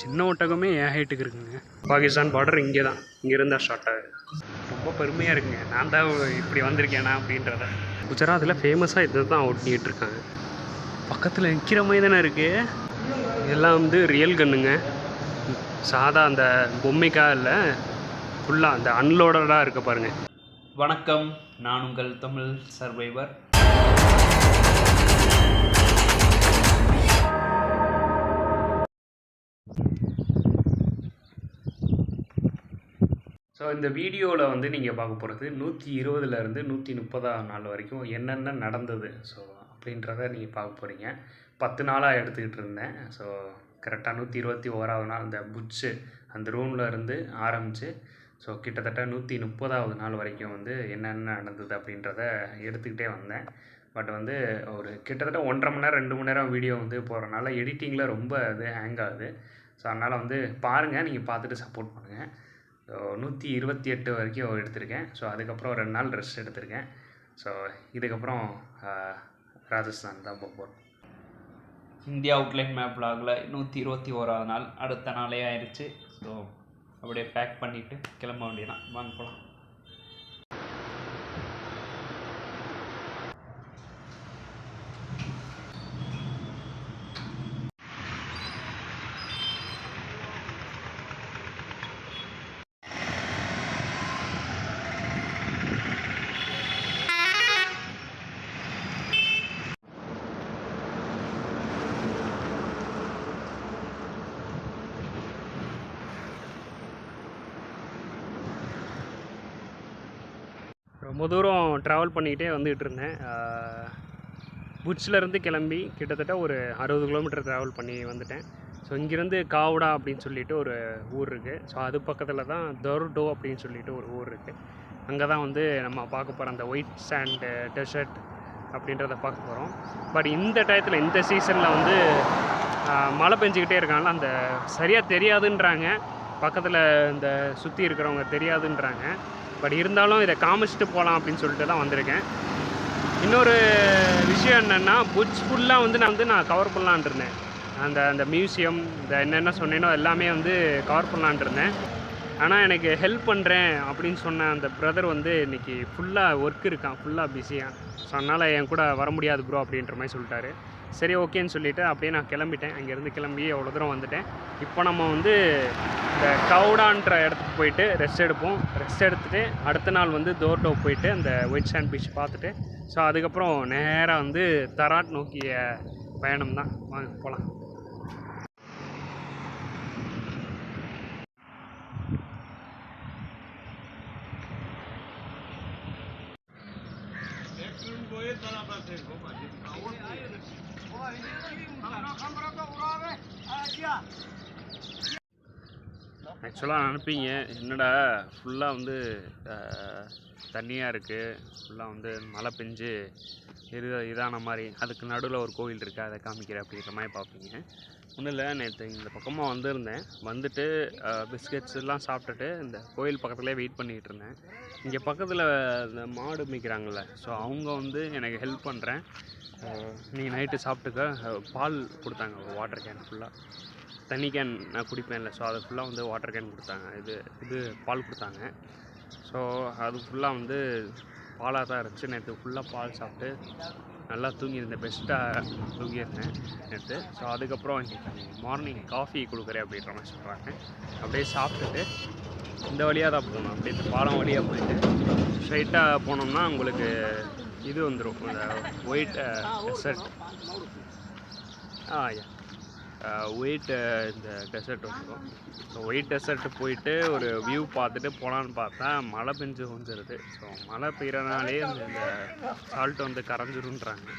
சின்ன ஒட்டகமே என் ஹைட்டுக்கு இருக்குங்க. பாகிஸ்தான் பார்டர் இங்கே தான், இங்கே இருந்தால் ஸ்டார்ட் ஆகுது. ரொம்ப பெருமையாக இருக்குங்க, நான் தான் இப்படி வந்திருக்கேனா அப்படின்றத. குஜராத்தில் ஃபேமஸாக இதை தான் ஓட்டிகிட்டு இருக்காங்க. பக்கத்தில் நிற்கிற மாதிரி தானே இருக்குது. இதெல்லாம் வந்து ரியல் கன்னுங்க, சாதா அந்த பொம்மைக்காக இல்லை, ஃபுல்லாக அந்த அன்லோடடாக இருக்க பாருங்கள். வணக்கம், நான் உங்கள் தமிழ் சர்வைவர். ஸோ இந்த வீடியோவில் வந்து நீங்கள் பார்க்க போகிறது 120லேருந்து 130ஆம் நாள் வரைக்கும் என்னென்ன நடந்தது ஸோ அப்படின்றத நீங்கள் பார்க்க போகிறீங்க. 10 நாளாக எடுத்துக்கிட்டு இருந்தேன். ஸோ கரெக்டாக 121ஆவது நாள் இந்த புட்ஸு அந்த ரூமில் இருந்து ஆரம்பித்து ஸோ கிட்டத்தட்ட 130ஆவது நாள் வரைக்கும் வந்து என்னென்ன நடந்தது அப்படின்றத எடுத்துக்கிட்டே வந்தேன். பட் வந்து ஒரு கிட்டத்தட்ட 1.5 மணி நேரம் 2 மணி நேரம் வீடியோ வந்து போகிறனால எடிட்டிங்கில் ரொம்ப இது ஹேங் ஆகுது. ஸோ அதனால் வந்து பாருங்கள், நீங்கள் பார்த்துட்டு சப்போர்ட் பண்ணுங்கள். ஸோ 128 வரைக்கும் எடுத்திருக்கேன். ஸோ அதுக்கப்புறம் 2 நாள் ரெஸ்ட் எடுத்திருக்கேன். ஸோ இதுக்கப்புறம் ராஜஸ்தான் தான் போகிறோம். இந்தியா அவுட்லைன் மேப் விலாகில் 121ஆவது நாள் அடுத்த நாளே ஆயிடுச்சு. ஸோ அப்படியே பேக் பண்ணிவிட்டு கிளம்ப வேண்டியதான். வாங்க போகலாம். ரொம்ப தூரம் ட்ராவல் பண்ணிக்கிட்டே வந்துகிட்டு இருந்தேன். புட்ஸ்லேருந்து கிளம்பி கிட்டத்தட்ட ஒரு 60 கிலோமீட்டர் ட்ராவல் பண்ணி வந்துட்டேன். ஸோ இங்கேருந்து காவுடா அப்படின்னு சொல்லிட்டு ஒரு ஊர் இருக்குது. ஸோ அது பக்கத்தில் தான் தர்டோ அப்படின்னு சொல்லிட்டு ஒரு ஊர் இருக்குது. அங்கே தான் வந்து நம்ம பார்க்க போகிற அந்த ஒயிட் சாண்டு டெசர்ட் அப்படின்றத பார்க்க போகிறோம். பட் இந்த டயத்தில் இந்த சீசனில் வந்து மழை பெஞ்சிக்கிட்டே இருக்காங்களா, அந்த சரியாக தெரியாதுன்றாங்க. பக்கத்தில் இந்த சுற்றி இருக்கிறவங்க தெரியாதுன்றாங்க. பட் இருந்தாலும் இதை காமிச்சிட்டு போகலாம் அப்படின்னு சொல்லிட்டு தான் வந்திருக்கேன். இன்னொரு விஷயம் என்னென்னா, புட்ஸ் ஃபுல்லாக வந்து நான் கவர் பண்ணலான் இருந்தேன். அந்த மியூசியம் இந்த என்னென்ன சொன்னேனோ எல்லாமே வந்து கவர் பண்ணலான் இருந்தேன். ஆனால் எனக்கு ஹெல்ப் பண்ணுறேன் அப்படின்னு சொன்ன அந்த பிரதர் வந்து இன்றைக்கி ஃபுல்லாக ஒர்க் இருக்கான், ஃபுல்லாக பிஸியாக. ஸோ அதனால் என் கூட வர முடியாது ப்ரோ அப்படின்ற மாதிரி சொல்லிட்டாரு. சரி ஓகேன்னு சொல்லிவிட்டு அப்படியே நான் கிளம்பிட்டேன். அங்கேருந்து கிளம்பி எவ்வளோ தூரம் வந்துட்டேன். இப்போ நம்ம வந்து இந்த கவுடான்ற இடத்துக்கு போயிட்டு ரெஸ்ட் எடுப்போம். ரெஸ்ட் எடுத்துகிட்டு அடுத்த நாள் வந்து தோர்டோ போயிட்டு அந்த ஒயிட் சாண்ட் பீச் பார்த்துட்டு ஸோ அதுக்கப்புறம் நேராக வந்து தராட் நோக்கிய பயணம் தான். வாங்க போகலாம். ஆக்சுவலாக நினைப்பீங்க என்னடா ஃபுல்லாக வந்து தண்ணியாக இருக்குது, ஃபுல்லாக வந்து மழை பெஞ்சு இதான மாதிரி, அதுக்கு நடுவில் ஒரு கோவில் இருக்குது அதை காமிக்கிறேன் அப்படின்ற மாதிரி பார்ப்பீங்க. ஒன்றும் இல்லை, நேற்று இந்த பக்கமாக வந்திருந்தேன். வந்துட்டு பிஸ்கெட்ஸ் எல்லாம் சாப்பிட்டுட்டு இந்த கோயில் பக்கத்துலேயே வெயிட் பண்ணிக்கிட்டு இருந்தேன். இங்கே பக்கத்தில் இந்த மாடு மேய்க்கிறாங்கள்ல, ஸோ அவங்க வந்து எனக்கு ஹெல்ப் பண்ணுறேன், நீங்கள் நைட்டு சாப்பிட்டுக்க பால் கொடுத்தாங்க. ஒரு வாட்டர் கேன் ஃபுல்லாக, தண்ணி கேன் நான் குடிப்பேன் இல்லை, ஸோ அது ஃபுல்லாக வந்து வாட்டர் கேன் கொடுத்தாங்க. இது பால் கொடுத்தாங்க. ஸோ அது ஃபுல்லாக வந்து பாலாக தான் இருந்துச்சு. நேற்று ஃபுல்லாக பால் சாப்பிட்டு நல்லா தூங்கியிருந்தேன், பெஸ்ட்டாக தூங்கியிருந்தேன் நேற்று. ஸோ அதுக்கப்புறம் இன்றைக்கி மார்னிங் காஃபி கொடுக்குறேன் அப்படின்ற மாதிரி சொல்கிறாங்க. அப்படியே சாப்பிட்டுட்டு இந்த வழியாக தான் போகணும். அப்படியே இந்த பாலம் வழியாக போயிட்டு ஸ்ட்ரைட்டாக போனோம்னா உங்களுக்கு இது வந்துடும், இந்த ஒயிட் டெசர்ட். ஒயிட் இந்த டெசர்ட் வந்துடும். ஸோ ஒயிட் டெசர்ட்டு போயிட்டு ஒரு வியூ பார்த்துட்டு போகலான்னு பார்த்தா மழை பெஞ்சு வந்துடுது. ஸோ மழை பெய்கிறனாலே இந்த சால்ட்டு வந்து கரைஞ்சிருன்றாங்க.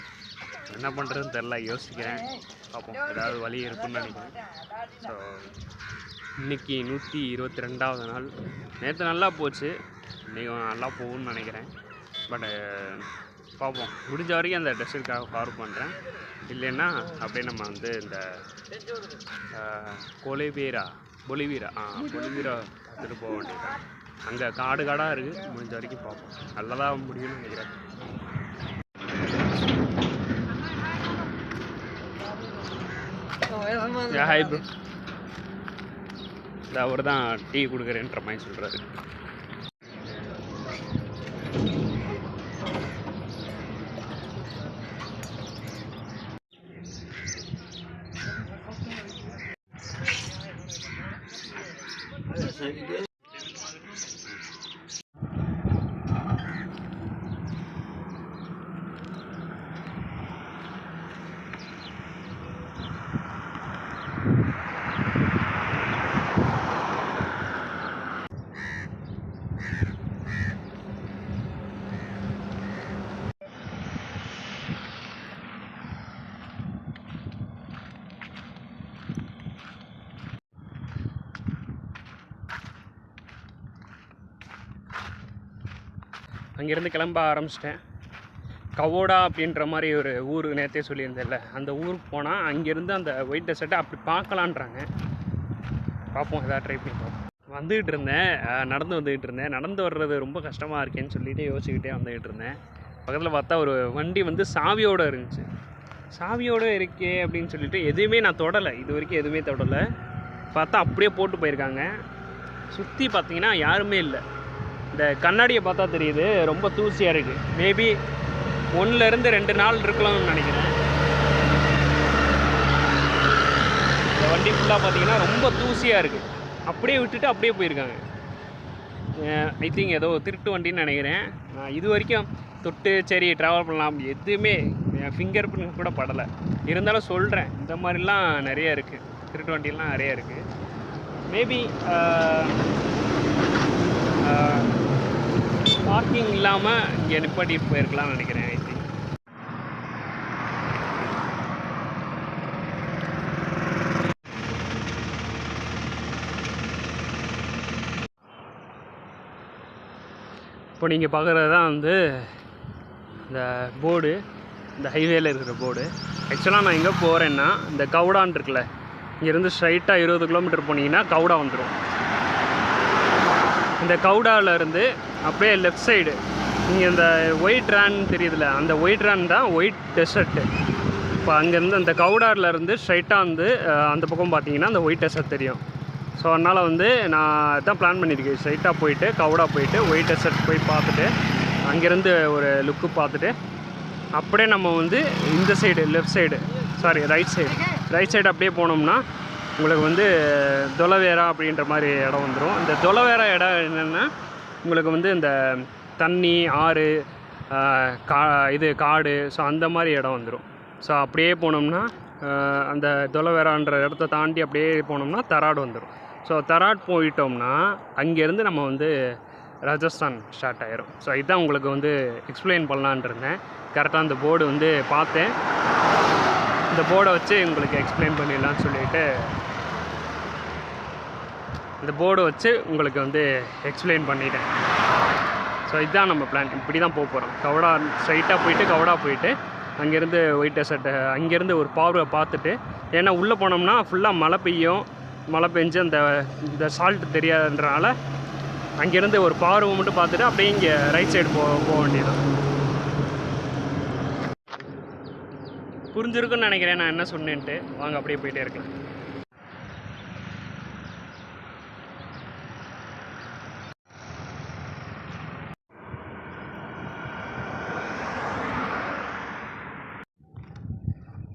என்ன பண்ணுறதுன்னு தெரில, யோசிக்கிறேன், பார்ப்போம், ஏதாவது வழி இருக்குன்னு நினைக்கிறேன். ஸோ இன்றைக்கி 122ஆவது நாள். நேற்று நல்லா போச்சு, இன்றைக்கி நல்லா போகும்னு நினைக்கிறேன். பட்டு பார்ப்போம், முடிஞ்ச வரைக்கும் அந்த டெஸ்ட்டுக்காக கவர் பண்ணுறேன். இல்லைன்னா அப்படியே நம்ம வந்து இந்த பொலிவீரா பார்த்துட்டு போக வேண்டியது. அங்கே காடாக இருக்குது, முடிஞ்ச வரைக்கும் பார்ப்போம், நல்லதாக முடியும்னு நினைக்கிறேன். Hi bro. இந்த அவர் தான் டீ கொடுக்குறேன்ற மாதிரி சொல்கிறாரு. அங்கேருந்து கிளம்ப ஆரம்பிச்சிட்டேன். கவோடா அப்படின்ற மாதிரி ஒரு ஊர் நேற்றே சொல்லியிருந்தேன்ல, அந்த ஊருக்கு போனால் அங்கேருந்து அந்த ஒயிட் டெசர்ட்டை அப்படி பார்க்கலான்றாங்க. பார்ப்போம், எதாவது ட்ரை பண்ணி பார்ப்போம். வந்துக்கிட்டு இருந்தேன், நடந்து வந்துக்கிட்டு இருந்தேன். நடந்து வர்றது ரொம்ப கஷ்டமாக இருக்கேன்னு சொல்லிட்டு யோசிச்சுக்கிட்டே வந்துக்கிட்டு இருந்தேன். பக்கத்தில் பார்த்தா ஒரு வண்டி வந்து சாவியோடு இருந்துச்சு. சாவியோடு இருக்கே அப்படின்னு சொல்லிட்டு எதுவுமே நான் தொடலை, இது வரைக்கும் எதுவுமே தொடலை. பார்த்தா அப்படியே போட்டு போயிருக்காங்க. சுற்றி பார்த்தீங்கன்னா யாருமே இல்லை. இந்த கண்ணாடியை பார்த்தா தெரியுது, ரொம்ப தூசியாக இருக்குது. மேபி 1 to 2 நாள் இருக்கலாம்னு நினைக்கிறேன். இந்த வண்டி ஃபுல்லாக பார்த்தீங்கன்னா ரொம்ப தூசியாக இருக்குது. அப்படியே விட்டுட்டு அப்படியே போயிருக்காங்க. ஐ திங்க் ஏதோ திருட்டு வண்டின்னு நினைக்கிறேன். நான் இது வரைக்கும் தொட்டு சரி ட்ராவல் பண்ணலாம் எதுவுமே என் ஃபிங்கர் பிரிண்ட் கூட படலை. இருந்தாலும் சொல்கிறேன், இந்த மாதிரிலாம் நிறைய இருக்குது, திருட்டு வண்டியெலாம் நிறைய இருக்குது. மேபி பார்க்கிங் இல்லாமல் இங்கே நிப்பாட்டி போயிருக்கலாம்னு நினைக்கிறேன். ஐ திங்க் இப்போ நீங்கள் பார்க்குறது தான் வந்து இந்த போர்டு, இந்த ஹைவேல இருக்கிற போர்டு. ஆக்சுவலாக நான் எங்கே போகிறேன்னா, இந்த கவுடான் இருக்குல்ல, இங்கேருந்து ஸ்ட்ரைட்டாக 20 கிலோமீட்டர் போனீங்கன்னா கவுடா வந்துடும். இந்த கவுடாவிலேருந்து அப்படியே லெஃப்ட் சைடு நீங்கள் இந்த ஒயிட் ரேன் தெரியுதுல்ல, அந்த ஒயிட் ரேன் தான் ஒயிட் டெசர்ட்டு. இப்போ அங்கேருந்து அந்த கவுடாவிலேருந்து ஸ்ட்ரைட்டாக வந்து அந்த பக்கம் பார்த்தீங்கன்னா அந்த ஒயிட் டெசர்ட் தெரியும். ஸோ அதனால் வந்து நான் தான் பிளான் பண்ணியிருக்கேன், ஸ்ட்ரைட்டாக போயிட்டு கவுடா போயிட்டு ஒயிட் டெசர்ட் போய் பார்த்துட்டு அங்கேருந்து ஒரு லுக்கு பார்த்துட்டு அப்படியே நம்ம வந்து இந்த சைடு ரைட் சைடு அப்படியே போனோம்னா உங்களுக்கு வந்து தொலைவேரா அப்படின்ற மாதிரி இடம் வந்துடும். இந்த தொலைவேரா இடம் என்னென்னா உங்களுக்கு வந்து இந்த தண்ணி, ஆறு, காடு, ஸோ அந்த மாதிரி இடம் வந்துடும். ஸோ அப்படியே போனோம்னா அந்த தொலைவேரான்ற இடத்த தாண்டி அப்படியே போனோம்னா தராடு வந்துடும். ஸோ தராட் போயிட்டோம்னா அங்கேருந்து நம்ம வந்து ராஜஸ்தான் ஸ்டார்ட் ஆயிரும். ஸோ இதுதான் உங்களுக்கு வந்து எக்ஸ்பிளைன் பண்ணலான் இருந்தேன். கரெக்டாக அந்த போர்டு வந்து பார்த்தேன், இந்த போர்டை வச்சு உங்களுக்கு எக்ஸ்பிளைன் பண்ணிடலான்னு சொல்லிட்டு இந்த போர்டை வச்சு உங்களுக்கு வந்து எக்ஸ்பிளைன் பண்ணிட்டேன். ஸோ இதுதான் நம்ம பிளான், இப்படி தான் போக போகிறோம். கவுடா ஸ்ட்ரைட்டாக போயிட்டு கவுடா போயிட்டு அங்கேருந்து ஒயிட் டெசர்ட்டை அங்கேருந்து ஒரு பார்வை பார்த்துட்டு, ஏன்னா உள்ளே போனோம்னா ஃபுல்லாக மழை பெஞ்சு இந்த சால்ட் தெரியாதுன்றனால அங்கேருந்து ஒரு பார்வை மட்டும் பார்த்துட்டு அப்படியே இங்கே ரைட் சைடு போக வேண்டியதான். புரிஞ்சிருக்குன்னு நினைக்கிறேன் நான் என்ன சொன்னேன்ட்டு. வாங்க அப்படியே போயிட்டே இருக்கலாம்.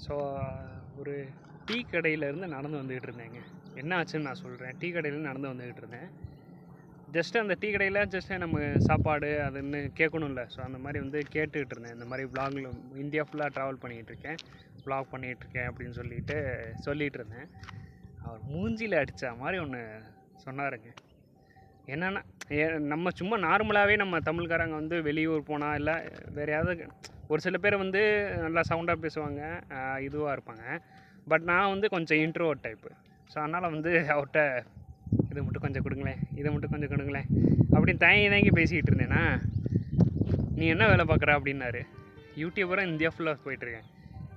ஸோ ஒரு டீ கடையிலேருந்து நடந்து வந்துக்கிட்டு இருந்தேங்க. என்ன ஆச்சுன்னு நான் சொல்கிறேன். டீ கடையிலேருந்து நடந்து வந்துக்கிட்டு இருந்தேன். ஜஸ்ட்டு அந்த டீ கடையில் ஜஸ்ட்டு நம்ம சாப்பாடு அதுன்னு கேட்கணும்ல, ஸோ அந்த மாதிரி வந்து கேட்டுக்கிட்டு இருந்தேன். இந்த மாதிரி விலாகில் இந்தியா ஃபுல்லாக ட்ராவல் பண்ணிகிட்ருக்கேன், விலாக் பண்ணிகிட்ருக்கேன் அப்படின்னு சொல்லிகிட்டு இருந்தேன். அவர் மூஞ்சியில் அடித்த மாதிரி ஒன்று சொன்னாருங்க. என்னென்னா, நம்ம சும்மா நார்மலாகவே நம்ம தமிழ்காரங்க வந்து வெளியூர் போனால் இல்லை வேறு யாராவது ஒரு சில பேர் வந்து நல்லா சவுண்டாக பேசுவாங்க, இதுவாக இருப்பாங்க. பட் நான் வந்து கொஞ்சம் இன்ட்ரோவர்ட் டைப்பு. ஸோ அதனால் வந்து அவர்கிட்ட இதை மட்டும் கொஞ்சம் கொடுங்களேன் அப்படின்னு தயங்கி பேசிக்கிட்டு இருந்தேன்னா, நீ என்ன வேலை பார்க்குற அப்படின்னாரு. யூடியூபராக இந்தியா ஃபுல்லாக போயிட்டுருக்கேன்,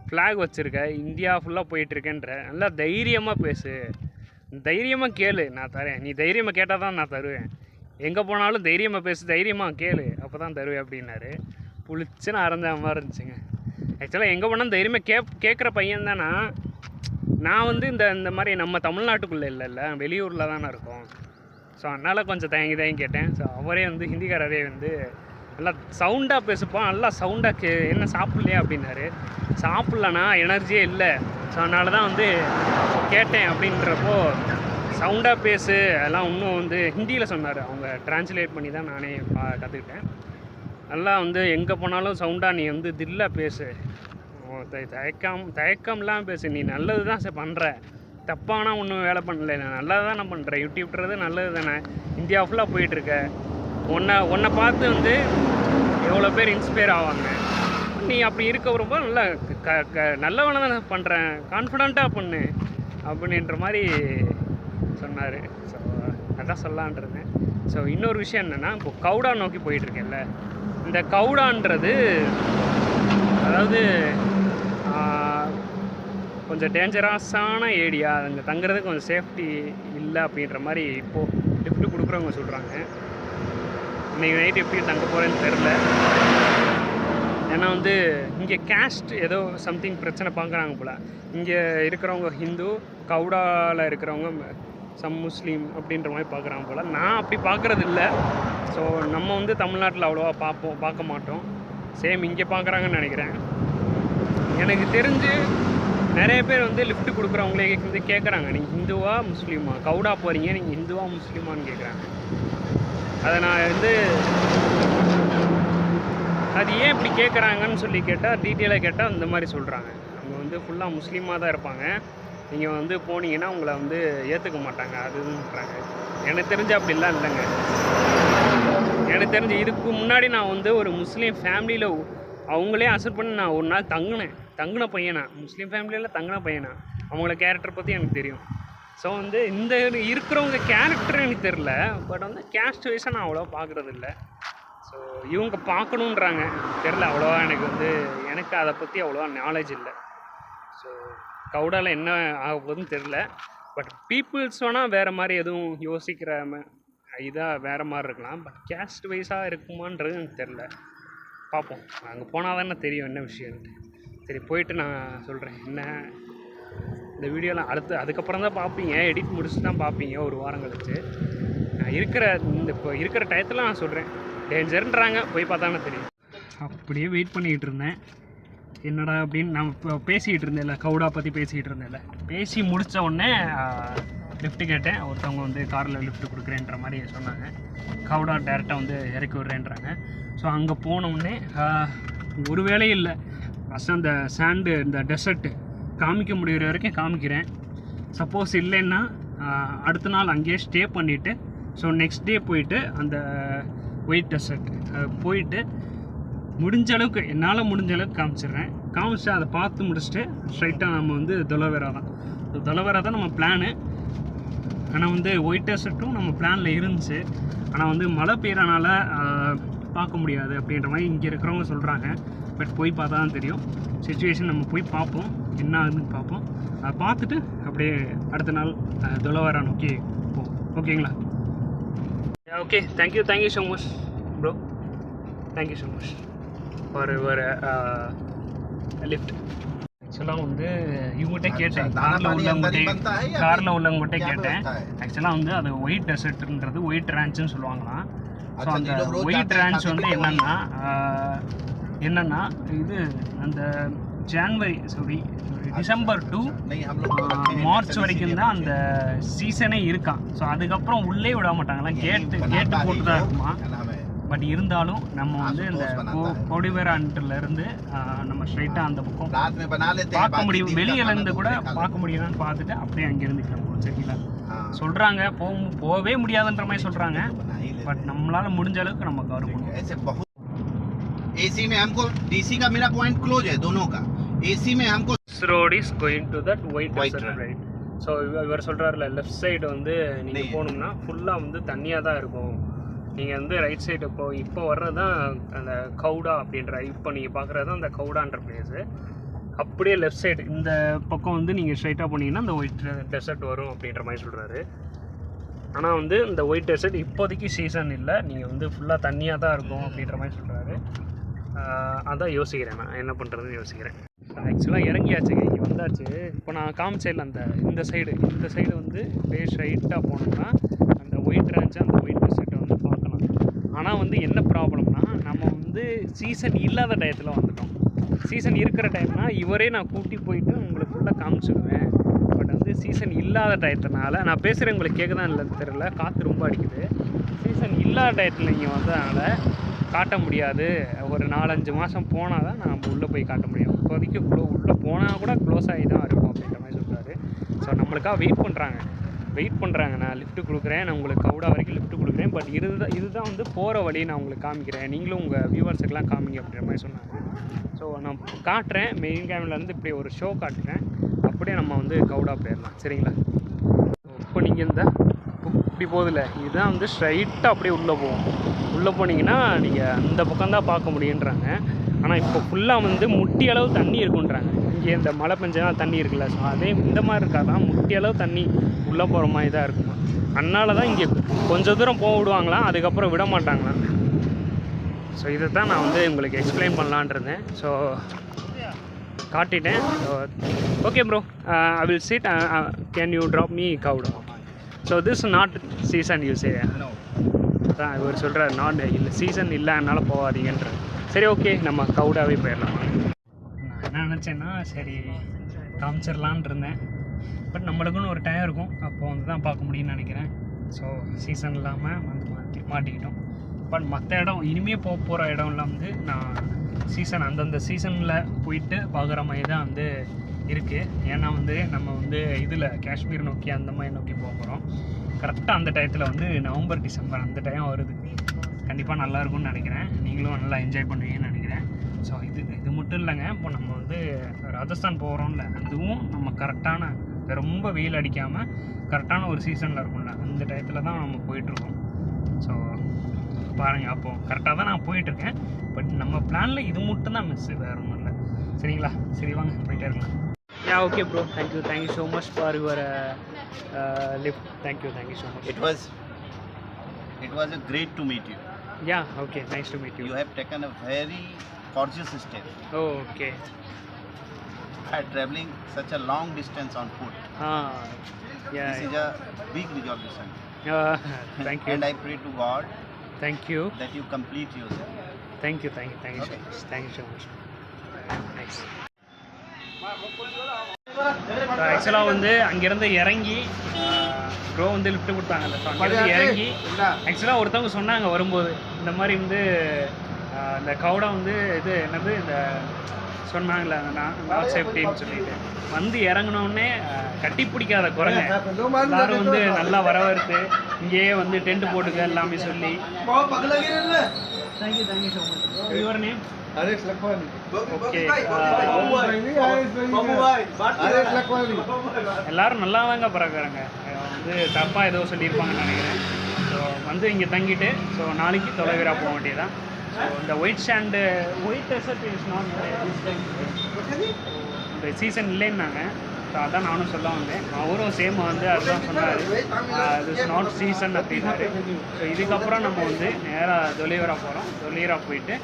ஃப்ளாக் வச்சுருக்க, இந்தியா ஃபுல்லாக போயிட்டுருக்கேன்ற, நல்லா தைரியமாக பேசு, தைரியமாக கேளு, நான் தரேன். நீ தைரியமாக கேட்டால் தான் நான் தருவேன். எங்கே போனாலும் தைரியமாக பேசு, தைரியமாக கேளு, அப்போ தான் தருவேன் அப்படின்னாரு. புளிச்சுன்னு அரைஞ்ச மாதிரி இருந்துச்சுங்க. ஆக்சுவலாக எங்கே போனாலும் தைரியமாக கேட்குற பையன் தானா. நான் வந்து இந்த மாதிரி நம்ம தமிழ்நாட்டுக்குள்ளே இல்லைல்ல, வெளியூரில் தானே இருக்கோம். ஸோ அதனால் கொஞ்சம் தயங்கி கேட்டேன். ஸோ அவரே வந்து ஹிந்திக்காரரே வந்து நல்லா சவுண்டாக பேசுப்பான், நல்லா சவுண்டாக என்ன சாப்பிட்லையா அப்படின்னாரு. சாப்பிட்லண்ணா, எனர்ஜியே இல்லை. ஸோ அதனால தான் வந்து கேட்டேன். அப்படின்றப்போ சவுண்டாக பேசு அதெல்லாம் இன்னும் வந்து ஹிந்தியில் சொன்னார். அவங்க ட்ரான்ஸ்லேட் பண்ணி தான் நானே கற்றுக்கிட்டேன். நல்லா வந்து எங்கே போனாலும் சவுண்டாக நீ வந்து தில்லாக பேசு, தயக்கம்லாம் பேசு, நீ நல்லது தான் பண்ணுற, தப்பானா ஒன்றும் வேலை பண்ணல, நான் நல்லா தானே பண்ணுறேன், யூடியூப்ன்றது நல்லது தானே, இந்தியா ஃபுல்லாக போயிட்டுருக்க, உன்னை பார்த்து வந்து எவ்வளோ பேர் இன்ஸ்பயர் ஆவாங்க, நீ அப்படி இருக்க ரொம்ப நல்லா நல்லவனை தானே பண்ணுறேன், கான்ஃபிடண்ட்டாக பண்ணு அப்படின்ற மாதிரி சொன்னார். ஸோ அதான் சொல்லலான்றேன். ஸோ இன்னொரு விஷயம் என்னென்னா, இப்போ கவுடா நோக்கி போயிட்டுருக்கேன்ல, இந்த கவுடான்றது அதாவது கொஞ்சம் டேஞ்சரஸான ஏரியா, அங்கே தங்குறது கொஞ்சம் சேஃப்டி இல்லை அப்படின்ற மாதிரி இப்போது லிஃப்ட்டு கொடுக்குறவங்க சொல்கிறாங்க. இன்றைக்கி நைட் எப்படி தங்க போகிறேன்னு தெரில. ஏன்னா வந்து இங்கே கேஸ்ட் ஏதோ சம்திங் பிரச்சனை பார்க்குறாங்க போல். இங்கே இருக்கிறவங்க ஹிந்து, கவுடாவில் இருக்கிறவங்க சம் முஸ்லீம் அப்படின்ற மாதிரி பார்க்குறாங்க போல். நான் அப்படி பார்க்குறது இல்லை. ஸோ நம்ம வந்து தமிழ்நாட்டில் அவ்வளோவா பார்க்க மாட்டோம். சேம் இங்கே பார்க்குறாங்கன்னு நினைக்கிறேன். எனக்கு தெரிஞ்சு நிறைய பேர் வந்து லிஃப்ட் கொடுக்குறவங்களே வந்து கேட்குறாங்க, நீங்கள் ஹிந்துவா முஸ்லீமா, கவுடா போகிறீங்க, நீங்கள் ஹிந்துவா முஸ்லீமான்னு கேட்குறாங்க. அதை நான் வந்து அது ஏன் இப்படி கேட்குறாங்கன்னு சொல்லி கேட்டால், டீட்டெயிலாக கேட்டால் இந்த மாதிரி சொல்கிறாங்க. அவங்க வந்து ஃபுல்லாக முஸ்லீமாக தான் இருப்பாங்க, நீங்கள் வந்து போனீங்கன்னா உங்களை வந்து ஏற்றுக்க மாட்டாங்க அதுன்றாங்க. எனக்கு தெரிஞ்சு அப்படிலாம் இல்லைங்க. எனக்கு தெரிஞ்சு இதுக்கு முன்னாடி நான் வந்து ஒரு முஸ்லீம் ஃபேமிலியில் அவங்களே அசெப்ட் பண்ணி நான் ஒரு நாள் தங்கின பையனா, முஸ்லீம் ஃபேமிலியில் தங்கின பையனா, அவங்கள கேரக்டர் பற்றி எனக்கு தெரியும். ஸோ வந்து இந்த இருக்கிறவங்க கேரக்டர் எனக்கு தெரில, பட் வந்து கேஸ்ட் வைஸாக நான் அவ்வளோவா பார்க்குறது இல்லை. ஸோ இவங்க பார்க்கணுன்றாங்க, தெரில அவ்வளோவா எனக்கு அதை பற்றி அவ்வளோவா நாலேஜ் இல்லை. ஸோ கவுடாவில் என்ன ஆக போகுதுன்னு தெரில. பட் பீப்புள்ஸ் வேணால் வேறு மாதிரி எதுவும் யோசிக்கிற இதாக வேறு மாதிரி இருக்கலாம். பட் கேஸ்ட் வைஸாக இருக்குமான்றது எனக்கு தெரில. பார்ப்போம், அங்கே போனால் தானே தெரியும் என்ன விஷயம்ட்டு. சரி, போயிட்டு நான் சொல்கிறேன் என்ன இந்த வீடியோலாம் அதுக்கப்புறம் தான் பார்ப்பீங்க, எடிட் முடிச்சு தான் பார்ப்பீங்க ஒரு வாரம் கழிச்சு. நான் இப்போ இருக்கிற டயத்தில் நான் சொல்கிறேன், டேஞ்சர்ன்றாங்க, போய் பார்த்தானே தெரியும். அப்படியே வெயிட் பண்ணிக்கிட்டு இருந்தேன். என்னடா அப்படின்னு நான் இப்போ பேசிக்கிட்டு இருந்தேன்ல, கவுடா பற்றி பேசிக்கிட்டு இருந்தேன்ல, பேசி முடித்த உடனே லிஃப்ட்டு கேட்டேன். ஒருத்தவங்க வந்து காரில் லிஃப்ட்டு கொடுக்குறேன்ற மாதிரி சொன்னாங்க. கவுடா டேரெக்டாக வந்து இறக்கி விட்றேன்றாங்க. ஸோ அங்கே போனோடனே ஒரு வேலையும் இல்லை, ஃபஸ்ட்டு அந்த சாண்டு இந்த டெசர்ட்டு காமிக்க முடிகிற வரைக்கும் காமிக்கிறேன். சப்போஸ் இல்லைன்னா அடுத்த நாள் அங்கேயே ஸ்டே பண்ணிவிட்டு, ஸோ நெக்ஸ்ட் டே போயிட்டு அந்த ஒயிட் டெசர்ட் போயிட்டு முடிஞ்ச அளவுக்கு என்னால் முடிஞ்ச அளவுக்கு காமிச்சிட்டு அதை பார்த்து முடிச்சுட்டு ஸ்ட்ரைட்டாக நம்ம வந்து தொலைவேரா தான் நம்ம பிளானு. ஆனால் வந்து ஒயிட் டெசர்ட்டும் நம்ம பிளானில் இருந்துச்சு. ஆனால் வந்து மழை பெய்யறனால பார்க்க முடியாது அப்படின்ற மாதிரி இங்கே இருக்கிறவங்க சொல்கிறாங்க. பட் போய் பார்த்தா தான் தெரியும் சிச்சுவேஷன். நம்ம போய் பார்ப்போம், என்ன ஆகுதுன்னு பார்ப்போம். அதை பார்த்துட்டு அப்படியே அடுத்த நாள் தொலைவேரா நோக்கி போவோம். ஓகேங்களா? Okay, thank you so much bro, thank you so much for your lift. ஆக்சுவலாக வந்து இவங்ககிட்ட கேட்டேன், காரில் உள்ளவங்ககிட்ட கேட்டேன். ஆக்சுவலாக வந்து அது ஒயிட் டெசர்ட்ன்றது ஒயிட் ரேன்ச்சுன்னு சொல்லுவாங்களாம். ஸோ அந்த ஒயிட் ரேன்ச் வந்து என்னென்னா இது அந்த டிசம்பர் டு மார்ச் வரைக்கும் தான் அந்த சீசனே இருக்கான். ஸோ அதுக்கப்புறம் உள்ளே விட மாட்டாங்களாம், கேட்டு போட்டு தான் இருக்குமா. பட் இருந்தாலும் நம்ம வந்து இந்த கொடிவேரான்லேருந்து நம்ம ஸ்ட்ரைட்டாக அந்த பக்கம் பார்க்க முடியும், வெளியிலேருந்து கூட பார்க்க முடியும்னு பார்த்துட்டு அப்படியே அங்கேருந்து கிளம்புவோம். சரிங்களா? சொல்கிறாங்க போகவே முடியாதுன்ற மாதிரி சொல்கிறாங்க. बट நம்மளால முடிஞ்ச அளவுக்கு நம்ம கவர் பண்ணுவோம். एसी में हमको डीसी का मेरा पॉइंट क्लोज है दोनों का. एसी में हमको this road is going to that white desert, right? So இவர் சொல்கிறாருல லெஃப்ட் சைடு வந்து நீங்கள் போகணும்னா ஃபுல்லாக வந்து தண்ணியாக தான் இருக்கும். நீங்கள் வந்து ரைட் சைடு இப்போ வர்றது தான் அந்த கவுடா அப்படின்ற, இப்போ நீங்கள் பார்க்குறது தான் அந்த கவுடான்ற பிளேஸு. அப்படியே லெஃப்ட் சைடு இந்த பக்கம் வந்து நீங்கள் ஸ்ட்ரைட்டாக போனீங்கன்னா அந்த ஒயிட் டெசர்ட் வரும் அப்படின்ற மாதிரி சொல்கிறாரு. ஆனால் வந்து இந்த ஒயிட் டெசர்ட் இப்போதைக்கு சீசன் இல்லை, நீங்கள் வந்து ஃபுல்லாக தண்ணியாக தான் இருக்கும் அப்படின்ற மாதிரி சொல்கிறாரு. அதான் யோசிக்கிறேன், நான் என்ன பண்ணுறதுன்னு யோசிக்கிறேன். ஆக்சுவலாக இறங்கியாச்சுங்க, இங்கே வந்தாச்சு. இப்போ நான் காமிச்சேன்ல இந்த சைடு வந்து அப்படியே ஸ்ட்ரைட்டாக போனோம்னா அந்த ஒயிட் ரேஞ்ச், அந்த ஒயிட் ரெசார்ட்டை வந்து பார்க்கலாம். ஆனால் வந்து என்ன ப்ராப்ளம்னா, நம்ம வந்து சீசன் இல்லாத டயத்தில் வந்துட்டோம். சீசன் இருக்கிற டைம்னா இவரே நான் கூட்டி போயிட்டு உங்களுக்கு ஃபுல்லாக காமிச்சிடுவேன். பட் வந்து சீசன் இல்லாத டயத்தினால நான் பேசுகிறேன், உங்களுக்கு கேட்குதான் இல்லைன்னு தெரியல, காற்று ரொம்ப அடிக்குது. சீசன் இல்லாத டயத்தில் இங்கே வந்ததுனால காட்ட முடியாது. ஒரு 4-5 மாதம் போனால் தான் நம்ம உள்ளே போய் காட்ட முடியும். இப்போதைக்கு உள்ளே போனால் கூட க்ளோஸ் ஆகி தான் இருக்கும் அப்படின்ற மாதிரி சொல்கிறாரு. ஸோ நம்மளுக்காக வெயிட் பண்ணுறாங்க. நான் லிஃப்ட்டு கொடுக்குறேன், நான் உங்களுக்கு கவுடா வரைக்கும் லிஃப்ட்டு கொடுக்குறேன். பட் இதுதான் வந்து போகிற வழி, நான் உங்களுக்கு காமிக்கிறேன், நீங்களும் உங்கள் வியூவர்ஸுக்கெல்லாம் காமிங்க அப்படின்ற மாதிரி சொன்னாங்க. ஸோ நான் காட்டுறேன், மெயின் கேமராலேருந்து இப்படி ஒரு ஷோ காட்டுறேன், அப்படியே நம்ம வந்து கவுடா போயிடலாம். சரிங்களா? இப்போ நீங்கள் இப்படி போதில்ல, இதுதான் வந்து ஸ்ட்ரைட்டாக அப்படியே உள்ளே போனீங்கன்னா நீங்கள் அந்த பக்கம்தான் பார்க்க முடியுன்றாங்க. ஆனால் இப்போ ஃபுல்லாக வந்து முட்டி அளவு தண்ணி இருக்குன்றாங்க. இங்கே இந்த மழை பெஞ்சனா தண்ணி இருக்குல்ல, ஸோ அதே இந்த மாதிரி இருக்காதான், முட்டி அளவு தண்ணி உள்ளே போகிற மாதிரி தான் இருக்குமா. அதனால தான் இங்கே கொஞ்சம் தூரம் போக விடுவாங்களாம், அதுக்கப்புறம் விட மாட்டாங்களாம். ஸோ இதை தான் நான் வந்து உங்களுக்கு எக்ஸ்பிளைன் பண்ணலான் இருந்தேன். ஸோ காட்டிட்டேன். Okay bro, I will sit, can you drop me Gowda? So this not season you say. அதான் இவர் சொல்கிறார், நாட் இல்லை சீசன் இல்லை, அதனால் போகாதீங்கன்ற. சரி, ஓகே, நம்ம கவுடாவே போயிடலாமா. நான் என்ன நினச்சேன்னா, சரி காமிச்சிடலான் இருந்தேன். பட் நம்மளுக்குன்னு ஒரு டைம் இருக்கும், அப்போது வந்து தான் பார்க்க முடியும்னு நினைக்கிறேன். ஸோ சீசன் இல்லாமல் வந்து மாட்டிக்கிட்டோம். பட் மற்ற இடம் இனிமேல் போகிற இடம்லாம் வந்து நான் அந்தந்த சீசனில் போயிட்டு பார்க்குற மாதிரி தான் வந்து இருக்குது. ஏன்னா வந்து நம்ம வந்து இதில் காஷ்மீர் நோக்கி அந்த மாதிரி நோக்கி போக போகிறோம். கரெக்டாக அந்த டயத்தில் வந்து நவம்பர் டிசம்பர் அந்த டைம் வருது. கண்டிப்பாக நல்லாயிருக்கும்னு நினைக்கிறேன், நீங்களும் நல்லா என்ஜாய் பண்ணுவீங்கன்னு நினைக்கிறேன். ஸோ இது மட்டும் இல்லைங்க, இப்போ நம்ம வந்து ராஜஸ்தான் போகிறோம்ல, அதுவும் நம்ம கரெக்டான, ரொம்ப வெயில் அடிக்காமல் கரெக்டான ஒரு சீசனில் இருக்கும்ல, அந்த டயத்தில் தான் நம்ம போயிட்டுருக்கோம். ஸோ பாருங்கள், அப்போது கரெக்டாக தான் நான் போயிட்டுருக்கேன். பட் நம்ம பிளானில் இது மட்டும் தான் மிஸ், வேறு ஒன்றும் இல்லை. சரிங்களா? சரி, வாங்க போயிட்டே இருக்கலாம். Yeah, okay bro, thank you so much for your lift. Thank you so much. It was a great to meet you. Yeah, okay, nice to meet you. You have taken a very gorgeous step. Oh, okay. Traveling such a long distance on foot. Yeah. This is a big resolution. Thank you. And I pray to God. Thank you. That you complete yourself. Thank you okay. Thank you so much. Nice. ஆக்சுவலாக வந்து அங்கேருந்து இறங்கி bro வந்து lift கொடுத்தாங்கல்ல, so அங்கேருந்து இறங்கி ஆக்சுவலாக ஒருத்தவங்க சொன்னாங்க வரும்போது, இந்த மாதிரி வந்து இந்த கவுடா வந்து இது என்னது இந்த சொன்னாங்களே நாட் சேஃப்டின்னு சொல்லிட்டு வந்து இறங்கினோடனே கட்டி பிடிக்காத குறைங்க எல்லாரும் வந்து நல்லா வரவறுத்து இங்கேயே வந்து டென்ட் போட்டுக்க எல்லாமே சொல்லி. Thank you so much. Your name? Aresh Lakhwani. Okay. Aresh Lakhwani. எல்லாரும் நல்லா தாங்க பறக்குறாங்க, வந்து தப்பாக ஏதோ சொல்லியிருப்பாங்கன்னு நினைக்கிறேன். ஸோ வந்து இங்கே தங்கிட்டு ஸோ நாளைக்கு தொலைவீரா போக வேண்டியதான். ஸோ இந்த ஒயிட் ரெசார்ட் இஸ் நாட் இந்த சீசன் இல்லைன்னாங்க. ஸோ அதான் நானும் சொல்ல வந்தேன். அவரும் சேம் வந்து அதுதான் சொன்னார், இஸ் நாட் சீசன் அப்படின்னாரு. ஸோ இதுக்கப்புறம் நம்ம வந்து நேராக தொலைவீரா போகிறோம். தொலைவீரா போயிட்டு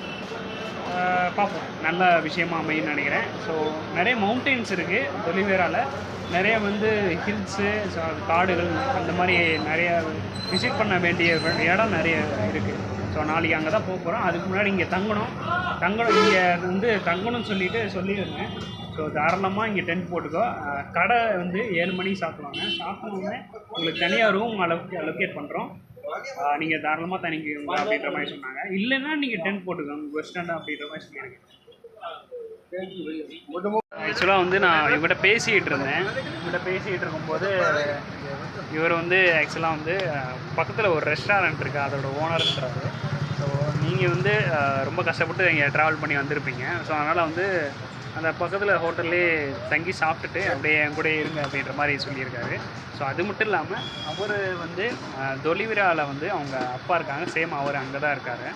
பார்ப்போம், நல்ல விஷயமா அமையும்னு நினைக்கிறேன். ஸோ நிறைய மவுண்டெயின்ஸ் இருக்குது தொலிவேராவில், நிறைய வந்து ஹில்ஸு, ஸோ காடுகள், அந்த மாதிரி நிறைய விசிட் பண்ண வேண்டிய இடம் நிறைய இருக்குது. ஸோ நாளைக்கு அங்கே தான் போக போகிறோம். அதுக்கு முன்னாடி இங்கே தங்கணும் இங்கே வந்து தங்கணும்னு சொல்லியிருந்தேன். ஸோ தாராளமாக இங்கே டென்ட் போட்டுக்கோ. கடை வந்து 7 மணிக்கு சாப்பிடுவாங்க. உங்களுக்கு தனியாக ரூம் அலோகேட் பண்ணுறோம், நீங்கள் தாராளமாக தனிக்குங்க அப்படின்ற மாதிரி சொன்னாங்க. இல்லைன்னா நீங்கள் டென்ட் போட்டுக்கோங்க வெஸ்டர்ன் அப்படின்ற மாதிரி சொல்லியிருக்கேன். ஆக்சுவலாக வந்து நான் இவங்ககிட்ட பேசிகிட்டு இருக்கும்போது இவர் வந்து ஆக்சுவலாக வந்து பக்கத்தில் ஒரு ரெஸ்டாரண்ட் இருக்குது, அதோட ஓனர்ன்றாரு. ஸோ நீங்கள் வந்து ரொம்ப கஷ்டப்பட்டு இங்கே ட்ராவல் பண்ணி வந்திருப்பீங்க. ஸோ அதனால் வந்து அந்த பக்கத்தில் ஹோட்டல்லே தங்கி சாப்பிட்டுட்டு அப்படியே என் கூட இருங்க அப்படின்ற மாதிரி சொல்லியிருக்காரு. ஸோ அது மட்டும் இல்லாமல் அவர் வந்து தொலிவிராவில் வந்து அவங்க அப்பா இருக்காங்க, சேம் அவர் அங்கே தான் இருக்கார்.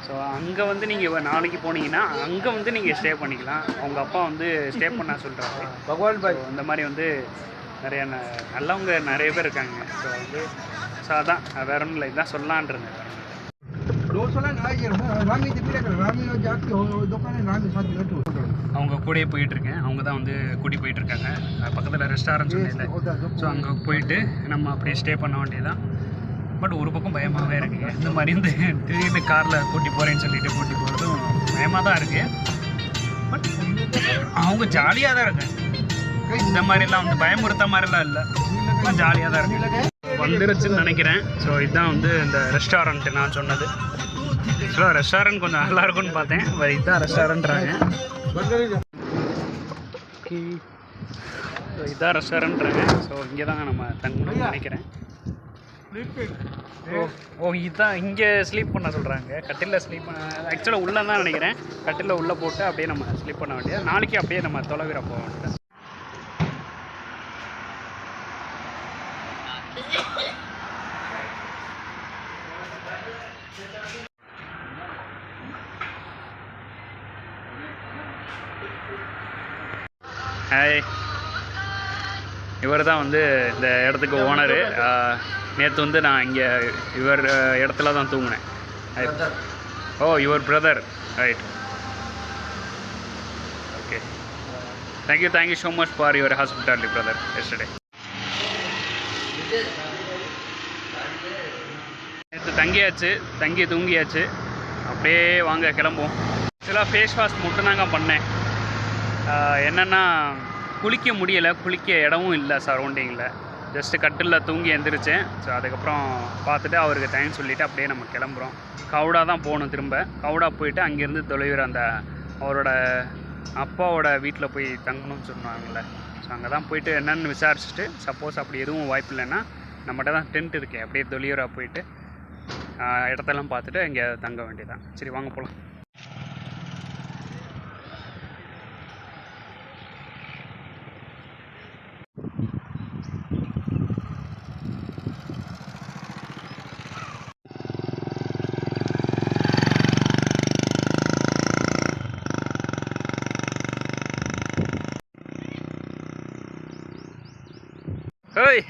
ஸோ அங்கே வந்து நீங்கள் நாளைக்கு போனீங்கன்னா அங்கே வந்து நீங்கள் ஸ்டே பண்ணிக்கலாம். அவங்க அப்பா வந்து ஸ்டே பண்ண சொல்கிறாரு. பகவான் பாய் இந்த மாதிரி வந்து நிறைய நல்லவங்க நிறைய பேர் இருக்காங்க. ஸோ வந்து அதான் வேற ஒன்றும் இல்லை, இதுதான் சொல்லலான் இருந்தேன். Bro, रामी ते पीड़े कर रामी और जाके दुकान है रामी साथ बैठो அவங்க கூடயே போயிட்டுருக்கேன். அவங்க தான் வந்து கூட்டி போயிட்டுருக்காங்க. பக்கத்தில் ரெஸ்டாரண்ட் சொன்னேன். ஸோ அங்கே போயிட்டு நம்ம அப்படியே ஸ்டே பண்ண வேண்டியதான். பட் ஒரு பக்கம் பயமாகவே இருக்குங்க. இந்த மாதிரி இந்த திடீர்னு காரில் கூட்டி போகிறேன்னு சொல்லிட்டு கூட்டி போகிறதும் பயமாக தான் இருக்குது. பட் அவங்க ஜாலியாக தான் இருக்கு. இந்த மாதிரிலாம் வந்து பயமுறுத்த மாதிரிலாம் இல்லை, ஜாலியாக தான் இருக்கு. வந்துருச்சுன்னு நினைக்கிறேன். ஸோ இதுதான் வந்து இந்த ரெஸ்டாரண்ட்டு நான் சொன்னது. ஸோ ரெஸ்டாரண்ட் கொஞ்சம் நல்லா இருக்கும்னு பார்த்தேன். இதுதான் ரெஸ்டாரண்ட்றாங்க. இதுதான் ரெஸ்டாரண்ட்றாங்க. ஸோ இங்கே தாங்க நம்ம தங்கணும்னு நினைக்கிறேன். ஓ இதுதான் இங்கே ஸ்லீப் பண்ண சொல்கிறாங்க. கட்டிலில் ஸ்லீப் பண்ண ஆக்சுவலாக உள்ளே தான் நினைக்கிறேன். கட்டிலில் உள்ளே போட்டு அப்படியே நம்ம ஸ்லீப் பண்ண வேண்டியது. நாளைக்கு அப்படியே நம்ம தொலைவிர போக வேண்டியது. ஹாய், இவர் தான் வந்து இந்த இடத்துக்கு ஓனரு. நேற்று வந்து நான் இங்கே இவர் இடத்துல தான் தூங்கினேன். Oh your brother, right. Okay, thank you so much for your hospitality brother yesterday. நேற்று தங்கி தூங்கியாச்சு. அப்படியே வாங்க கிளம்புவோம். ஆக்சுவலாக ஃபேஸ் வாஷ் மட்டும்தாங்க பண்ணேன். என்னென்னா குளிக்க முடியலை, குளிக்க இடமும் இல்லை சரௌண்டிங்கில். ஜஸ்ட்டு கட்டிலில் தூங்கி எழுந்திரிச்சேன். ஸோ அதுக்கப்புறம் பார்த்துட்டு அவருக்கு டைம் சொல்லிவிட்டு அப்படியே நம்ம கிளம்புறோம். கவுடா தான் போகணும். திரும்ப கவுடா போயிட்டு அங்கேருந்து தொலைவிற அந்த அவரோட அப்பாவோட வீட்டில் போய் தங்கணும்னு சொன்னாங்கள்ல. ஸோ அங்கே தான் போயிட்டு என்னென்னு விசாரிச்சுட்டு, சப்போஸ் அப்படி எதுவும் வாய்ப்பு இல்லைன்னா நம்மகிட்ட தான் டென்ட் இருக்கேன். அப்படியே தொலைவிற போயிட்டு இடத்தெல்லாம் பார்த்துட்டு இங்கே தங்க வேண்டியதான். சரி வாங்க போகலாம். Hey!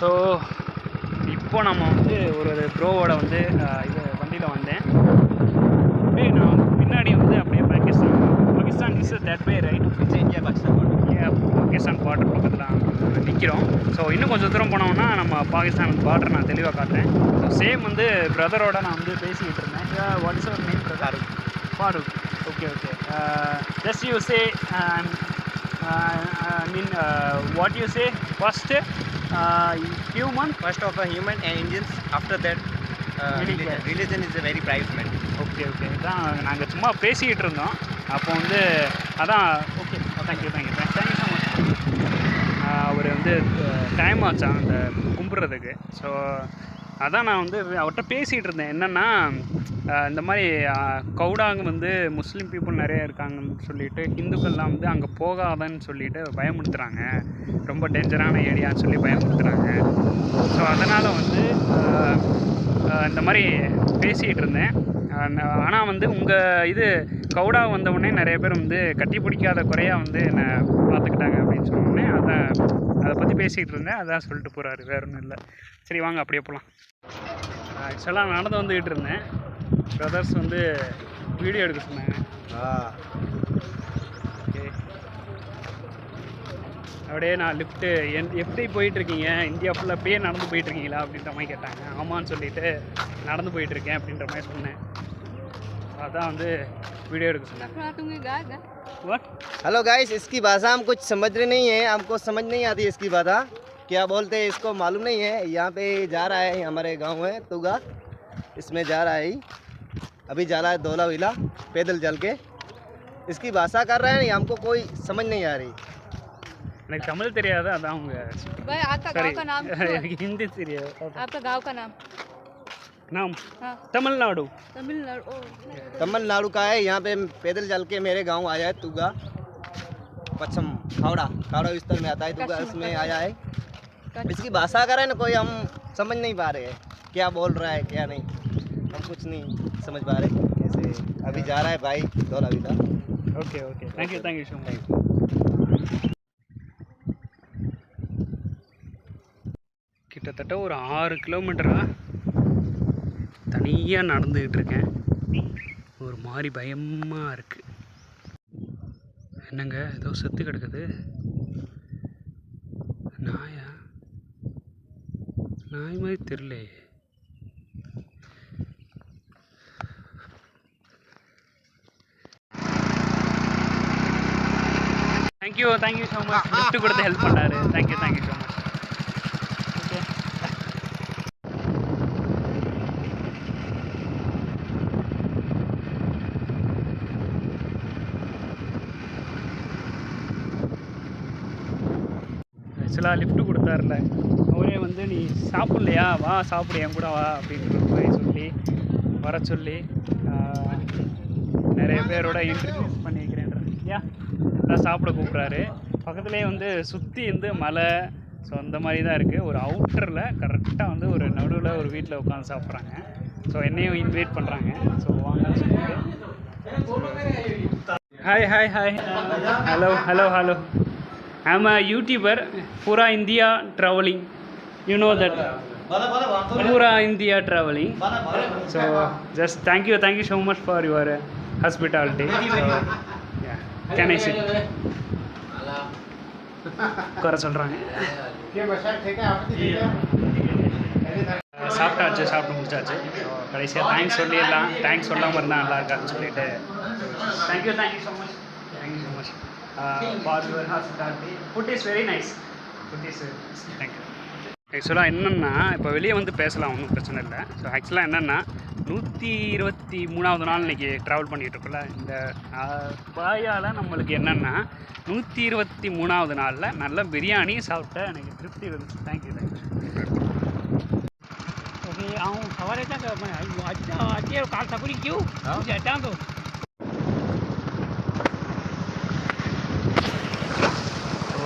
ஸோ இப்போ நம்ம வந்து ஒரு ப்ரோவோட வந்து இது வண்டியில் வந்தேன். அப்படியே நான் பின்னாடி வந்து அப்படியே Pakistan is that way right. India Pakistan border பக்கத்தில் நிற்கிறோம். ஸோ இன்னும் கொஞ்சம் தூரம் போனோம்னா நம்ம பாகிஸ்தான் பார்டர் நான் தெளிவாக காட்டுறேன். ஸோ சேம் வந்து பிரதரோட நான் வந்து பேசிக்கிட்டு இருந்தேன். வாட் இஸ் அவர் name? Farooq. Okay just you say what you say first human, first of a human and Indians, after that religion is a very private matter. Okay இதான் நாங்கள் சும்மா பேசிக்கிட்டு இருந்தோம். அப்போ வந்து அதான் ஓகே தேங்க்யூ ஸோ மச். அவர் வந்து டைம் ஆச்சா அந்த கும்பிட்றதுக்கு. ஸோ அதான் நான் வந்து அவர்கிட்ட பேசிகிட்டு இருந்தேன். என்னென்னா இந்த மாதிரி கவுடாங்க வந்து முஸ்லீம் பீப்புள் நிறைய இருக்காங்கன்னு சொல்லிட்டு ஹிந்துக்கள்லாம் வந்து அங்கே போகாதன்னு சொல்லிட்டு பயமுறுத்துகிறாங்க. ரொம்ப டேஞ்சரான ஏரியான்னு சொல்லி பயமுறுத்துகிறாங்க. ஸோ அதனால் வந்து இந்த மாதிரி பேசிகிட்டு இருந்தேன். ஆனால் வந்து உங்கள் இது கவுடா வந்தவுடனே நிறைய பேர் வந்து கட்டி பிடிக்காத குறையாக வந்து என்னை பார்த்துக்கிட்டாங்க அப்படின்னு சொன்னோடனே அதை பற்றி பேசிகிட்டு இருந்தேன். அதான் சொல்லிட்டு போகிறாரு, வேறு ஒன்றும் இல்லை. சரி வாங்க அப்படியே போகலாம். ஆக்சுவலாக நடந்து வந்துக்கிட்டு இருந்தேன். பிரதர்ஸ் வந்து வீடியோ எடுக்க சொன்னாங்க. ஓகே, அப்படியே நான் லிஃப்ட்டு எப்படி போயிட்டுருக்கீங்க, இந்தியா ஃபுல்லாக அப்படியே நடந்து போயிட்டுருக்கீங்களா அப்படின்ற மாதிரி கேட்டாங்க. ஆமான்னு சொல்லிவிட்டு நடந்து போயிட்டுருக்கேன் அப்படின்ற மாதிரி சொன்னேன். அதான் வந்து வீடியோ எடுக்க சொன்னாங்க. What? हेलो गाइस, इसकी भाषा हम कुछ समझ रहे नहीं है, हमको समझ नहीं आती इसकी भाषा, क्या बोलते हैं इसको मालूम नहीं है। यहाँ पे जा रहा है, हमारे गांव है तुगा, इसमें जा रहा है, अभी जा रहा है धोलाविला पैदल चल के। इसकी भाषा कर रहे हैं, हमको कोई समझ नहीं आ रही। எனக்கு தமிழ் தெரியாது, அதான் அவங்க. भाई आपका गांव का नाम? எனக்கு ஹிந்தி தெரியாது. आपका गांव का नाम? नाम हाँ तमिलनाडु। तमिलनाडु ओ तमिलनाडु का है। यहाँ पे पैदल चल के मेरे गांव आया है तुगा, पश्चिम खावड़ा विस्तार में आता है तुगा, उसमें आया है। इसकी भाषा कर रहे हैं ना कोई, हम समझ नहीं पा रहे हैं क्या बोल रहा है क्या नहीं, हम कुछ नहीं समझ पा रहे कैसे। अभी जा रहा है भाई Dholavira. Okay okay, thank you so much. கிட்டத்தட்ட ஒரு 6 கிலோமீட்டராக தனியாக நடந்துக்கிட்டு இருக்கேன். ஒரு மாதிரி பயமாக இருக்குது. என்னங்க ஏதோ செத்து கிடக்குது. நாயா? நாய் மாதிரி தெரியல. Thank you so much. லிஃப்ட் கொடுத்து ஹெல்ப் பண்ணாரு. Thank you so much. ஓகே, ஆக்சுவலாக லிஃப்ட் கொடுத்தாருல அவரே வந்து நீ சாப்பிட்லையா, வா சாப்பிடு என் கூட வா அப்படின்ற மாதிரி சொல்லி வர சொல்லி நிறைய பேரோட இன்ட்ரடியூஸ் பண்ணி வைக்கிறேன்றது அதான் சாப்பிட கூப்பிட்றாரு. பக்கத்துலேயே வந்து சுற்றி வந்து மலை, ஸோ அந்த மாதிரி தான் இருக்குது. ஒரு அவுட்டரில் கரெக்டாக வந்து ஒரு நடுவில் ஒரு வீட்டில் உட்காந்து சாப்பிட்றாங்க. ஸோ என்னையும் இன்வைட் பண்ணுறாங்க. ஸோ வாங்க சொல்லிட்டு hi hello I am a YouTuber, Pura India Traveling. You know that? Pura India Traveling. So just thank you so much for your hospitality. Yeah. Can I sit? உட்கார சொல்கிறாங்க. சாப்பிட்டு முடிச்சாச்சு. கடைசியாக thanks சொல்லிடலாம். Thanks சொல்லாமல் இருந்தால் நல்லா இருக்கான்னு சொல்லிட்டு thank you so much. For your hospitality. Food is very nice. Thank you. ஆக்சுவலாக என்னென்னா இப்போ வெளியே வந்து பேசலாம், ஒன்றும் பிரச்சனை இல்லை. ஸோ ஆக்சுவலாக என்னென்னா 123வது நாள் இன்றைக்கி ட்ராவல் பண்ணிகிட்ருக்கோம்ல, இந்த பாயால் நம்மளுக்கு என்னென்னா 123வது நாளில் நல்ல பிரியாணி சாப்பிட்ட எனக்கு திருப்தி இருந்துச்சு. Thank you. Oke, aku saware tak ke mana? Aja kal sakuri kyu? Jatang tu.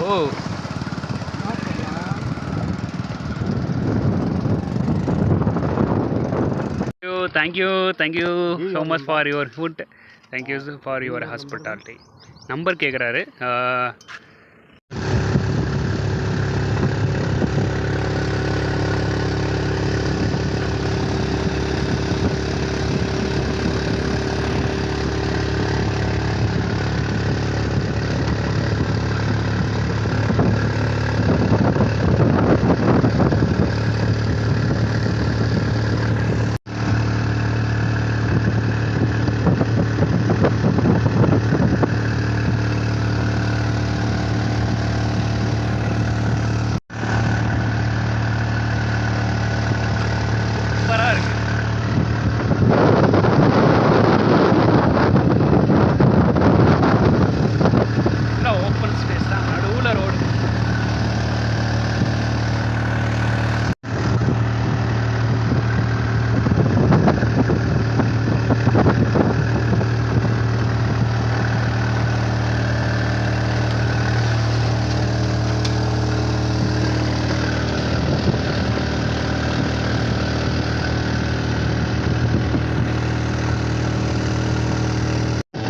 Oh. Thank you so much for your food. Thank you for your hospitality. Number கேட்குறாரு.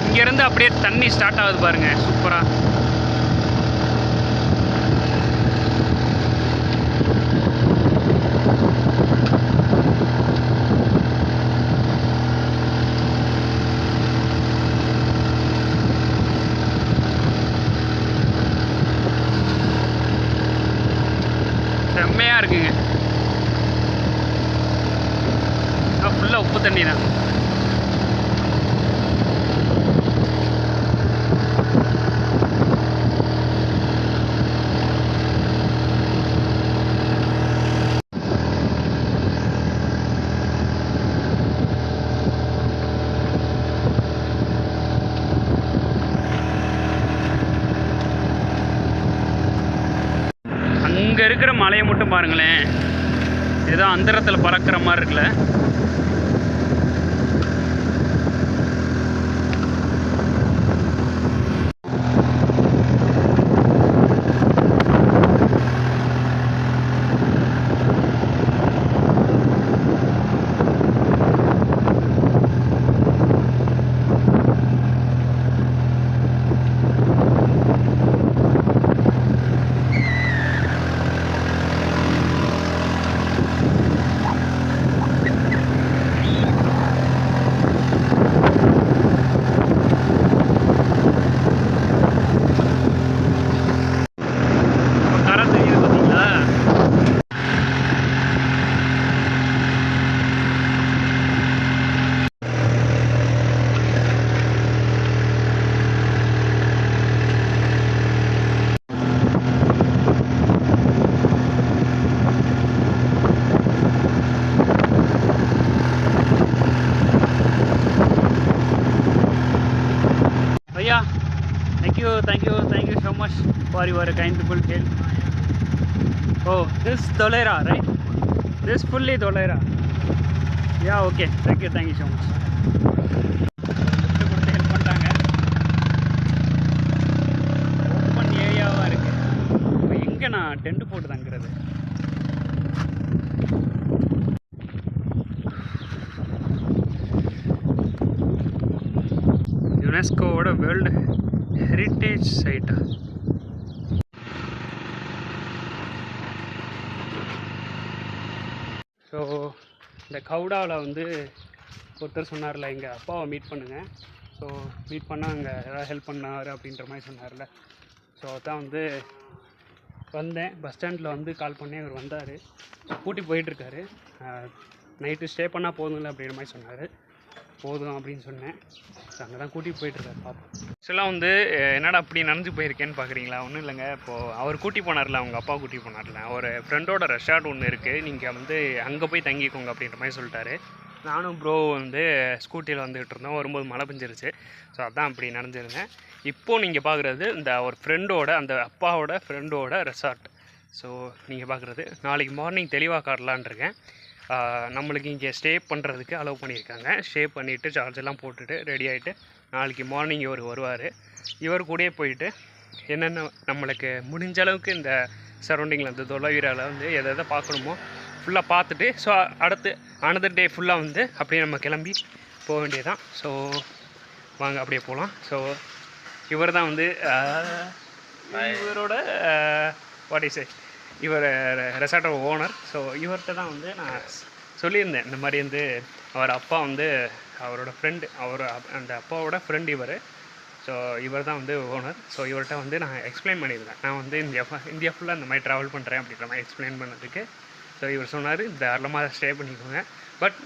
இங்கேருந்து அப்படியே தண்ணி ஸ்டார்ட் ஆகுது பாருங்க, சூப்பராக. செம்மையாக இருக்குங்க. ஃபுல்லாக உப்பு தண்ணி தான். அங்கே இருக்கிற மலையை மட்டும் பாருங்களேன், ஏதோ அந்தரத்தில் பறக்கிற மாதிரி இருக்குல்ல. भैया thank you so much for your kind people help. Oh, this Dholera, right? This fully Dholera. Yeah, okay. Thank you so much. Help பண்ணிட்டாங்க. ஓப்பன் ஏரியாவாக இருக்குது. இப்போ எங்கே நான் டென்ட் போட்டு தங்குறது? யுனெஸ்கோவோட வேர்ல்டு ஹெரிட்டேஜ் சைட்டா? ஸோ இந்த கவுடாவில் வந்து ஒருத்தர் சொன்னார்ல, எங்கள் அப்பாவை மீட் பண்ணுங்கள். ஸோ மீட் பண்ணால் அங்கே ஏதாவது ஹெல்ப் பண்ணார் அப்படின்ற மாதிரி சொன்னார்ல. ஸோ அதான் வந்து வந்தேன். பஸ் ஸ்டாண்டில் வந்து கால் பண்ணி அவர் வந்தார். கூட்டி போயிட்டுருக்காரு. நைட்டு ஸ்டே பண்ணால் போதும்ல அப்படின்ற மாதிரி சொன்னார். போதும் அப்படின்னு சொன்னேன். ஸோ அங்கே தான் கூட்டிகிட்டு போயிட்டுருக்காரு. பார்ப்போம். ஆக்சுவலாக வந்து என்னடா அப்படி நடந்து போயிருக்கேன்னு பார்க்குறீங்களா? ஒன்றும் இல்லைங்க. இப்போது அவர் கூட்டி போனார்ல, அவங்க அப்பா கூட்டி போனார்ல, ஒரு ஃப்ரெண்டோட ரெசார்ட் ஒன்று இருக்குது, நீங்கள் வந்து அங்கே போய் தங்கிக்கோங்க அப்படின்ற மாதிரி சொல்லிட்டாரு. நானும் ப்ரோ வந்து ஸ்கூட்டியில் வந்துகிட்டு இருந்தோம். வரும்போது மழை பெஞ்சிருச்சு. ஸோ அதான் அப்படி நடந்துருந்தேன். இப்போது நீங்கள் பார்க்குறது இந்த ஒரு ஃப்ரெண்டோட, அந்த அப்பாவோட ஃப்ரெண்டோட ரெசார்ட். ஸோ நீங்கள் பார்க்குறது நாளைக்கு மார்னிங் தெளிவாக காட்டலான் இருக்கேன். நம்மளுக்கு இங்கே ஸ்டே பண்ணுறதுக்கு அலோவ் பண்ணியிருக்காங்க. ஸ்டே பண்ணிவிட்டு சார்ஜெல்லாம் போட்டுட்டு ரெடி ஆகிட்டு நாளைக்கு மார்னிங் இவர் வருவார். இவர் கூடயே போயிட்டு என்னென்ன நம்மளுக்கு முடிஞ்ச அளவுக்கு இந்த சரௌண்டிங்கில் இந்த தொலைவீராவில் வந்து எதை பார்க்கணுமோ ஃபுல்லாக பார்த்துட்டு, ஸோ அடுத்து அனதர் டே ஃபுல்லாக வந்து அப்படியே நம்ம கிளம்பி போக வேண்டியதுதான். ஸோ வாங்க அப்படியே போகலாம். ஸோ இவர் தான் வந்து இவரோட இவர் ரெசார்ட்டோட ஓனர். ஸோ இவர்கிட்ட தான் வந்து நான் சொல்லியிருந்தேன், இந்த மாதிரி வந்து அவர் அப்பா வந்து அவரோட ஃப்ரெண்டு, அந்த அப்பாவோட ஃப்ரெண்ட் இவர். ஸோ இவர் தான் வந்து ஓனர். ஸோ இவர்கிட்ட வந்து நான் எக்ஸ்பிளைன் பண்ணியிருந்தேன், நான் வந்து இந்தியா ஃபுல்லாக இந்த மாதிரி ட்ராவல் பண்ணுறேன் அப்படின்ற மாதிரி எக்ஸ்பிளைன் பண்ணதுக்கு. ஸோ இவர் சொன்னார், தாராளமாக ஸ்டே பண்ணிக்கோங்க, பட்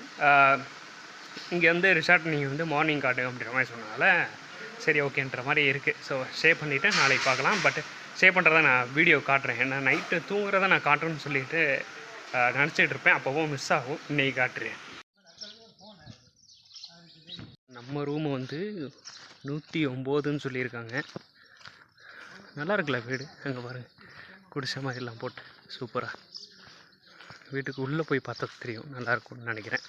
இங்கே வந்து ரிசார்ட் நீங்கள் வந்து மார்னிங் காட்டுங்க அப்படின்ற மாதிரி சொன்னதால சரி ஓகேன்ற மாதிரி இருக்குது. ஸோ ஸ்டே பண்ணிவிட்டு நாளைக்கு பார்க்கலாம். பட் ஸ்டே பண்ணுறத நான் வீடியோ காட்டுறேன். ஏன்னா நைட்டு தூங்குறத நான் காட்டுறேன்னு சொல்லிட்டு நினச்சிட்டு இருப்பேன், அப்போவோ மிஸ் ஆகும். இன்றைக்கி காட்டுறேன். நம்ம ரூமு வந்து 109ன்னு சொல்லியிருக்காங்க. நல்லா இருக்குல்ல வீடு? அங்கே பாருங்கள், குடிசை மாதிரிலாம் போட்டு சூப்பராக. வீட்டுக்கு உள்ளே போய் பார்த்தா தெரியும், நல்லாயிருக்கும்னு நினைக்கிறேன்.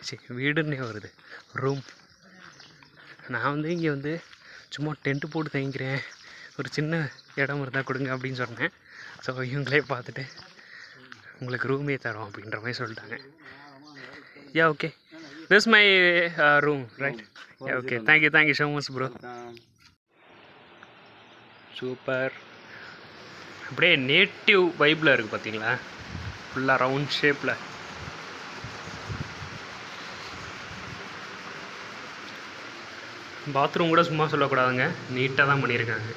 சரி, வீடுன்னே வருது, ரூம். நான் வந்து இங்கே வந்து சும்மா டென்ட்டு போட்டு தங்கிக்கிறேன், ஒரு சின்ன இடம் இருந்தால் கொடுங்க அப்படின்னு சொன்னேன். ஸோ இவங்களே பார்த்துட்டு உங்களுக்கு ரூமே தரோம் அப்படின்ற மாதிரி சொல்லிட்டாங்க. Yeah okay, this my room right? Yeah okay, thank you so much bro. Super. அப்படியே நேட்டிவ் வைப்பில் இருக்குது பார்த்தீங்களா? ஃபுல்லாக ரவுண்ட் ஷேப்பில். பாத்ரூம் கூட சும்மா சொல்லக்கூடாதுங்க, நீட்டாக தான் பண்ணியிருக்காங்க.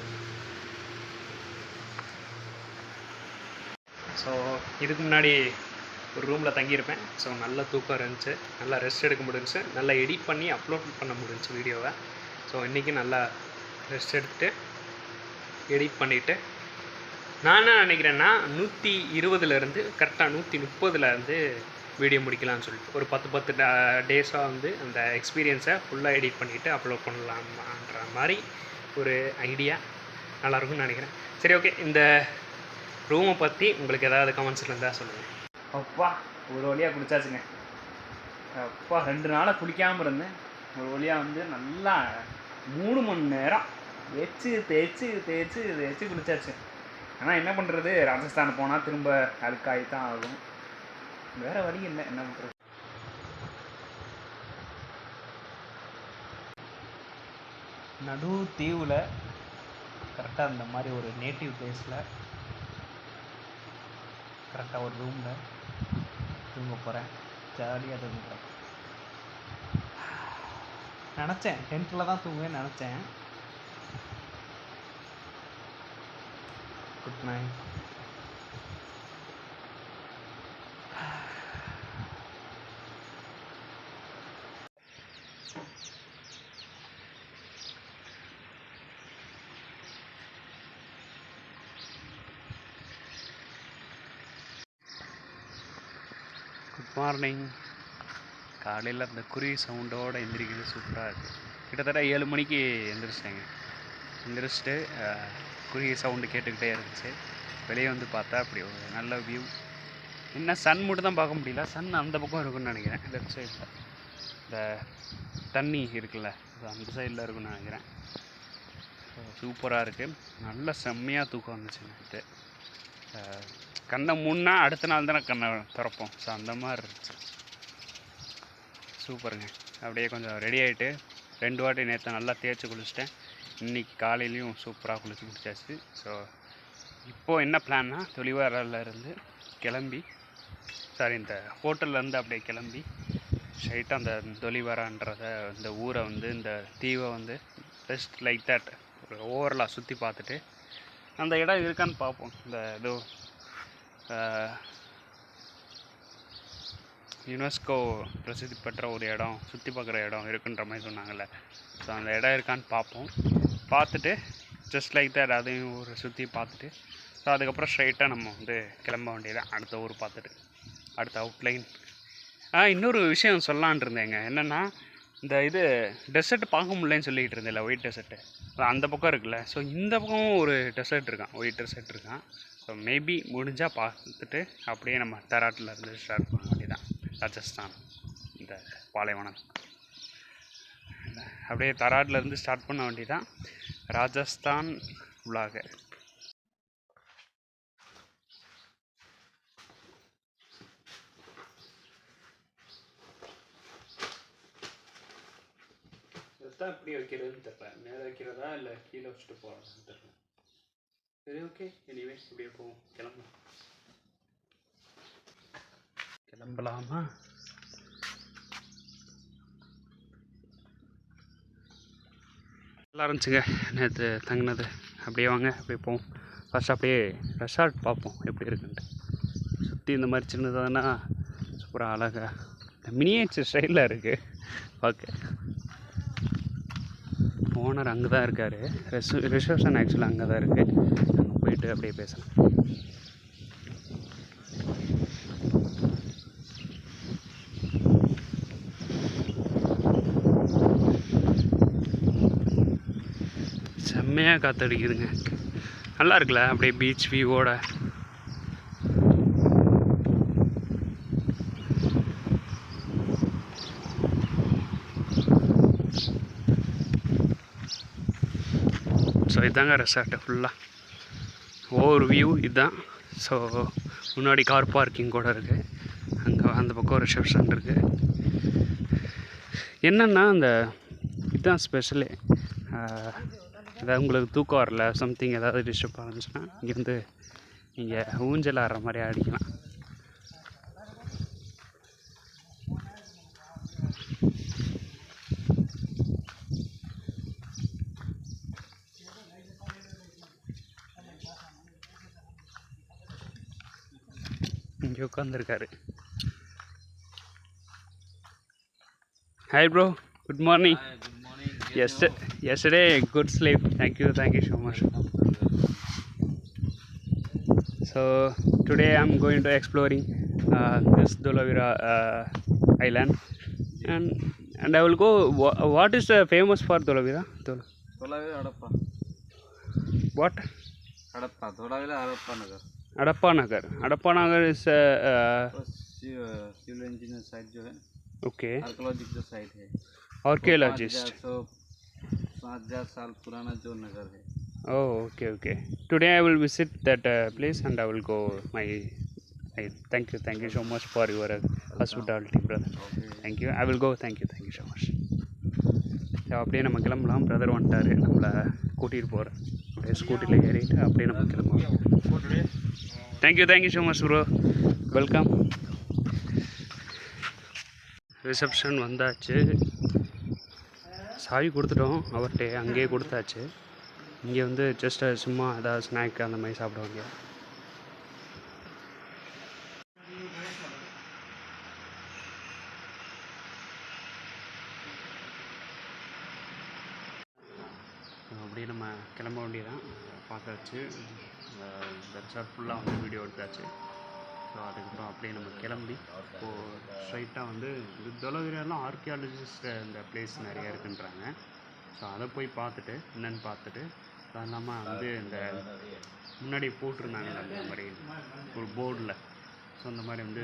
ஸோ இதுக்கு முன்னாடி ஒரு ரூமில் தங்கியிருப்பேன். ஸோ நல்ல தூக்கம் இருந்துச்சு, நல்லா ரெஸ்ட் எடுக்க முடிஞ்சிச்சு, நல்லா எடிட் பண்ணி அப்லோட் பண்ண முடிஞ்சிச்சு வீடியோவை. ஸோ இன்றைக்கி நல்லா ரெஸ்ட் எடுத்துகிட்டு எடிட் பண்ணிவிட்டு நான் என்ன நினைக்கிறேன்னா 120லேருந்து கரெக்டாக 130லேருந்து வீடியோ முடிக்கலாம்னு சொல்லிட்டு ஒரு 10 டேஸாக வந்து அந்த எக்ஸ்பீரியன்ஸை ஃபுல்லாக எடிட் பண்ணிவிட்டு அப்லோட் பண்ணலாம்ன்ற மாதிரி ஒரு ஐடியா. நல்லாயிருக்கும்னு நினைக்கிறேன். சரி ஓகே, இந்த ரூமை பற்றி உங்களுக்கு ஏதாவது கமெண்ட்ஸில் இருந்தால் சொல்லுங்கள். அப்பா ஒரு வழியாக குடிச்சாச்சுங்க. அப்பா 2 நாளாக குளிக்காமல் இருந்தேன். ஒரு வழியாக வந்து நல்லா 3 மணி நேரம் தேய்ச்சி குளிச்சாச்சு. ஆனால் என்ன பண்ணுறது, ராஜஸ்தான் போனால் திரும்ப அழுக்காகி தான் ஆகும். வேறு வழி இல்லை, என்ன பண்ணுறது. நடு தீவில் கரெக்டாக அந்த மாதிரி ஒரு நேட்டிவ் பிளேஸில் கரெக்டாக ஒரு ரூமில் தூங்க போகிறேன். ஜாலியாக தூங்க போகிறேன். நினச்சேன் டென்ட்டில் தான் தூங்குவேன்னு நினச்சேன். Good night. Good morning. காலையில் அந்த குருவி சவுண்டோடு எந்திரிக்கிறது சூப்பராக இருக்குது. கிட்டத்தட்ட 7 மணிக்கு எந்திரிச்சிட்டேங்க. எந்திரிச்சிட்டு குருவி சவுண்டு கேட்டுக்கிட்டே இருந்துச்சு. வெளியே வந்து பார்த்தா அப்படி ஒரு நல்ல வியூ. என்ன சன் மட்டும் தான் பார்க்க முடியல. சன் அந்த பக்கம் இருக்குன்னு நினைக்கிறேன். லெஃப்ட் சைடில் இந்த தண்ணி இருக்குல்ல, அந்த சைடில் இருக்குன்னு நினைக்கிறேன். சூப்பராக இருக்குது. நல்ல செம்மையாக தூக்கம் வந்துச்சு நைட்டு. கண்ணை மூணுனா அடுத்த நாள் தானே கண்ணை திறப்போம். ஸோ அந்த மாதிரி இருந்துச்சு. சூப்பருங்க. அப்படியே கொஞ்சம் ரெடி ஆகிட்டு 2 வாட்டி நேற்று நல்லா தேய்ச்சி குளிச்சிட்டேன். இன்றைக்கி காலையிலையும் சூப்பராக குளிச்சு முடிச்சாச்சு. ஸோ இப்போது என்ன பிளான்னா, தொலிவாரிலேருந்து கிளம்பி இந்த ஹோட்டல்லேருந்து அப்படியே கிளம்பி ஸ்ட்ரைட்டாக அந்த தொலிவாரான்றத இந்த ஊரை வந்து இந்த தீவை வந்து ஜஸ்ட் லைக் தட் ஒரு ஓவரலாக சுற்றி பார்த்துட்டு அந்த இடம் இருக்கான்னு பார்ப்போம். இந்த ஏதோ யுனெஸ்கோ பிரசித்தி பெற்ற ஒரு இடம், சுற்றி பார்க்குற இடம் இருக்குன்ற மாதிரி சொன்னாங்கள்ல. ஸோ அந்த இடம் இருக்கான்னு பார்ப்போம். பார்த்துட்டு ஜஸ்ட் லைக் தட் அதையும் ஒரு சுற்றி பார்த்துட்டு ஸோ அதுக்கப்புறம் ஸ்ட்ரைட்டாக நம்ம வந்து கிளம்ப வேண்டியதான் அடுத்த ஊர் பார்த்துட்டு அடுத்த அவுட்லைன். இன்னொரு விஷயம் சொல்லலான் இருந்தேங்க. என்னென்னா, இந்த இது டெசர்ட் பார்க்க முடியலன்னு சொல்லிகிட்டு இருந்தேன்ல, ஒயிட் டெசர்ட்டு அந்த பக்கம் இருக்குல்ல. ஸோ இந்த பக்கமும் ஒரு டெசர்ட் இருக்கான், ஒயிட் டெசர்ட் இருக்கான். ஸோ மேபி முடிஞ்சால் பார்த்துட்டு அப்படியே நம்ம தராட்டில் இருந்து ஸ்டார்ட் பண்ண வேண்டியதான். ராஜஸ்தான் இந்த பாலைவனம் அப்படியே தராட்டில் இருந்து ஸ்டார்ட் பண்ண வேண்டியதான் ராஜஸ்தான் vlog. இதுதான் எப்படி வைக்கிறதுன்னு தெரியல. மேலே வைக்கிறதா இல்லை கீழே வச்சுட்டு போகிறதான்னு தெரியல. சரி, ஓகே. எனிவே இப்படியே போவோம். கிளம்பலாமா? நல்லா இருந்துச்சுங்க நேற்று தங்கினது. அப்படியே வாங்க அப்படியே போவோம். ஃபஸ்ட் அப்படியே ரெசார்ட் பார்ப்போம் எப்படி இருக்குன்ட்டு. சுற்றி இந்த மாதிரி சின்னதானா சூப்பராக அழகாக இந்த மினியேச்சர் ஸ்டைலில் இருக்குது பார்க்க. ஓனர் அங்கே தான் இருக்கார். ரிசப்ஷன் ஆக்சுவலாக அங்கே தான் இருக்குது. அங்கே போயிட்டு அப்படியே பேசலாம். செம்மையாக காற்றடிக்குதுங்க. நல்லா இருக்குல்ல அப்படியே பீச் வியூவோட. ஸோ இதாங்க ரெசார்ட்டு ஃபுல்லாக ஓவர் வியூ இதுதான். ஸோ முன்னாடி கார் பார்க்கிங் கூட இருக்குது. அங்கே அந்த பக்கம் ரிசப்ஷன் இருக்குது. என்னென்னா அந்த இதுதான் ஸ்பெஷலே. ஏதாவது உங்களுக்கு தூக்கம் வரல, சம்திங் ஏதாவது டிஸ்டர்ப் ஆரம்பிச்சுன்னா இங்கேருந்து நீங்கள் ஊஞ்சல் ஆடுற மாதிரி ஆடிக்கலாம். இங்கே உட்காந்துருக்காரு. Hi bro, good morning. Yesterday good sleep. Thank you so much. So today I'm going to exploring this Dholavira island, and I will go. What is famous for Dholavira? Dholavira Harappa. What? Harappa. Dholavira Harappa Nagar. Harappa Nagar is civil engineer site जो है, okay, archaeological site है, archaeologist. 5,000 साल पुराना जो नगर है. Oh, okay. Today I will visit that place and I will go. Thank you so much for your hospitality, brother. Thank you. I will go. Thank you so much. அப்படியே நம்ம கிளம்பலாம். Brother வந்துட்டார், நம்மளை கூட்டிகிட்டு போகிறேன். அப்படியே ஸ்கூட்டியில் ஏறிட்டு அப்படியே நம்ம கிளம்பலாம். Thank you so much bro, welcome. Reception வந்தாச்சு, சாவி கொடுத்துட்டோம் அவர்கிட்ட, அங்கேயே கொடுத்தாச்சு. இங்கே வந்து ஜஸ்ட் சும்மா ஏதாவது ஸ்நாக் அந்த மாதிரி சாப்பிடுவாங்க. அப்படியே நம்ம கிளம்ப வேண்டியதான். பார்த்தாச்சு, தட்ஸ் ஃபுல்லாக வந்து வீடியோ எடுத்தாச்சு. ஸோ அதுக்கப்புறம் அப்படியே நம்ம கிளம்பி இப்போது ஸ்ட்ரைட்டாக வந்து இது தொலைவிலாம் ஆர்கியாலஜிஸ்ட் இந்த பிளேஸ் நிறையா இருக்குன்றாங்க. ஸோ அதை போய் பார்த்துட்டு என்னென்னு பார்த்துட்டு, அது இல்லாமல் வந்து இந்த முன்னாடி போட்டிருந்தாங்க அந்த மாதிரி ஒரு போர்டில். ஸோ அந்த மாதிரி வந்து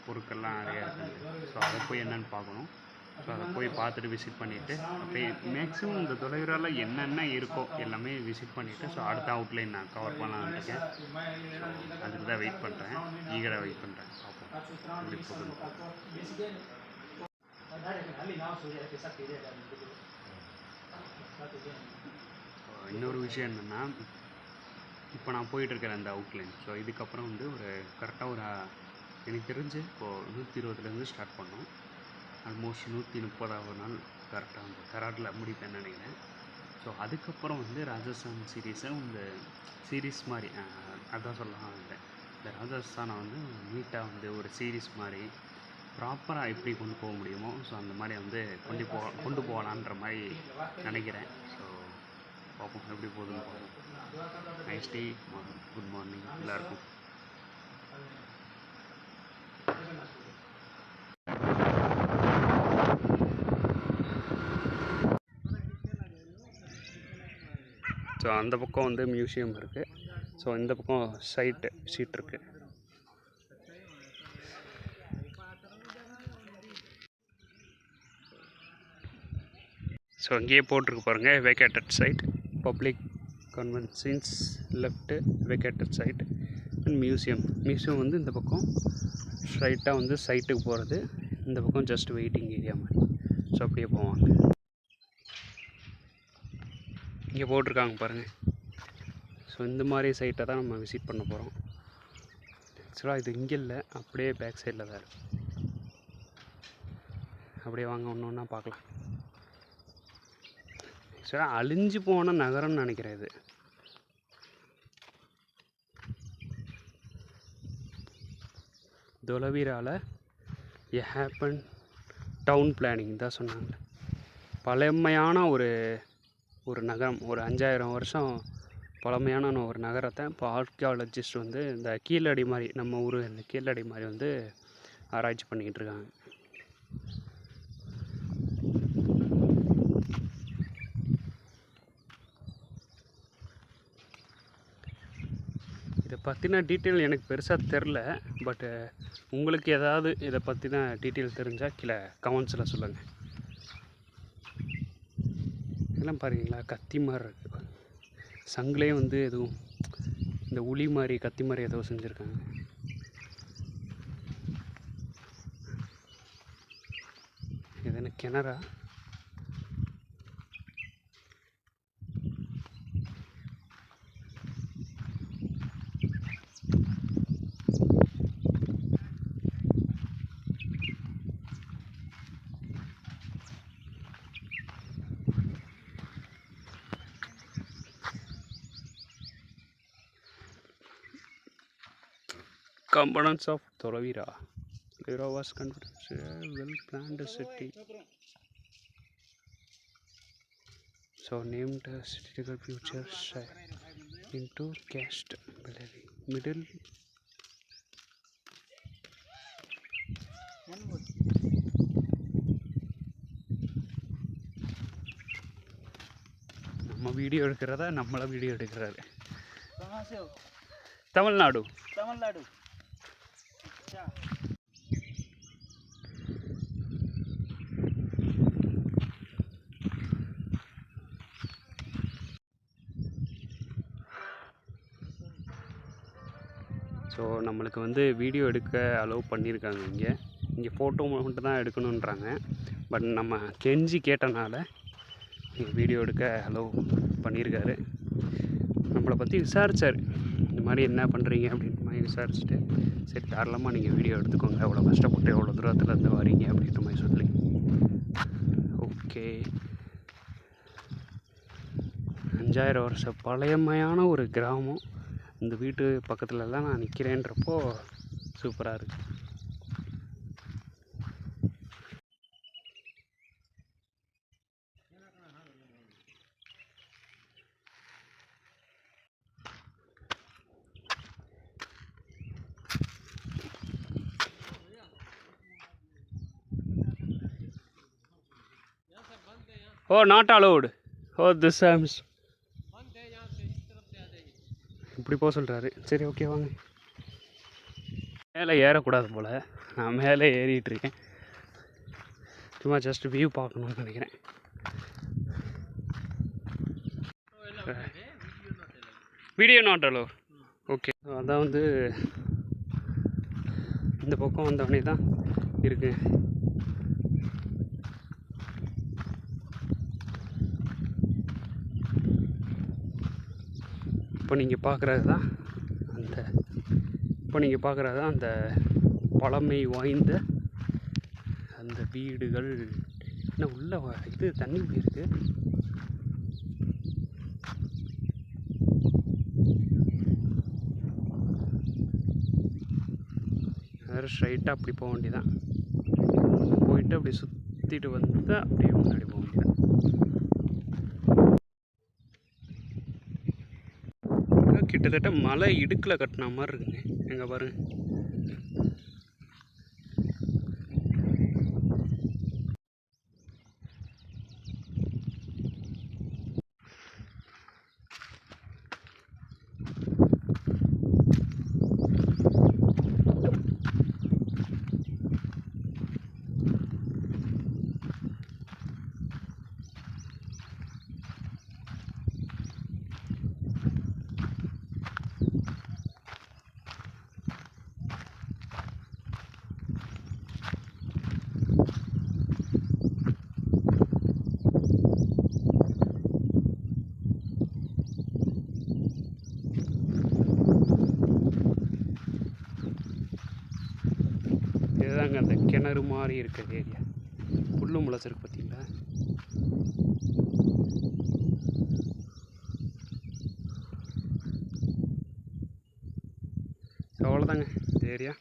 பொருட்கள்லாம் நிறையா இருக்குது. ஸோ அதை போய் என்னென்னு பார்க்கணும். ஸோ அதை போய் பார்த்துட்டு விசிட் பண்ணிவிட்டு அப்படியே மேக்ஸிமம் இந்த தொலைவிரால என்னென்ன இருக்கோ எல்லாமே விசிட் பண்ணிவிட்டு, ஸோ அடுத்த அவுட்லைன் நான் கவர் பண்ணலான்னு இருக்கேன். ஸோ அதுக்கு தான் வெயிட் பண்ணுறேன், ஈகராக வெயிட் பண்ணுறேன். பார்ப்போம் எப்படி போகுது. இன்னொரு விஷயம் என்னென்னா, இப்போ நான் போயிட்டுருக்கிற அந்த அவுட்லைன், ஸோ இதுக்கப்புறம் வந்து ஒரு கரெக்டாக ஒரு எனக்கு தெரிஞ்சு இப்போது 120 ஸ்டார்ட் பண்ணோம். ஆல்மோஸ்ட் 130வது நாள் கரெக்டாக வந்து கராட்டில் முடிப்பேன்னு நினைக்கிறேன். ஸோ அதுக்கப்புறம் வந்து ராஜஸ்தான் சீரீஸை இந்த சீரீஸ் மாதிரி அதான் சொல்லலாம். இந்த ராஜஸ்தானை வந்து நீட்டாக வந்து ஒரு சீரீஸ் மாதிரி ப்ராப்பராக எப்படி கொண்டு போக முடியுமோ, ஸோ அந்த மாதிரி வந்து கொண்டு போகலான்ற மாதிரி நினைக்கிறேன். ஸோ பார்ப்போம் எப்படி போகுதுன்னு பார்ப்போம். நைஸ் டே, குட் மார்னிங் எல்லாருக்கும். ஸோ அந்த பக்கம் வந்து மியூசியம் இருக்குது. ஸோ இந்த பக்கம் சீட் இருக்குது. ஸோ அங்கேயே போட்டிருக்கு பாருங்கள், vacated side, public conventions left, vacated side and museum வந்து இந்த பக்கம் ஸ்ட்ரைட்டாக வந்து சைட்டுக்கு போகிறது, இந்த பக்கம் ஜஸ்ட் வெயிட்டிங் ஏரியா மாதிரி. ஸோ அப்படியே போவாங்க. இங்கே போட்டிருக்காங்க பாருங்கள். ஸோ இந்த மாதிரி சைட்டை தான் நம்ம விசிட் பண்ண போகிறோம். ஆக்சுவலாக இது இங்கே இல்லை, அப்படியே பேக் சைடில் தான் இருக்குது. அப்படியே வாங்க ஒன்று ஒன்றா பார்க்கலாம். ஆக்சுவலாக அழிஞ்சு போன நகரம்னு நினைக்கிறேன் இது. தொலைவீரால எ ஹேப்பன் டவுன் பிளானிங் தான் சொன்னாங்க. பழமையான ஒரு நகரம், ஒரு 5000 வருஷம் பழமையான ஒரு நகரத்தை இப்போ ஆர்கியாலஜிஸ்ட் வந்து இந்த கீழடி மாதிரி, நம்ம ஊர் இந்த கீழடி மாதிரி வந்து ஆராய்ச்சி பண்ணிக்கிட்டு இருக்காங்க. இதை பற்றின டீட்டெயில் எனக்கு பெருசாக தெரில, பட்டு உங்களுக்கு ஏதாவது இதை பற்றின டீட்டெயில் தெரிஞ்சால் கீழே கமெண்ட்ஸில் சொல்லுங்கள். இதெல்லாம் பாருங்களா, கத்தி மாதிரி இருக்குது. சங்கிலே வந்து எதுவும் இந்த உளி மாதிரி கத்தி மாதிரி ஏதோ செஞ்சுருக்காங்க. இது என்ன கிணறா? Components of Thoravira. Thoravira was considered a well-planned city. So named a strategical future into cast middle. நம்ம வீடியோ எடுக்கிறதா நம்மள வீடியோ எடுக்கிறாரு. तमिलनाडु। तमिलनाडु। ஸோ நம்மளுக்கு வந்து வீடியோ எடுக்க அலோவ் பண்ணியிருக்காங்க. இங்கே ஃபோட்டோ மட்டும் தான் எடுக்கணுன்றாங்க. பட் நம்ம கெஞ்சி கேட்டனால வீடியோ எடுக்க அலோவ் பண்ணியிருக்காரு. நம்மளை பற்றி விசாரித்தார், இந்த மாதிரி என்ன பண்ணுறீங்க அப்படின்ற மாதிரி விசாரிச்சுட்டு, சரி தாராளமாக நீங்கள் வீடியோ எடுத்துக்கோங்க, எவ்வளோ கஷ்டப்பட்டு எவ்வளோ தூரத்துலேருந்து வரீங்க அப்படின்ற மாதிரி சொல்லி. ஓகே, 5000 வருஷம் பழையமையான ஒரு கிராமம். இந்த வீட்டு பக்கத்துலலாம் நான் நிற்கிறேன்றப்போ சூப்பராக இருக்குது. Oh not allowed. Oh this arms இப்படி போக சொல்கிறாரு. சரி ஓகே வாங்க. மேலே ஏறக்கூடாது போல், நான் மேலே ஏறிட்டுருக்கேன். சும்மா ஜஸ்ட் வியூ பார்க்கணுன்னு நினைக்கிறேன். Video not allow. ஓகே, அதான் வந்து இந்த பக்கம் வந்தவொடனே தான் இருக்கு. இப்போ நீங்கள் பார்க்குறது தான் அந்த பழமை வாய்ந்த அந்த வீடுகள். என்ன உள்ள இது தண்ணி போயிருக்கு. வேறு ஸ்ட்ரைட்டாக அப்படி போக வேண்டியதான். போயிட்டு அப்படி சுற்றிட்டு வந்து அப்படியே முன்னாடி போக வேண்டியதான். கிட்டத்தட்ட மலை இடுக்கில் கட்டின மாதிரி இருக்குங்க. எங்கே பாருங்க. இதுதாங்க அந்த கிணறு மாதிரி இருக்கிற ஏரியா. புல்லும் முளைச்சிருக்கு பார்த்தீங்களா. அவ்வளோதாங்க இந்த ஏரியா.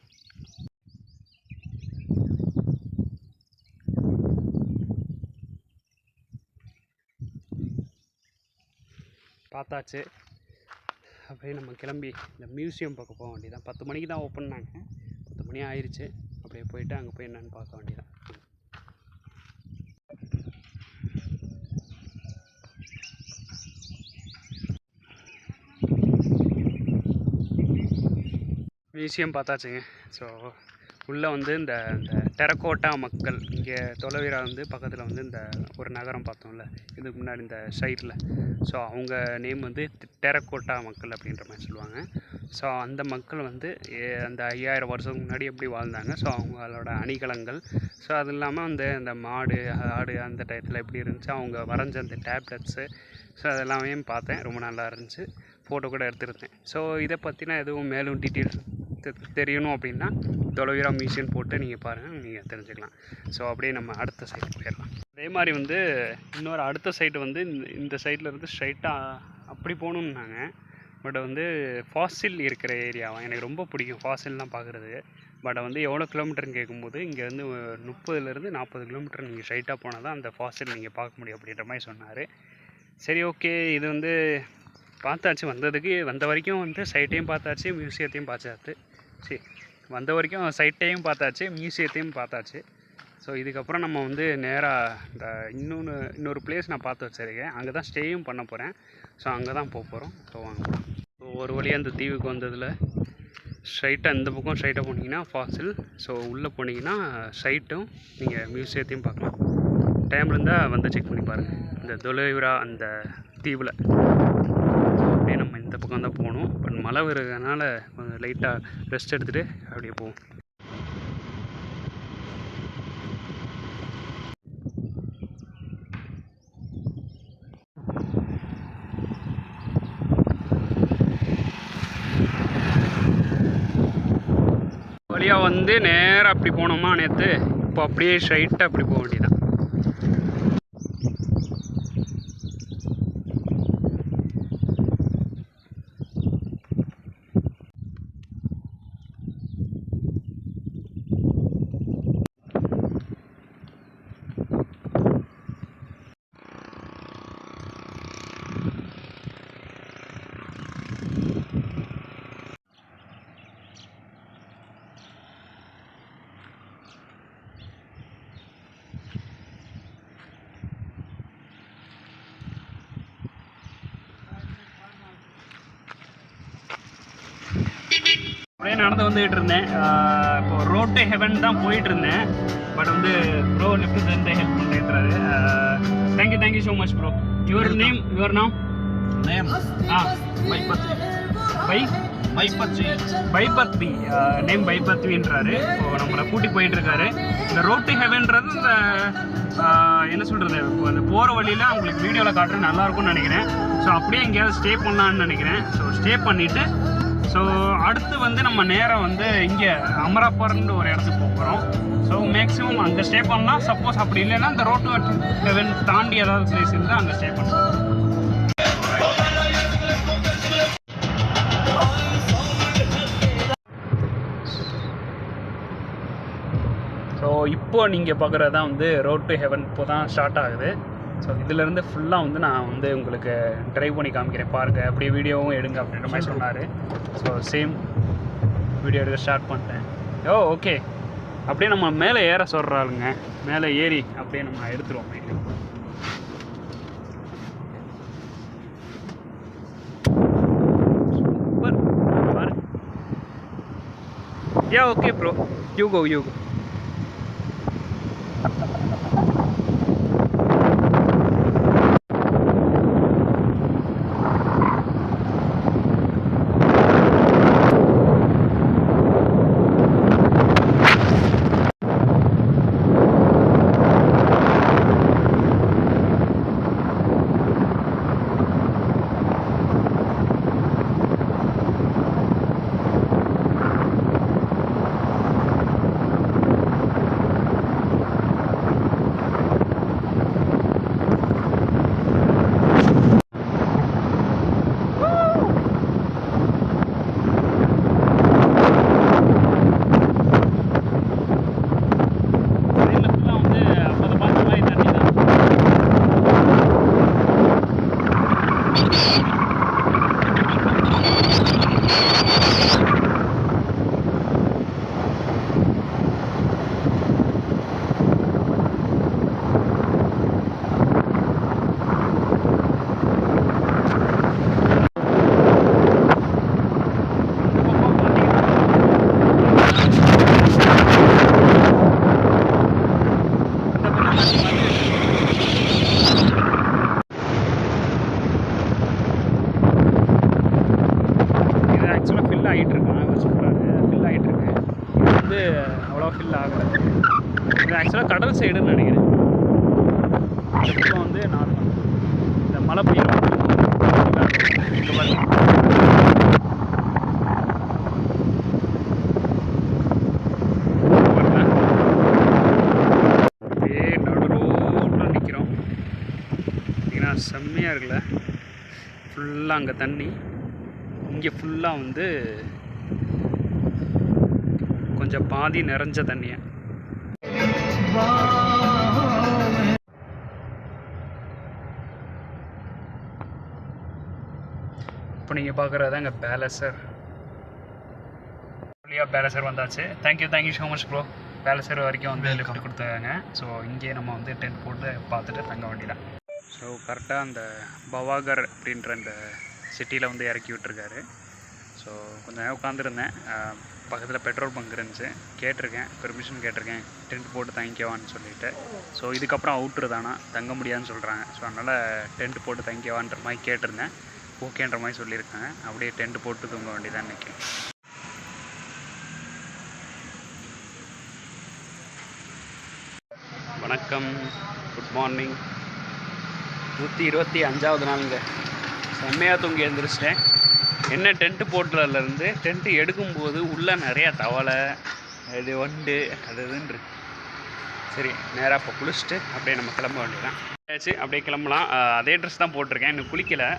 பார்த்தாச்சு. அப்படியே நம்ம கிளம்பி இந்த மியூசியம் பார்க்க போக வேண்டியதான். 10 மணிக்கு தான் ஓப்பன் பண்ணாங்க, 10 மணி ஆயிடுச்சு. அப்படியே போயிட்டு அங்கே போய் என்னென்னு பார்க்க வேண்டியதான். மியூசியம் பார்த்தாச்சுங்க. ஸோ உள்ளே வந்து இந்த டெரக்கோட்டா மக்கள் இங்கே தொலைவீரா வந்து பக்கத்தில் வந்து இந்த ஒரு நகரம் பார்த்தோம்ல இதுக்கு முன்னாடி இந்த சைடில். ஸோ அவங்க நேம் வந்து டெரக்கோட்டா மக்கள் அப்படின்ற மாதிரி சொல்லுவாங்க. ஸோ அந்த மக்கள் வந்து அந்த 5000 வருஷத்துக்கு முன்னாடி எப்படி வாழ்ந்தாங்க, ஸோ அவங்களோட அணிகலங்கள், ஸோ அது இல்லாமல் அந்த மாடு ஆடு அந்த டயத்தில் எப்படி இருந்துச்சு, அவங்க வரைஞ்ச அந்த டேப்லெட்ஸு, ஸோ அதெல்லாமே பார்த்தேன். ரொம்ப நல்லா இருந்துச்சு. ஃபோட்டோ கூட எடுத்துருந்தேன். ஸோ இதை பற்றினா எதுவும் மேலும் டீட்டெயில்ஸ் தெரியணும் அப்படின்னா தொலைவீரா மியூசியம் போட்டு நீங்கள் பாருங்கள், நீங்கள் தெரிஞ்சுக்கலாம். ஸோ அப்படியே நம்ம அடுத்த சைடு போயிடலாம். அதே மாதிரி வந்து இன்னொரு அடுத்த சைடு வந்து இந்த சைடில் இருந்து ஸ்ட்ரைட்டாக அப்படி போகணுன்னாங்க. பட் வந்து ஃபாசில் இருக்கிற ஏரியாவும் எனக்கு ரொம்ப பிடிக்கும், ஃபாசில்லாம் பார்க்குறது. பட் வந்து எவ்வளோ கிலோமீட்டர்னு கேட்கும்போது இங்கே வந்து 30 to 40 கிலோமீட்டர் நீங்கள் ஸ்ட்ரைட்டாக போனால் தான் அந்த ஃபாசில் நீங்கள் பார்க்க முடியும் அப்படின்ற மாதிரி சொன்னார். சரி ஓகே, இது வந்து பார்த்தாச்சு. வந்த வரைக்கும் வந்து சைட்டையும் பார்த்தாச்சு, மியூசியத்தையும் பார்த்தாச்சு. சரி, வந்த வரைக்கும் சைட்டையும் பார்த்தாச்சு, மியூசியத்தையும் பார்த்தாச்சு. ஸோ இதுக்கப்புறம் நம்ம வந்து நேராக இந்த இன்னொரு பிளேஸ் நான் பார்த்து வச்சுருக்கேன். அங்கே தான் ஸ்டேயும் பண்ண போகிறேன். ஸோ அங்கே தான் போக போகிறோம். ஸோ வாங்க. ஒரு வழியாக அந்த தீவுக்கு வந்ததில் ஸ்ட்ரைட்டாக இந்த பக்கம் ஸ்ட்ரைட்டாக போனீங்கன்னா ஃபாசில், ஸோ உள்ளே போனீங்கன்னா ஸ்ட்ரைட்டும் நீங்கள் மியூசியத்தையும் பார்க்கலாம். டைம் இருந்தால் வந்து செக் பண்ணி பாருங்கள். இந்த தொலைவிரா அந்த தீவில் அப்படியே நம்ம இந்த பக்கம் தான் போகணும். பட் மழை வருதுனால கொஞ்சம் லைட்டாக ரெஸ்ட் எடுத்துகிட்டு அப்படியே போவோம். வழியாக வந்து நேராக அப்படி போனோமா நேற்று, இப்போ அப்படியே ஸ்ட்ரைட்டாக அப்படி போக வேண்டியதான். அப்படியே நடந்து வந்துகிட்டு இருந்தேன். இப்போ ரோட் டு ஹெவன் தான் போயிட்டு இருந்தேன். பட் வந்து ப்ரோ லெஃப்ட் இருந்து ஹெல்ப் பண்ணுறாரு. Thank you so much bro. Your name name பைபத்வி நேம் பைபத்வின்றாரு. இப்போ நம்மளை கூட்டி போயிட்டு இருக்காரு. இந்த ரோட் டு ஹெவன்றது இந்த என்ன சொல்கிறது, அந்த போகிற வழியில் உங்களுக்கு வீடியோவில் காட்டுறது நல்லாயிருக்கும்னு நினைக்கிறேன். ஸோ அப்படியே எங்கேயாவது ஸ்டே பண்ணலான்னு நினைக்கிறேன். ஸோ ஸ்டே பண்ணிவிட்டு ஸோ அடுத்து வந்து நம்ம நேராக வந்து இங்கே அமராப்பர்ன்ற ஒரு இடத்துக்கு போகிறோம். ஸோ மேக்ஸிமம் அங்கே ஸ்டே பண்ணலாம். சப்போஸ் அப்படி இல்லைன்னா இந்த ரோட் டு ஹெவன் தாண்டி ஏதாவது பிளேஸ் இருந்தால் அங்கே ஸ்டே பண்ணலாம். ஸோ இப்போ நீங்கள் பார்க்குறது தான் வந்து ரோட் டு ஹெவன் இப்போ தான் ஸ்டார்ட் ஆகுது. ஸோ இதிலேருந்து ஃபுல்லாக வந்து நான் வந்து உங்களுக்கு ட்ரைவ் பண்ணி காமிக்கிறேன், பாருங்க, அப்படியே வீடியோவும் எடுங்க அப்படின்ற மாதிரி சொன்னார். ஸோ சேம் வீடியோ எடுக்க ஸ்டார்ட் பண்ணிட்டேன். ஓகே, அப்படியே நம்ம மேலே ஏற சொல்கிறாளுங்க. மேலே ஏறி அப்படியே நம்ம எடுத்துருவோம் வீடியோ. சூப்பர், பாரு. Okay bro, you go. ஆக்சுவலாக கடல் சைடுன்னு நினைக்கிறேன். இப்போ வந்து நார்மல் இந்த மழை பெய்யும். அப்படியே நடு ரோட்டில் நிற்கிறோம். பார்த்தீங்கன்னா செம்மையாக இருக்குல்ல. ஃபுல்லாக அங்கே தண்ணி, இங்கே ஃபுல்லாக வந்து கொஞ்சம் பாதி நிறைஞ்ச தண்ணியை. இப்போ நீங்கள் பார்க்குறது எங்கள் பேலஸர். பேலஸர் வந்தாச்சு. Thank you so much bro. Balasar வரைக்கும் வந்து லிஃப்ட் கொடுத்தாங்க. ஸோ இங்கே நம்ம வந்து டென்ட் போட்டு பார்த்துட்டு தங்க வேண்டியதான். ஸோ கரெக்டாக அந்த பவாகர் அப்படின்ற அந்த சிட்டியில் வந்து இறக்கி விட்டுருக்காரு. ஸோ கொஞ்சம் நேரம் உட்காந்துருந்தேன். பக்கத்தில் பெட்ரோல் பங்க் இருந்துச்சு. கேட்டிருக்கேன், பெர்மிஷன் கேட்டிருக்கேன், டென்ட் போட்டு தங்கிக்கவான்னு சொல்லிட்டு. ஸோ இதுக்கப்புறம் அவுட்ரு தானா, தங்க முடியாதுன்னு சொல்கிறாங்க. ஸோ அதனால் டென்ட் போட்டு தங்கிக்கவான்ற மாதிரி கேட்டிருந்தேன். ஓகேன்ற மாதிரி சொல்லியிருக்காங்க. அப்படியே டென்ட் போட்டு தூங்க வேண்டியதான் இன்றைக்கி. வணக்கம், குட் மார்னிங். 125வது நாளுங்க. செம்மையாக தூங்கி எழுந்திரிச்சிட்டேன். என்ன டென்ட்டு போட்டுறதுலேருந்து டென்ட்டு எடுக்கும்போது உள்ளே நிறையா தவளை, இது வண்டு, அது இதுன்னு இருக்கு. சரி, நேராக இப்போ குளிச்சுட்டு அப்படியே நம்ம கிளம்ப வேண்டியதான். ஆச்சு, அப்படியே கிளம்பலாம். அதே ட்ரெஸ் தான் போட்டிருக்கேன், இன்னும் குளிக்கலை.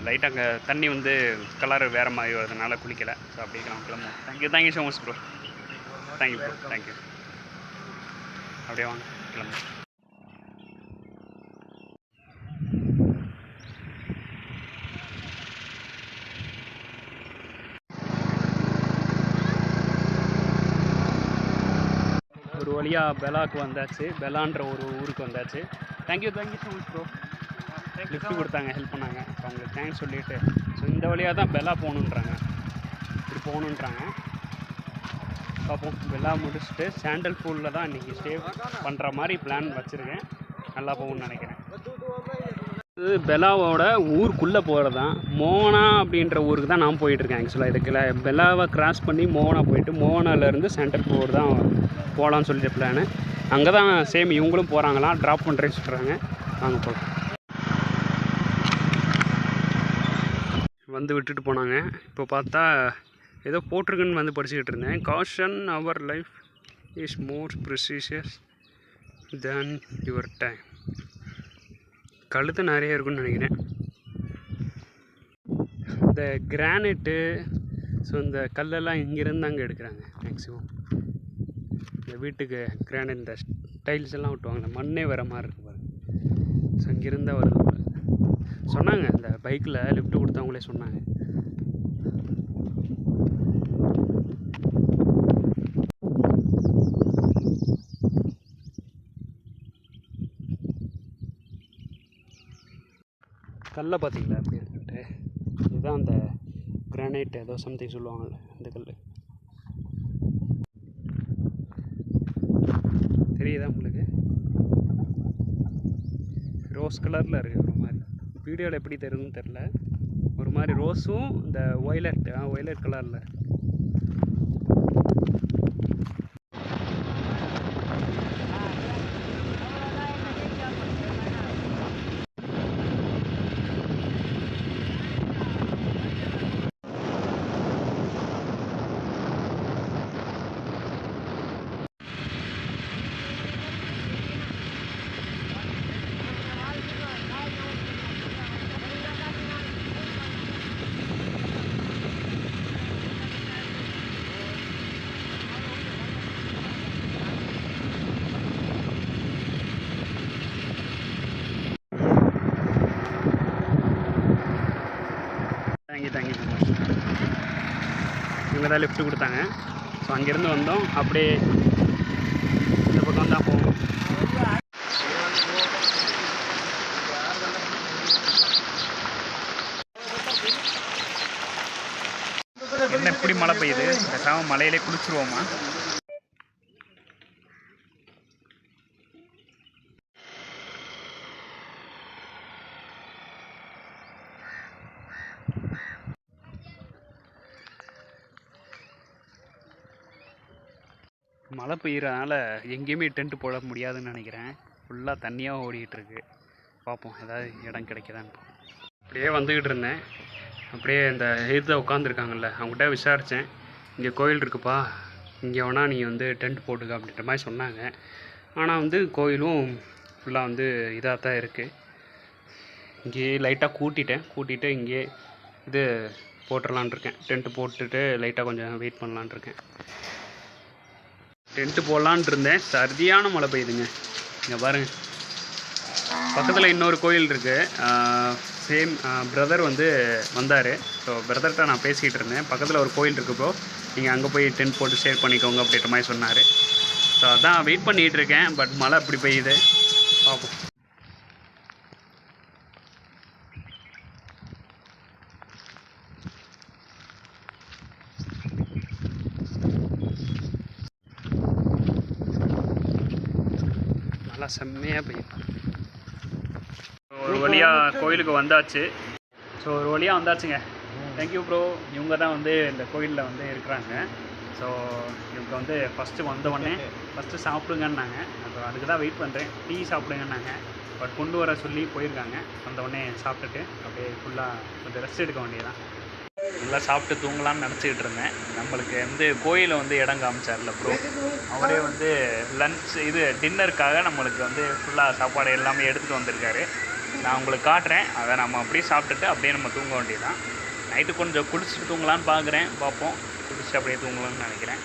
லைட்டாக அங்கே தண்ணி வந்து கலர் வேறு மாதிரி வருதுனால குளிக்கலை. ஸோ அப்படியே கிளம்புவோம். Thank you so much bro. Thank you bro, thank you. அப்படியே வாங்க கிளம்பு. ஒரு வழியாக பெலாக்கு வந்தாச்சு. பெலான்ற ஒரு ஊருக்கு வந்தாச்சு. Thank you so much bro. Lift கொடுத்தாங்க, ஹெல்ப் பண்ணாங்க. ஸோ அவங்களுக்கு தேங்க்ஸ் சொல்லிவிட்டு, ஸோ இந்த வழியாக தான் பெலா போகணுன்றாங்க. இப்படி போகணுன்றாங்க. பார்ப்போம். பெலா முடிச்சுட்டு சாண்டல் பூலில் தான் இன்றைக்கி ஸ்டே பண்ணுற மாதிரி பிளான் வச்சுருக்கேன். நல்லா போகும்னு நினைக்கிறேன். இது பெலாவோட ஊருக்குள்ளே போகிறது தான். மோகனா அப்படின்ற ஊருக்கு தான் நான் போயிட்டுருக்கேன். ஆக்சுவலாக இதுக்கு பெலாவை கிராஸ் பண்ணி மோகனா போயிட்டு மோகனாலேருந்து சாண்டல் பூர் தான் போகலான்னு சொல்லிட்டு பிளானு. அங்கே தான் சேம் இவங்களும் போகிறாங்களாம். ட்ராப் பண்ணுறேன்னு சொல்கிறாங்க. வாங்க போகலாம். வந்து விட்டுட்டு போனாங்க. இப்போ பார்த்தா ஏதோ போட்டிருக்குன்னு வந்து படிச்சுக்கிட்டு இருந்தேன். Caution, our life is more precious than your time. கழுத்து நிறைய இருக்குன்னு நினைக்கிறேன். இந்த கிரானைட்டு, ஸோ இந்த கல்லெல்லாம் இங்கேருந்து அங்கே எடுக்கிறாங்க மேக்ஸிமம். இந்த வீட்டுக்கு கிரானைட், இந்த டைல்ஸ் எல்லாம் விட்டுவாங்க, மண்ணே வர மாதிரி இருக்கு பாருங்க. ஸோ இங்கேருந்து தான் வருது போல சொன்னாங்க. இந்த பைக்கில் லிஃப்ட் கொடுத்தவங்களே சொன்னாங்க. கல்லை பார்த்தீங்களா அப்படி இருக்குன்ட்டு. இதுதான் அந்த கிரானைட் ஏதோ சம்திங் சொல்லுவாங்கள்ல, இந்த கல். தெரியுதா உங்களுக்கு? ரோஸ் கலரில் இருக்குது ஒரு மாதிரி. வீடியோவில் எப்படி தெரியுதுன்னு தெரில. ஒரு மாதிரி ரோஸும் இந்த ஒய்லட் கலரில். Thank you so much. இவங்க தான் லிஃப்ட் கொடுத்தாங்க. ஸோ அங்கேருந்து வந்தோம். அப்படியே இந்த பக்கம் தான் போவோம். என்ன எப்படி மழை பெய்யுது? பேசாமல் மழையிலே குளிச்சுருவோமா? மழை பெய்கிறதுனால எங்கேயுமே டென்ட்டு போட முடியாதுன்னு நினைக்கிறேன். ஃபுல்லாக தண்ணியாக ஓடிக்கிட்டுருக்கு. பார்ப்போம் ஏதாவது இடம் கிடைக்குதான்னு. அப்படியே வந்துக்கிட்டு இருந்தேன். அப்படியே இந்த எதிர்த்து உட்காந்துருக்காங்கல்ல, அவங்ககிட்ட விசாரித்தேன். இங்கே கோயில் இருக்குப்பா, இங்கே வேணால் நீ வந்து டென்ட் போட்டுக்க அப்படின்ற மாதிரி சொன்னாங்க. ஆனால் வந்து கோயிலும் ஃபுல்லாக வந்து இதாக தான் இருக்குது. இங்கேயே லைட்டாக கூட்டிகிட்டு இங்கே இது போட்டுடலான் இருக்கேன். டென்ட்டு போட்டுட்டு லைட்டாக கொஞ்சம் வெயிட் பண்ணலான் இருக்கேன். டென்ட்டு போடலான் இருந்தேன். சரியான மழை பெய்யுதுங்க. இங்கே பாருங்கள், பக்கத்தில் இன்னொரு கோயில் இருக்குது. சேம் பிரதர் வந்து வந்தார். ஸோ பிரதர்கிட்ட நான் பேசிகிட்டு இருந்தேன். பக்கத்தில் ஒரு கோயில் இருக்குது ப்ரோ, நீங்கள் அங்கே போய் டென்ட் போட்டு ஷேர் பண்ணிக்கோங்க அப்படின்ற மாதிரி சொன்னார். ஸோ அதான் வெயிட் பண்ணிகிட்டு இருக்கேன். பட் மழை அப்படி பெய்யுது, பார்ப்போம். நல்லா செம்மையாக பெய்யும். ஒரு வழியாக கோயிலுக்கு வந்தாச்சு. ஸோ ஒரு வழியாக வந்தாச்சுங்க. Thank you bro. இவங்க தான் வந்து இந்த கோயிலில் வந்து இருக்கிறாங்க. ஸோ இவங்க வந்து ஃபஸ்ட்டு வந்தவுடனே ஃபஸ்ட்டு சாப்பிடுங்கன்னாங்க. அப்புறம் அதுக்கு தான் வெயிட் பண்ணுறேன். டீ சாப்பிடுங்கன்னாங்க. பட் கொண்டு வர சொல்லி போயிருக்காங்க. வந்தவுடனே சாப்பிட்டுட்டு அப்படியே ஃபுல்லாக கொஞ்சம் ரெஸ்ட் எடுக்க வேண்டியதான். நல்லா சாப்பிட்டு தூங்கலாம்னு நினச்சிக்கிட்டு இருந்தேன். நம்மளுக்கு வந்து கோயிலில் வந்து இடம் காமிச்சார்ல ப்ரோ, அவரே வந்து லன்ச் டின்னருக்காக நம்மளுக்கு வந்து ஃபுல்லாக சாப்பாடு எல்லாமே எடுத்துகிட்டு வந்திருக்காரு. நான் உங்களுக்கு காட்டுறேன். அதை நம்ம அப்படியே சாப்பிட்டுட்டு அப்படியே நம்ம தூங்க வேண்டியதான். நைட்டு கொஞ்சம் குளிச்சுட்டு தூங்கலான்னு பார்ப்போம். குளிச்சுட்டு அப்படியே தூங்கலாம்னு நினைக்கிறேன்.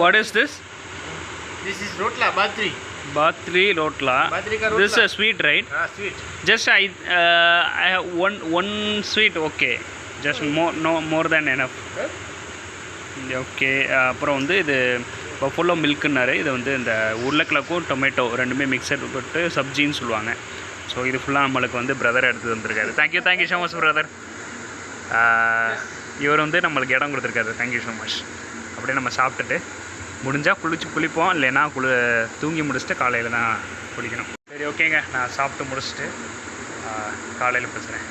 What is this? This is rotla, batri. Batri rotla. Batri ka rotla. This is a sweet, right? Sweet. Just I have one sweet, okay. Just more than enough. Okay. அப்புறம் வந்து இது பஃபலோ மில்க்குன்னாரு. இது வந்து இந்த உருளைக்கிழக்கும் டொமேட்டோ ரெண்டுமே mixer போட்டு சப்ஜின்னு சொல்லுவாங்க. So இது ஃபுல்லாக நம்மளுக்கு வந்து பிரதர் எடுத்து வந்திருக்காரு. Thank you so much brother. இவர் வந்து நம்மளுக்கு இடம் கொடுத்துருக்காரு. Thank you so much. அப்படியே நம்ம சாப்பிட்டுட்டு முடிஞ்சால் குளிப்போம், இல்லைன்னா தூங்கி முடிச்சுட்டு காலையில் தான் குளிக்கணும். சரி ஓகேங்க, நான் சாப்பிட்டு முடிச்சுட்டு காலையில் பேசுகிறேன்.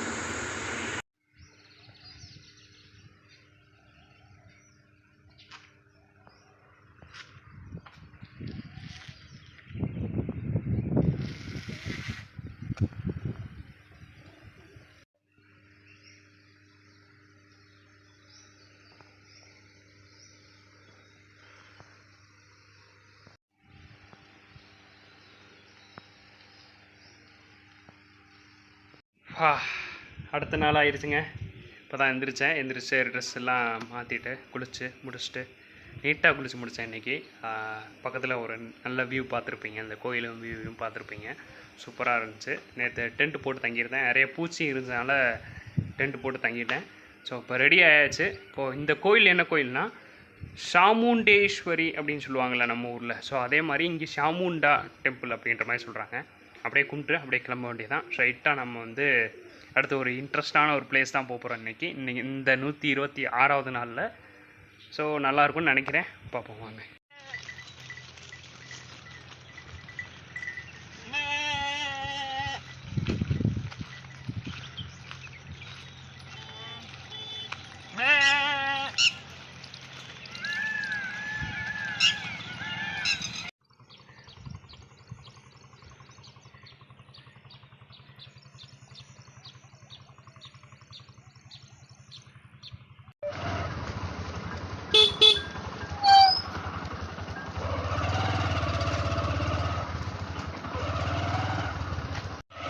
அடுத்த நாள் ஆயிடுச்சுங்க. இப்போ தான் எந்திரிச்சு ட்ரெஸ் எல்லாம் மாற்றிட்டு குளித்து முடிச்சுட்டு நீட்டாக குளித்து முடித்தேன் இன்றைக்கி. பக்கத்தில் ஒரு நல்ல வியூ பார்த்துருப்பீங்க. அந்த கோயிலும் வியூவும் பார்த்துருப்பீங்க. சூப்பராக இருந்துச்சு. நேற்று டென்ட் போட்டு தங்கியிருந்தேன். நிறைய பூச்சி இருந்ததுனால டென்ட் போட்டு தங்கிட்டேன். ஸோ இப்போ ரெடி ஆயாச்சு. இப்போது இந்த கோயில் என்ன கோயில்னா சாமுண்டேஸ்வரி அப்படின்னு சொல்லுவாங்கள்ல நம்ம ஊரில். ஸோ அதே மாதிரி இங்கே சாமுண்டா டெம்பிள் அப்படின்ற மாதிரி சொல்கிறாங்க. அப்படியே கும்பிட்டு அப்படியே கிளம்ப வேண்டியதான். ஸ்ட்ரைட்டாக நம்ம வந்து அடுத்து ஒரு இன்ட்ரெஸ்டான ஒரு பிளேஸ் தான் போகிறோம் இன்றைக்கி இந்த 126வது நாளில். ஸோ நல்லாயிருக்கும்னு நினைக்கிறேன். பார்ப்போம் வாங்க.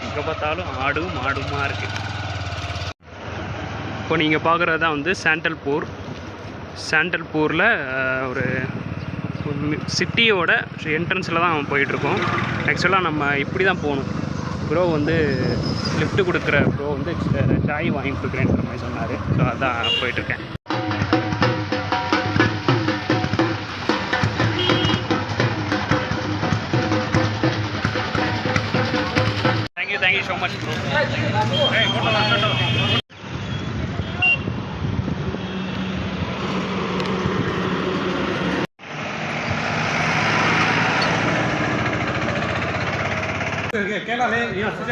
எங்கே பார்த்தாலும் மாடுமா இருக்குது. இப்போ நீங்கள் பார்க்குறது தான் வந்து சாண்டல்பூரில் ஒரு சிட்டியோட என்ட்ரன்ஸில் தான் போயிட்டுருக்கோம். ஆக்சுவலாக நம்ம இப்படி தான் போகணும். ப்ரோ வந்து லிஃப்ட்டு கொடுக்குற ப்ரோ வந்து சாய் வாங்கி கொடுக்குறேன்ற மாதிரி சொன்னார். ஸோ அதான் போயிட்டுருக்கேன். Thank you so much, bro. Hey, photo.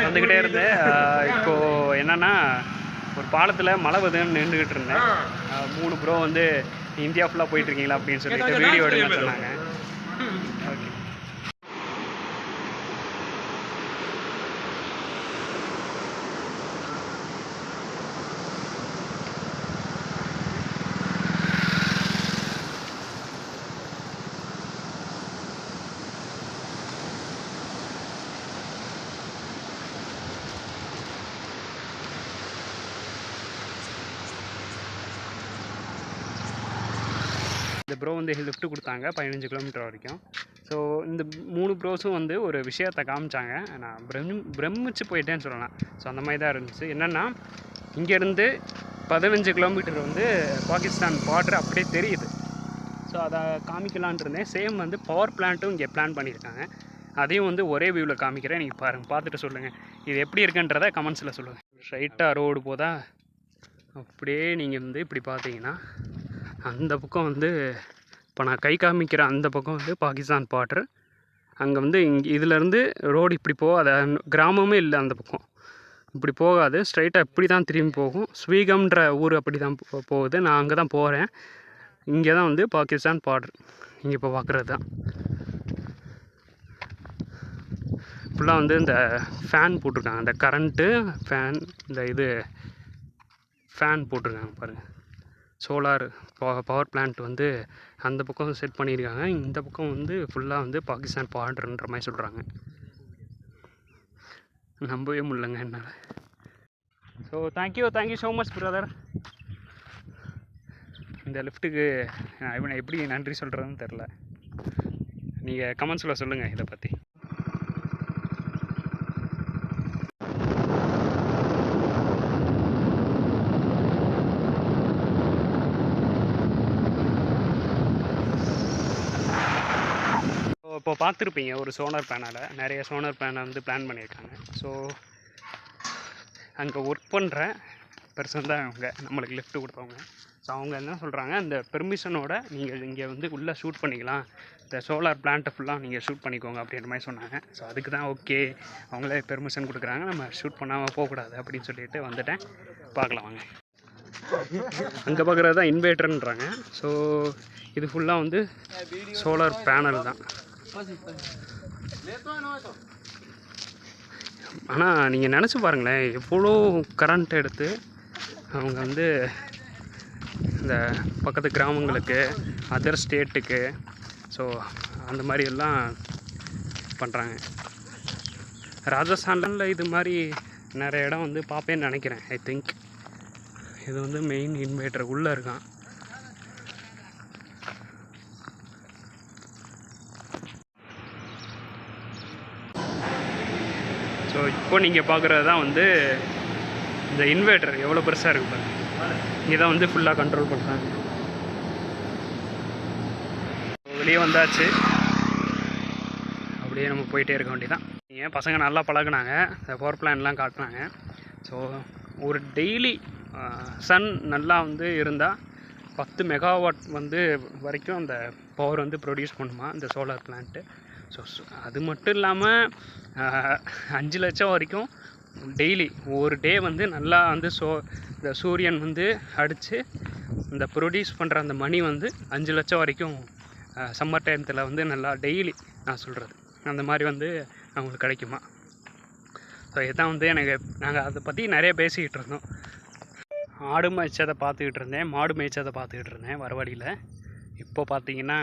வந்துக்கிட்டே இருந்தேன். இப்போது என்னென்னா ஒரு பாலத்தில் மழை வருதுன்னு நின்றுக்கிட்டு இருந்தேன். 3 ப்ரோ வந்து இந்தியா ஃபுல்லாக போயிட்டுருக்கீங்களா அப்படின்னு சொல்லிட்டு வீடியோ எடுக்க சொன்னாங்க. ஓகே. இந்த ப்ரோ வந்து லிஃப்ட்டு கொடுத்தாங்க 15 கிலோமீட்டர் வரைக்கும். ஸோ இந்த 3 ப்ரோஸும் வந்து ஒரு விஷயத்தை காமிச்சாங்க. நான் பிரமிச்சு போயிட்டேன்னு சொல்லலாம். ஸோ அந்த மாதிரி தான் இருந்துச்சு. என்னென்னா இங்கேருந்து 15 கிலோமீட்டர் வந்து பாகிஸ்தான் பார்டர் அப்படியே தெரியுது. ஸோ அதை காமிக்கலான் இருந்தேன். சேம் வந்து பவர் பிளான்ட்டும் இங்கே பிளான் பண்ணியிருக்காங்க. அதையும் வந்து ஒரே வியூவில் காமிக்கிறேன். நீங்கள் பாருங்கள், பார்த்துட்டு சொல்லுங்கள் இது எப்படி இருக்குன்றதை கமெண்ட்ஸில் சொல்லுங்கள். ஸ்ட்ரைட்டாக ரோடு போதா அப்படியே நீங்கள் வந்து இப்படி பார்த்தீங்கன்னா அந்த பக்கம் வந்து இப்போ நான் கை காமிக்கிற அந்த பக்கம் வந்து பாகிஸ்தான் பார்டர், அங்கே வந்து இதுலேருந்து ரோடு இப்படி போகாது, கிராமமே இல்லை அந்த பக்கம், இப்படி போகாது, ஸ்ட்ரைட்டாக இப்படி தான் திரும்பி போகும். ஸ்வீகம்ன்ற ஊர் அப்படி தான் போகுது. நான் அங்கே தான் போகிறேன். இங்கே தான் வந்து பாகிஸ்தான் பார்டர், இங்கே இப்போ பார்க்குறது தான். ஃபுல்லாக வந்து இந்த ஃபேன் போட்டிருக்காங்க, இந்த கரண்ட்டு ஃபேன், இந்த இது ஃபேன் போட்டிருக்காங்க பாருங்கள். சோலார் பவர் பிளான்ட் வந்து அந்த பக்கம் செட் பண்ணியிருக்காங்க. இந்த பக்கம் வந்து ஃபுல்லாக வந்து பாகிஸ்தான் பார்டர்ன்ற மாதிரி சொல்கிறாங்க. நம்பவே முடியலங்க என்னால். So thank you so much brother. இந்த லிஃப்ட்டுக்கு இவனை எப்படி நன்றி சொல்கிறதுன்னு தெரில. நீங்கள் கமெண்ட்ஸில் சொல்லுங்கள் இதை பற்றி. இப்போ பார்த்துருப்பீங்க ஒரு சோலார் பேனலை, நிறைய சோலார் பேனல் வந்து பிளான் பண்ணியிருக்காங்க. ஸோ அங்கே ஒர்க் பண்ணுற பர்சன் தான் அவங்க நம்மளுக்கு லிஃப்ட் கொடுத்தவங்க. ஸோ அவங்க என்ன சொல்கிறாங்க, அந்த பெர்மிஷனோட நீங்கள் இங்கே வந்து உள்ளே ஷூட் பண்ணிக்கலாம், இந்த சோலார் பிளான்ட்டை ஃபுல்லாக நீங்கள் ஷூட் பண்ணிக்கோங்க அப்படின்ற மாதிரி சொன்னாங்க. ஸோ அதுக்கு தான் ஓகே, அவங்களே பெர்மிஷன் கொடுக்குறாங்க, நம்ம ஷூட் பண்ணாமல் போகக்கூடாது அப்படின்னு சொல்லிட்டு வந்துட்டேன். பார்க்கலாம் வாங்க. அங்கே பார்க்குறது தான் இன்வேட்டர்ன்றாங்க. ஸோ இது ஃபுல்லாக வந்து சோலார் பேனல் தான். ஆனால் நீங்கள் நினச்சி பாருங்களேன், எவ்வளோ கரண்ட் எடுத்து அவங்க வந்து இந்த பக்கத்து கிராமங்களுக்கு, அதர் ஸ்டேட்டுக்கு, ஸோ அந்த மாதிரி எல்லாம் பண்ணுறாங்க. ராஜஸ்தானில் இது மாதிரி நிறைய இடம் வந்து பார்ப்பேன்னு நினைக்கிறேன். ஐ திங்க் இது வந்து மெயின் இன்வேட்டர் உள்ளே இருக்கான். ஸோ இப்போ நீங்கள் பார்க்குறது தான் வந்து இந்த இன்வேர்ட்டர் எவ்வளோ பெருசாக இருக்குது பாருங்க. இங்கே தான் வந்து ஃபுல்லாக கண்ட்ரோல் பண்ணுறாங்க. வெளியே வந்தாச்சு, அப்படியே நம்ம போயிட்டே இருக்க வேண்டியதான். ஏன் பசங்க நல்லா பழகுனாங்க, இந்த பவர் பிளான்லாம் காட்டினாங்க. ஸோ ஒரு டெய்லி சன் நல்லா வந்து இருந்தால் 10 மெகாவாட் வந்து வரைக்கும் அந்த பவர் வந்து ப்ரொடியூஸ் பண்ணுமா இந்த சோலார் பிளான்ட்டு. ஸோ அது மட்டும் இல்லாமல் 5 லட்சம் வரைக்கும் டெய்லி ஒரு டே வந்து நல்லா வந்து இந்த சூரியன் வந்து அடித்து இந்த ப்ரொடியூஸ் பண்ணுற அந்த மணி வந்து 5 லட்சம் வரைக்கும் சம்மர் டைமத்தில் வந்து நல்லா டெய்லி நான் சொல்கிறது அந்த மாதிரி வந்து அவங்களுக்கு கிடைக்குமா. ஸோ இதுதான் வந்து நாங்கள் அதை பற்றி நிறைய பேசிக்கிட்டு இருந்தோம். ஆடு மேய்ச்சதை பார்த்துக்கிட்டு இருந்தேன், மாடு மேய்ச்சதை பார்த்துக்கிட்டு இருந்தேன் வர வழியில். இப்போ பார்த்தீங்கன்னா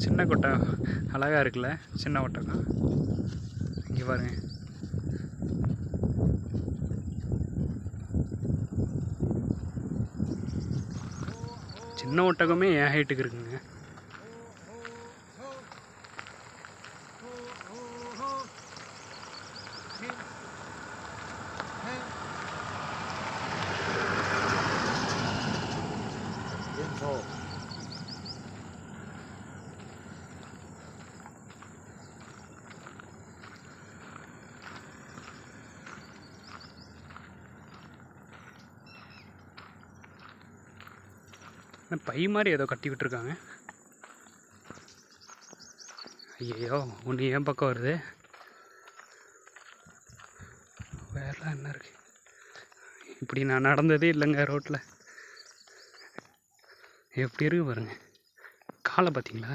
சின்ன கொட்டை அழகாக இருக்குல்ல, சின்ன ஒட்டகம். இங்கே பாருங்க, சின்ன ஒட்டகமே என் ஹைட்டுக்கு இருக்குங்க. பை மாதிரி ஏதோ கட்டி விட்டுருக்காங்க. ஐயோ, ஒன்று ஏன் பக்கம் வருது, வேறலாம் என்ன இருக்கு. இப்படி நான் நடந்ததே இல்லைங்க ரோட்டில். எப்படி இருக்கு பாருங்க, காலை பார்த்தீங்களா.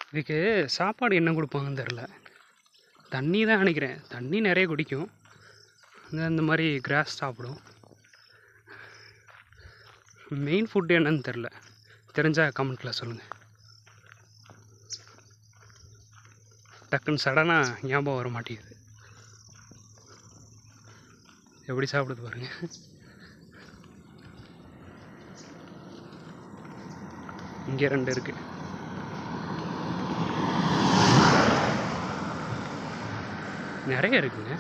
இதுக்கு சாப்பாடு என்ன கொடுப்பாங்கன்னு தெரில. தண்ணி தான் நினைக்கிறேன். தண்ணி நிறைய குடிக்கும். இந்த மாதிரி கிராஸ் சாப்பிடும். மெயின் ஃபுட்டு என்னன்னு தெரில. தெரிஞ்சால் கமெண்ட்டில் சொல்லுங்கள். டக்குன்னு சடனாக ஞாபகம் வர மாட்டேங்குது. எப்படி சாப்பிடுது பாருங்க. இங்கே 2 இருக்கு. நிறைய இருக்குங்க.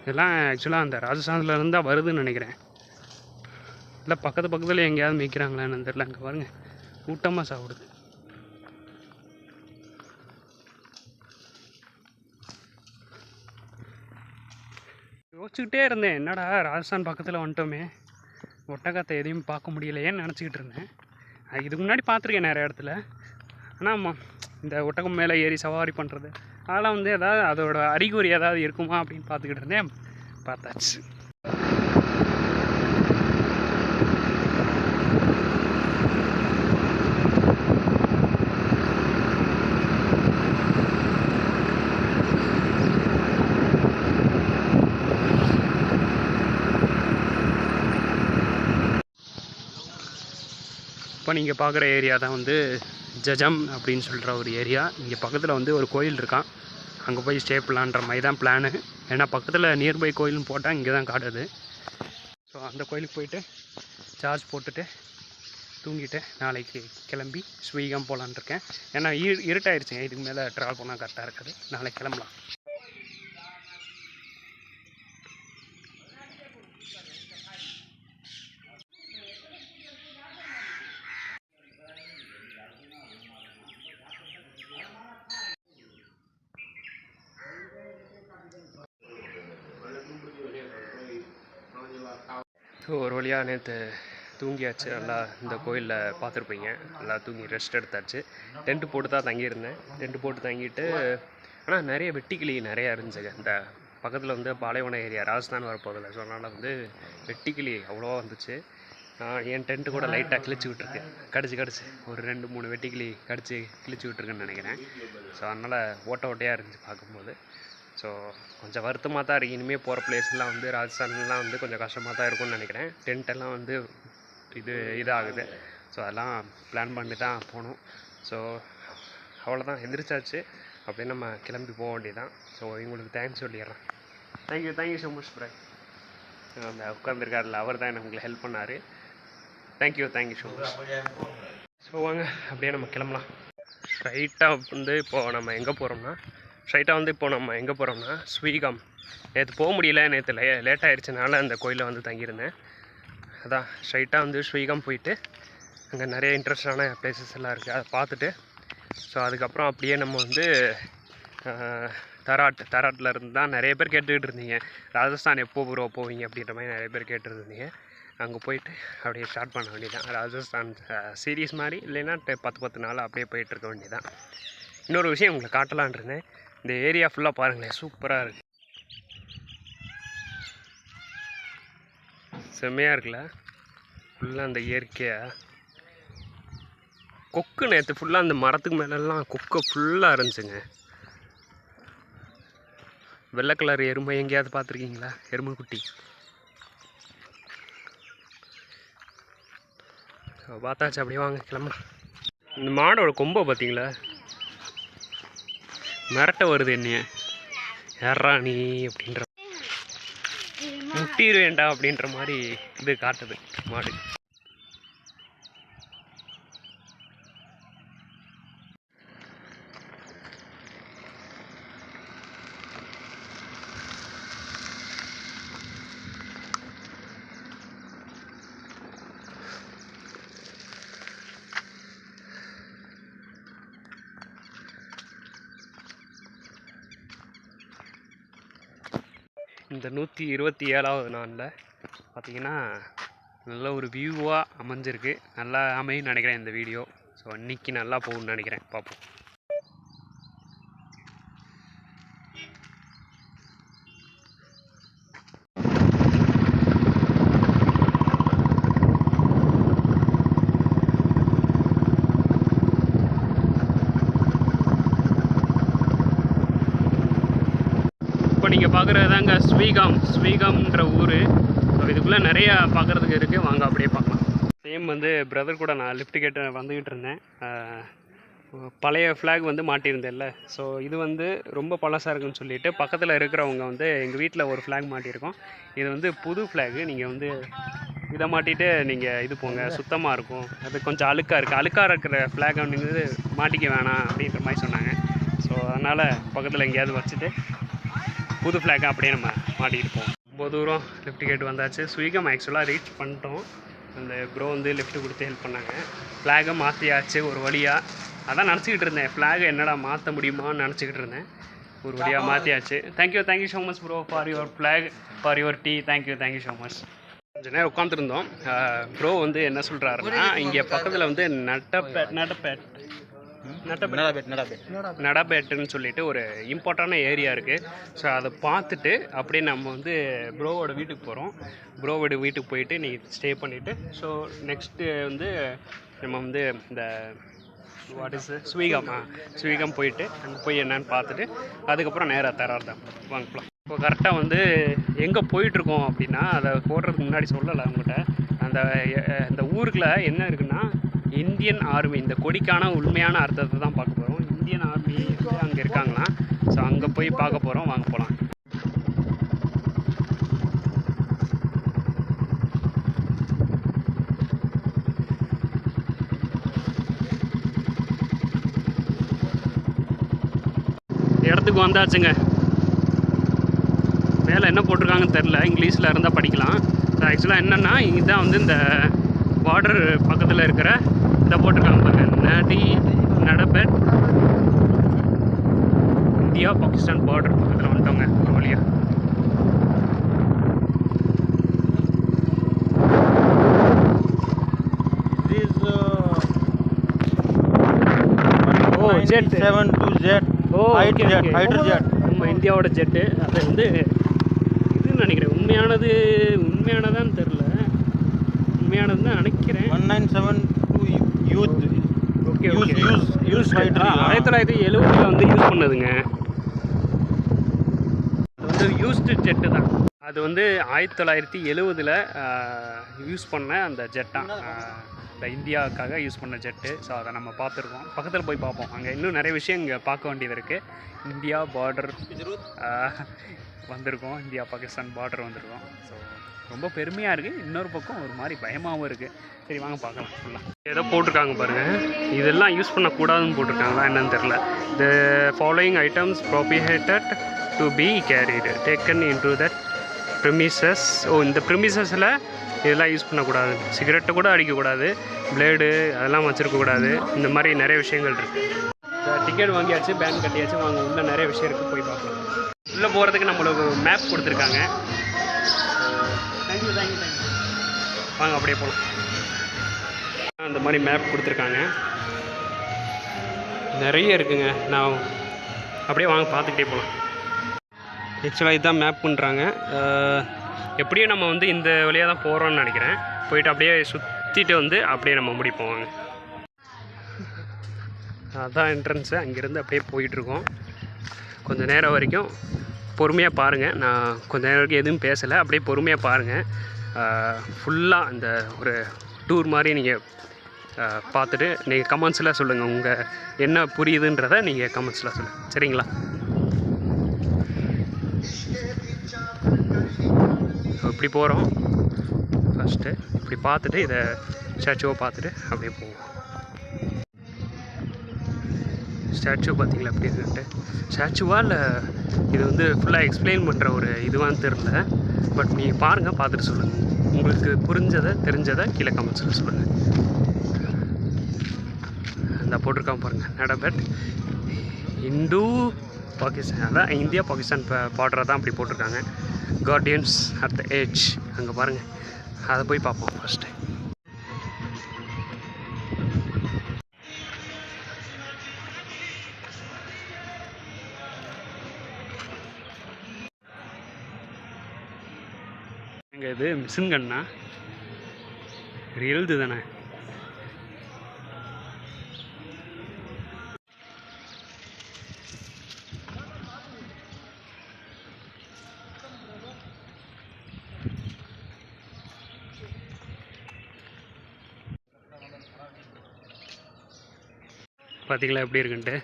இதெல்லாம் ஆக்சுவலாக அந்த ராஜஸ்தானில் இருந்தால் வருதுன்னு நினைக்கிறேன். இல்லை பக்கத்தில் எங்கேயாவது மேய்க்கிறாங்களான்னு தெரில. அங்கே பாருங்க கூட்டமாக சாப்பிடுது. யோசிச்சுக்கிட்டே இருந்தேன், என்னடா ராஜஸ்தான் பக்கத்தில் வந்துட்டோமே, ஒட்டகத்தை எதையும் பார்க்க முடியலையேன்னு நினச்சிக்கிட்டு இருந்தேன். இதுக்கு முன்னாடி பார்த்துருக்கேன் நிறைய இடத்துல. ஆனால் இந்த ஒட்டகம் மேலே ஏறி சவாரி பண்ணுறது அதெல்லாம் வந்து ஏதாவது அதோட அறிகுறி ஏதாவது இருக்குமா அப்படின்னு பார்த்துக்கிட்டு இருந்தேன். பார்த்தாச்சு. இப்போ நீங்கள் பார்க்குற ஏரியா தான் வந்து ஜஜம் அப்படின்னு சொல்கிற ஒரு ஏரியா. இங்கே பக்கத்தில் வந்து ஒரு கோயில் இருக்கான். அங்கே போய் ஸ்டே பண்ணலான்ற மாதிரி தான் பிளானு. ஏன்னா பக்கத்தில் நியர்பை கோயில்னு போட்டால் இங்கே தான் காட்டுது. ஸோ அந்த கோயிலுக்கு போயிட்டு சார்ஜ் போட்டுட்டு தூங்கிட்டு நாளைக்கு கிளம்பி ஸ்வீகம் போகலான் இருக்கேன். ஏன்னா இருட்டாயிருச்சுங்க. இதுக்கு மேலே ட்ராவல் பண்ணால் கரெக்டாக இருக்குது. நாளைக்கு கிளம்பலாம். ஸோ ஒரு வழியாக நேற்று தூங்கியாச்சு. நல்லா இந்த கோயிலில் பார்த்துருப்பீங்க. நல்லா தூங்கி ரெஸ்ட் எடுத்தாச்சு. டென்ட்டு போட்டு தான் தங்கியிருந்தேன். டென்ட்டு போட்டு தங்கிட்டு ஆனால் நிறைய வெட்டிக்கிளி நிறையா இருந்துச்சுங்க. இந்த பக்கத்தில் வந்து பாலைவன ஏரியா ராஜஸ்தான் வரப்போதில்லை. ஸோ அதனால் வந்து வெட்டிக்கிளி அவ்வளோவா வந்துச்சு. என் டென்ட்டு கூட லைட்டாக கிழிச்சு விட்ருக்கு. கடிச்சு ஒரு 2-3 வெட்டிக்கிளி கிழிச்சு விட்ருக்குன்னு நினைக்கிறேன். ஸோ அதனால் ஓட்டையாக இருந்துச்சு பார்க்கும்போது. ஸோ கொஞ்சம் வருத்தமாக தான் இருக்குது. இனிமேல் போகிற பிளேஸ்லாம் வந்து ராஜஸ்தான்லாம் வந்து கொஞ்சம் கஷ்டமாக தான் இருக்கும்னு நினைக்கிறேன். டென்ட்டெல்லாம் வந்து இதாகுது. ஸோ அதெல்லாம் பிளான் பண்ணி தான் போகணும். ஸோ அவ்வளோதான், எந்திரிச்சாச்சு. அப்படியே நம்ம கிளம்பி போக வேண்டியதான். ஸோ இவங்களுக்கு தேங்க்ஸ் சொல்லிடுறேன். Thank you so much fry. அந்த உட்காந்துருக்காருல அவர் தான் எனக்கு ஹெல்ப் பண்ணார். Thank you so much. ஸோ வாங்க அப்படியே நம்ம கிளம்பலாம். ஸ்ட்ரைட்டாக வந்து இப்போது நம்ம எங்கே போகிறோம்னா ஸ்வீகம். நேற்று போக முடியல. நேற்று லேட் ஆகிடுச்சினால அந்த கோயிலில் வந்து தங்கியிருந்தேன். அதான் ஸ்ட்ரைட்டாக வந்து ஸ்வீகம் போயிட்டு அங்கே நிறைய இன்ட்ரெஸ்டான பிளேசஸ் எல்லாம் இருக்குது. அதை பார்த்துட்டு ஸோ அதுக்கப்புறம் அப்படியே நம்ம வந்து தராட்டில் இருந்து தான் நிறைய பேர் கேட்டுக்கிட்டு இருந்தீங்க, ராஜஸ்தான் எப்போ போவீங்க அப்படின்ற மாதிரி நிறைய பேர் கேட்டுருந்தீங்க. அங்கே போயிட்டு அப்படியே ஸ்டார்ட் பண்ண வேண்டியதான். ராஜஸ்தான் சீரீஸ் மாதிரி இல்லைன்னா 10 நாள் அப்படியே போயிட்டுருக்க வேண்டியதான். இன்னொரு விஷயம் உங்களுக்கு காட்டலான் இருந்தேன். இந்த ஏரியா ஃபுல்லாக பாருங்களேன், சூப்பராக இருக்குது. செம்மையாக இருக்குல்ல ஃபுல்லாக அந்த இயற்கையாக. கொக்கு நேற்று ஃபுல்லாக அந்த மரத்துக்கு மேலெல்லாம் கொக்கு ஃபுல்லாக இருந்துச்சுங்க. வெள்ளை கலர் எருமை எங்கேயாவது பார்த்துருக்கீங்களா? எருமை குட்டி பார்த்தாச்சு. அப்படியே வாங்க கிளம்பலாம். இந்த மாடோட கொம்பை பார்த்தீங்களா? மிரட்ட வருது என்னைய, யாரா நீ அப்படின்ற முட்டிரு வேண்டா அப்படின்ற மாதிரி இது காட்டுது மாடு. இந்த 127வது நாளில் பார்த்திங்கன்னா நல்ல ஒரு வியூவாக அமைஞ்சிருக்கு. நல்லா அமையும்னு நினைக்கிறேன் இந்த வீடியோ. ஸோ இன்றைக்கி நல்லா போகும்னு நினைக்கிறேன். பார்ப்போம். நீங்கள் பார்க்குறது தாங்க ஸ்வீகம்ன்ற ஊர். ஸோ இதுக்குள்ளே நிறையா பார்க்குறதுக்கு இருக்குது, வாங்க அப்படியே பார்க்கலாம். சேம் வந்து பிரதர் கூட நான் லிஃப்ட் கேட்டு வந்துக்கிட்டு இருந்தேன். பழைய ஃப்ளாக் வந்து மாட்டியிருந்தேன்ல, ஸோ இது வந்து ரொம்ப பழசாக இருக்குன்னு சொல்லிட்டு பக்கத்தில் இருக்கிறவங்க வந்து எங்கள் வீட்டில் ஒரு ஃப்ளாக் மாட்டியிருக்கோம், இது வந்து புது ஃப்ளாகு, நீங்கள் வந்து இதை மாட்டிட்டு நீங்கள் இது போங்க, சுத்தமாக இருக்கும், அது கொஞ்சம் அழுக்காக இருக்கிற ஃப்ளாக் அப்படிங்கிறது மாட்டிக்க வேணாம் அப்படின்ற மாதிரி சொன்னாங்க. ஸோ அதனால் பக்கத்தில் எங்கேயாவது வச்சுட்டு புது ஃப்ளாக்கை அப்படியே நம்ம மாட்டிக்கிட்டு போவோம். ரொம்ப தூரம் லிஃப்ட் கேட்டு வந்தாச்சு. ஸ்வீகம் ஆக்சுவலாக ரீச் பண்ணிட்டோம். அந்த ப்ரோ வந்து லிஃப்ட் கொடுத்து ஹெல்ப் பண்ணாங்க. ஃப்ளாகை மாற்றியாச்சு ஒரு வழியாக. அதான் நினச்சிக்கிட்டு இருந்தேன், ஃப்ளாகை என்னடா மாற்ற முடியுமான்னு நினச்சிக்கிட்டு இருந்தேன். ஒரு வழியாக மாற்றியாச்சு. Thank you so much bro for your flask, for your tea. Thank you so much. கொஞ்சம் நேரம் உட்காந்துருந்தோம். ப்ரோ வந்து என்ன சொல்கிறாருன்னா, இங்கே பக்கத்தில் வந்து நடபேட்டுன்னு சொல்லிட்டு ஒரு இம்பார்ட்டண்டான ஏரியா இருக்குது. ஸோ அதை பார்த்துட்டு அப்படியே நம்ம வந்து ப்ரோவோட வீட்டுக்கு போகிறோம். ப்ரோவோட வீட்டுக்கு போயிட்டு நீ ஸ்டே பண்ணிவிட்டு, ஸோ நெக்ஸ்ட்டு வந்து நம்ம வந்து இந்த ஸ்வீகம் போயிட்டு அங்கே போய் என்னன்னு பார்த்துட்டு அதுக்கப்புறம் நேராக தரார்தான் வாங்கலாம். இப்போ கரெக்டாக வந்து எங்கே போயிட்டுருக்கோம் அப்படின்னா, அதை போடுறதுக்கு முன்னாடி சொல்லலை அவங்ககிட்ட. அந்த ஊருக்குள்ள என்ன இருக்குன்னா, இந்தியன் ஆர்மி, இந்த கொடிக்கான உண்மையான அர்த்தத்தை தான் பார்க்க போகிறோம். இந்தியன் ஆர்மி அங்கே இருக்காங்களாம். ஸோ அங்கே போய் பார்க்க போகிறோம், வாங்க போகலாம். இடத்துக்கு வந்தாச்சுங்க. மேலே என்ன போட்டிருக்காங்கன்னு தெரில, இங்கிலீஷில் இருந்தால் படிக்கலாம். ஸோ ஆக்சுவலாக என்னென்னா, இதுதான் வந்து இந்த பார்டர் பக்கத்தில் இருக்கிற இதை போட்டிருக்காங்க பாருங்க, நடபேட், இந்தியா பாகிஸ்தான் பார்டர் பக்கத்தில் வந்துட்டோங்க ஒரு வழியாக. Jet 72 jet. Oh hydro jet, நம்ம இந்தியாவோட ஜெட்டு. அது வந்து இதுன்னு நினைக்கிறேன், உண்மையானதான்னு தெரில, உண்மையானது தான் நினைக்கிறேன். 1972 யூத். ஓகே யூஸ் 1970 வந்து யூஸ் பண்ணதுங்க. அது வந்து யூஸ்டு ஜெட்டு தான். அது வந்து 1970 யூஸ் பண்ண அந்த ஜெட்டான், இந்த இந்தியாவுக்காக யூஸ் பண்ண ஜெட்டு. ஸோ அதை நம்ம பார்த்துருக்கோம். பக்கத்தில் போய் பார்ப்போம். அங்கே இன்னும் நிறைய விஷயம் இங்கே பார்க்க வேண்டியது இருக்குது. இந்தியா பார்டர் வந்திருக்கோம், இந்தியா பாகிஸ்தான் பார்டர் வந்திருக்கோம். ஸோ ரொம்ப பெருமையாக இருக்குது, இன்னொரு பக்கம் ஒரு மாதிரி பயமாகவும் இருக்குது. சரி வாங்க பார்க்கலாம். ஃபுல்லாக ஏதோ போட்டிருக்காங்க பாருங்கள், இதெல்லாம் யூஸ் பண்ணக்கூடாதுன்னு போட்டிருக்காங்களா என்னன்னு தெரில. The following items prohibited to be carried taken into that premises. இந்த ப்ரிமிசஸில் இதெல்லாம் யூஸ் பண்ணக்கூடாது, சிகரெட்டை கூட அடிக்கக்கூடாது, பிளேடு அதெல்லாம் வச்சுருக்கக்கூடாது, இந்த மாதிரி நிறைய விஷயங்கள் இருக்குது. டிக்கெட் வாங்கியாச்சு, பேன் கட்டியாச்சு, வாங்க உள்ளே நிறைய விஷயம் இருக்குது, போய் பார்க்கலாம். உள்ளே போகிறதுக்கு நம்மளுக்கு மேப் கொடுத்துருக்காங்க. தேங்க்யூ. வாங்க அப்படியே போகலாம். அந்த மாதிரி மேப் கொடுத்துருக்காங்க, நிறைய இருக்குங்க. நான் அப்படியே வாங்க பார்த்துக்கிட்டே போகலாம். ஆக்சுவலாக இதுதான் மேப் பண்ணுறாங்க. எப்படியும் நம்ம வந்து இந்த வழியாக தான் போகிறோம்னு நினைக்கிறேன். போயிட்டு அப்படியே சுற்றிட்டு வந்து அப்படியே நம்ம முடிப்போம். வாங்க, அதுதான் என்ட்ரன்ஸு. அங்கேருந்து அப்படியே போயிட்டுருக்கோம். கொஞ்சம் நேரம் வரைக்கும் பொறுமையாக பாருங்கள். நான் கொஞ்சம் நேரம் வரைக்கும் எதுவும் பேசலை, அப்படியே பொறுமையாக பாருங்கள். ஃபுல்லாக அந்த ஒரு டூர் மாதிரி நீங்கள் பார்த்துட்டு நீங்கள் கமெண்ட்ஸில் சொல்லுங்கள், உங்கள் என்ன புரியுதுன்றதை நீங்கள் கமெண்ட்ஸில் சொல்லுங்கள், சரிங்களா? இப்படி போகிறோம். ஃபஸ்ட்டு இப்படி பார்த்துட்டு இதை ஸ்டாச்சுவை பார்த்துட்டு அப்படியே போவோம். ஸ்டாச்சு பார்த்தீங்களா எப்படி இருக்குன்ட்டு. ஸ்டாச்சுவாக இல்லை இது வந்து ஃபுல்லாக எக்ஸ்பிளைன் பண்ணுற ஒரு இதுவான்னு தெரில. பட் நீங்கள் பாருங்கள், பார்த்துட்டு சொல்லுங்கள். உங்களுக்கு புரிஞ்சதை தெரிஞ்சதை கீழே கமெண்ட்ஸில் சொல்லுங்கள். அந்த போட்டிருக்கான் பாருங்கள், நடபேட் இந்து பாகிஸ்தான், அதான் இந்தியா பாகிஸ்தான் பார்டரை தான் அப்படி போட்டிருக்காங்க. கார்டியன்ஸ் அட் த ஏஜ் அங்கே பாருங்கள், அதை போய் பார்ப்போம் ஃபஸ்ட்டு. இங்கே இது மிஷின் கன்னா எழுது தானே. பார்த்தீங்களா எப்படி இருக்குன்ட்டு.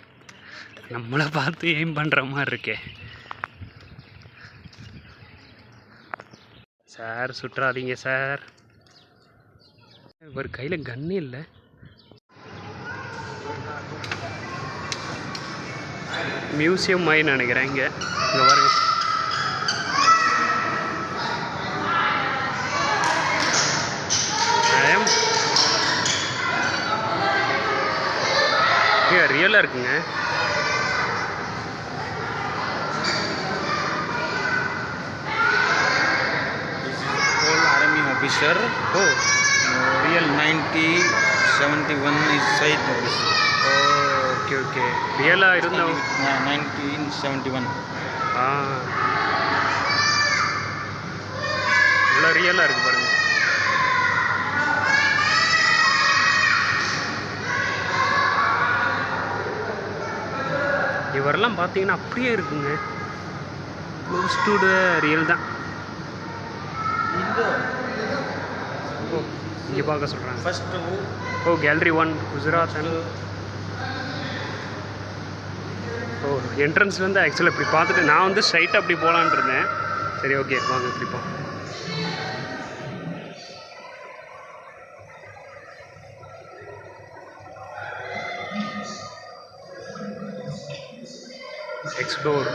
நம்மளை பார்த்து எய்ம் பண்ணுற மாதிரி இருக்கே. சார் சுற்றாதீங்க சார். இவர் கையில் கன்னே இல்லை. மியூசியம் மாதிரி நினைக்கிறேன். இங்கே பாருங்க. ரியலாக இருக்குங்க. Army officer real 1971 is Shahid officer. Okay okay. ரியலாக இருந்தால் 1971. இவ்வளோ ரியலாக இருக்குது பாருங்க. இவரெல்லாம் பார்த்தீங்கன்னா அப்படியே இருக்குங்க. க்ளோஸ் டு த ரியல் தான். இங்கே பார்க்க சொல்கிறாங்க. First gallery 1 Gujarat. என்ட்ரன்ஸ் வந்து ஆக்சுவலாக இப்படி பார்த்துட்டு நான் வந்து ஸ்ட்ரைட்டாக அப்படி போகலான் இருந்தேன். சரி ஓகே வாங்க இப்படி போ. எக்ஸ்ப்ளோர்.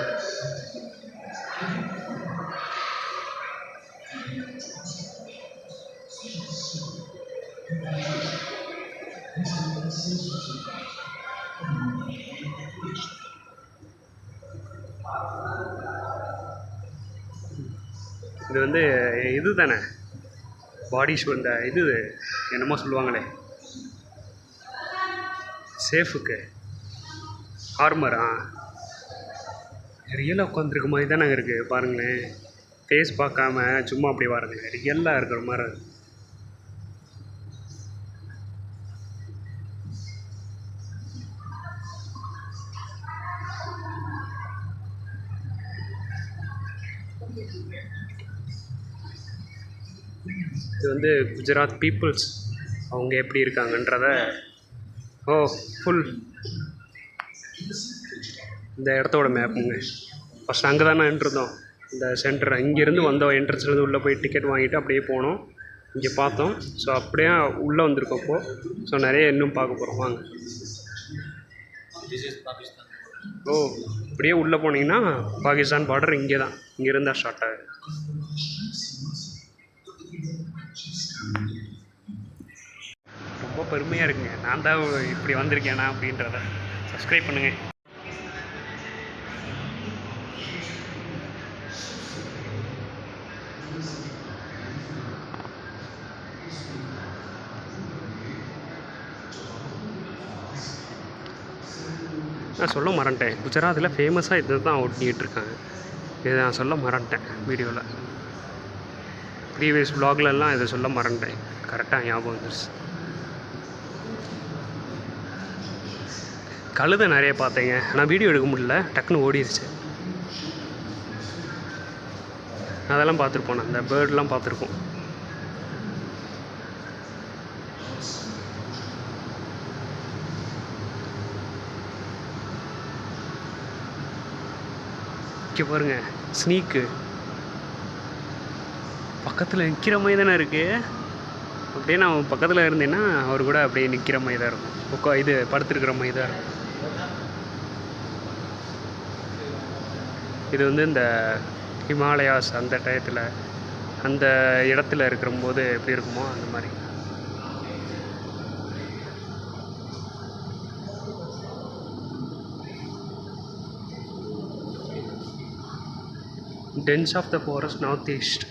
இது வந்து இது தானே பாடி ஷூ. இந்த இது என்னமோ சொல்லுவாங்களே சேஃபுக்கு ஆர்மரா. ரியலாக உட்காந்துருக்க மாதிரி தானே இருக்குது பாருங்களேன். ஃபேஸ் பார்க்காம சும்மா அப்படி பாருங்களேன். ரியலாக இருக்கிற மாதிரி இருக்கு. இது வந்து குஜராத் பீப்புள்ஸ் அவங்க எப்படி இருக்காங்கன்றத. ஃபுல் இந்த இடத்தோட மேப்புங்க. ஃபஸ்ட் அங்கே தானே நின்றுருந்தோம். இந்த சென்டர் இங்கேருந்து வந்தோம். என்ட்ரன்ஸ்லேருந்து உள்ளே போய் டிக்கெட் வாங்கிட்டு அப்படியே போனோம். இங்கே பார்த்தோம். ஸோ அப்படியே உள்ளே வந்திருக்கோம் இப்போது. ஸோ நிறைய இன்னும் பார்க்க போகிறோம் வாங்க. அப்படியே உள்ளே போனீங்கன்னா பாகிஸ்தான் பார்டர் இங்கே தான். இங்கேருந்தா ஸ்டார்ட் ஆகுது. ரொம்ப பெருமையாக இருக்குங்க. நான் தான் இப்படி வந்திருக்கேனா அப்படின்றத. சப்ஸ்கிரைப் பண்ணுங்கள். நான் சொல்ல மறந்துட்டேன். குஜராத்தில் ஃபேமஸாக இதை தான் ஒட்டிகிட்டு இருக்காங்க. இதை நான் சொல்ல மறந்துட்டேன் வீடியோவில். ப்ரீவியஸ் வ்ளாக்லலாம் இதை சொல்ல மறந்துட்டேன். கரெக்டாக ஞாபகம் வந்துருச்சு. கழுதை நிறைய பார்த்தேங்க. ஆனால் வீடியோ எடுக்க முடியல. டக்குன்னு ஓடிடுச்சு. அதெல்லாம் பார்த்துருப்போம். அந்த பேர்ட்லாம் பார்த்துருப்போம். இங்கே பாருங்க ஸ்னீக்கு பக்கத்தில் நிற்கிற மாதிரி தானே இருக்குது. அப்படியே நான் பக்கத்தில் இருந்தேன்னா அவர் கூட அப்படியே நிற்கிற மாதிரி தான் இருக்கும். இது படுத்துருக்கிற மாதிரி தான் இருக்கும். இது வந்து இந்த ஹிமாலயாஸ் அந்த டயத்தில் அந்த இடத்துல இருக்கிறம்போது எப்படி இருக்குமோ அந்த மாதிரி. Dense of the forest north east.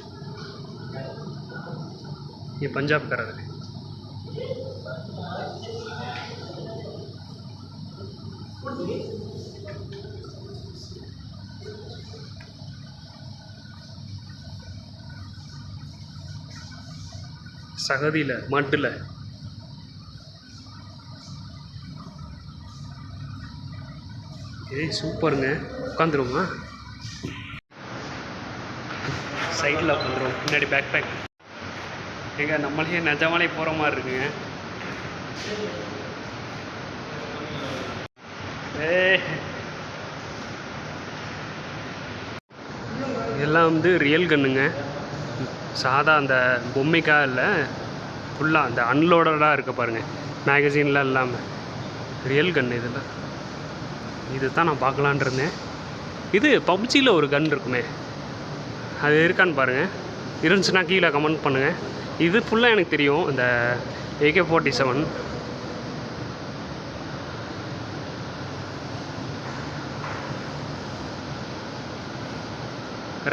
ये पंजाब का है. சகதியில் மட்டில் சூப்பருங்க. உட்காந்துருமா சைடில் உட்காந்துரும். பின்னாடி பேக் பேக். எங்க நம்மளே நிஜமாலே போகிற மாதிரி இருக்குங்க. இதெல்லாம் வந்து ரியல் கன்னுங்க, சாதா அந்த பொம்மைக்காக இல்லை, ஃபுல்லாக அந்த அன்லோடடாக இருக்க பாருங்கள், மேகசின்லாம் இல்லாமல் ரியல் கன் இதெல்லாம். இது தான் நான் பார்க்கலான் இருந்தேன். இது பப்ஜியில் ஒரு கன் இருக்குமே, அது இருக்கான்னு பாருங்கள், இருந்துச்சுன்னா கீழே கமெண்ட் பண்ணுங்கள். இது ஃபுல்லாக எனக்கு தெரியும், இந்த AK-47.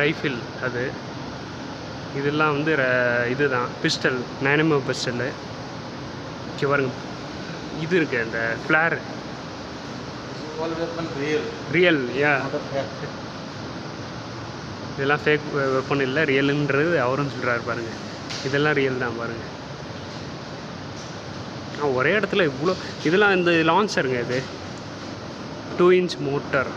ரைஃபிள் அது. இதெல்லாம் வந்து இதுதான் பிஸ்டல், 9mm பிஸ்டலு. ஓகே பாருங்க, இது இருக்குது அந்த ஃப்ளேர் ரியல். இதெல்லாம் ஃபேக் வெப்பன் இல்லை, ரியலுன்றது அவரும் சொல்கிறாரு பாருங்கள். இதெல்லாம் ரியல் தான் பாருங்கள். ஒரே இடத்துல இவ்வளோ இதெல்லாம் இந்த லான்ச்சருங்க, இது 2 inch மோட்டர்.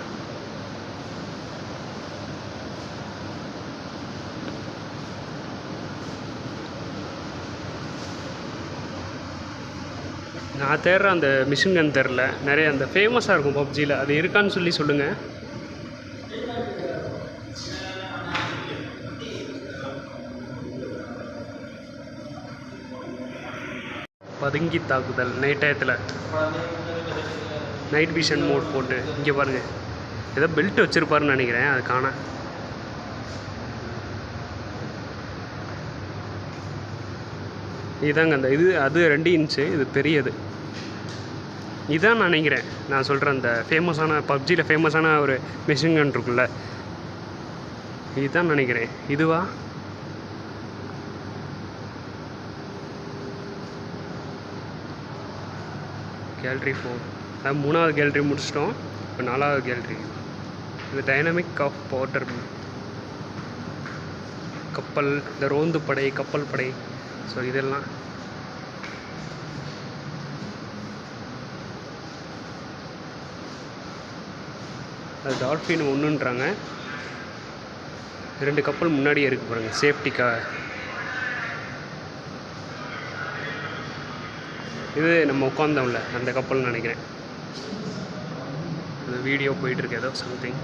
நான் தேடுற அந்த மிஷின் கன் தெரில, நிறைய அந்த ஃபேமஸாக இருக்கும் பப்ஜியில், அது இருக்கான்னு சொல்லி சொல்லுங்கள். பதுங்கி தாக்குதல் நைட் டயத்தில், நைட் விஷன் மோட் போட்டு. இங்கே பாருங்கள், ஏதோ பெல்ட் வச்சுருப்பாருன்னு நினைக்கிறேன், அது காண. இதாங்க அந்த இது, அது 2 inch, இது பெரியது. இதான் நினைக்கிறேன் நான் சொல்கிறேன், அந்த ஃபேமஸான பப்ஜியில் ஃபேமஸான ஒரு மிஷின் கன் இருக்குல்ல, இதுதான் நினைக்கிறேன். இதுவா? கேலரி 4, அது 3வது கேலரி முடிச்சிட்டோம், இப்போ 4வது கேலரி. இது டைனமிக் ஆஃப் வாட்டர் கப்பல், இந்த ரோந்து படை, கப்பல் படை. ஸோ இதெல்லாம் அது டால்ஃபின் ஒன்றுன்றாங்க. 2 கப்பல் முன்னாடியே இருக்குது பாருங்கள், சேஃப்டிக்காக. இது நம்ம உட்காந்தோம்ல அந்த கப்பல்னு நினைக்கிறேன். அந்த வீடியோ போயிட்டுருக்கு ஏதோ சம்திங்.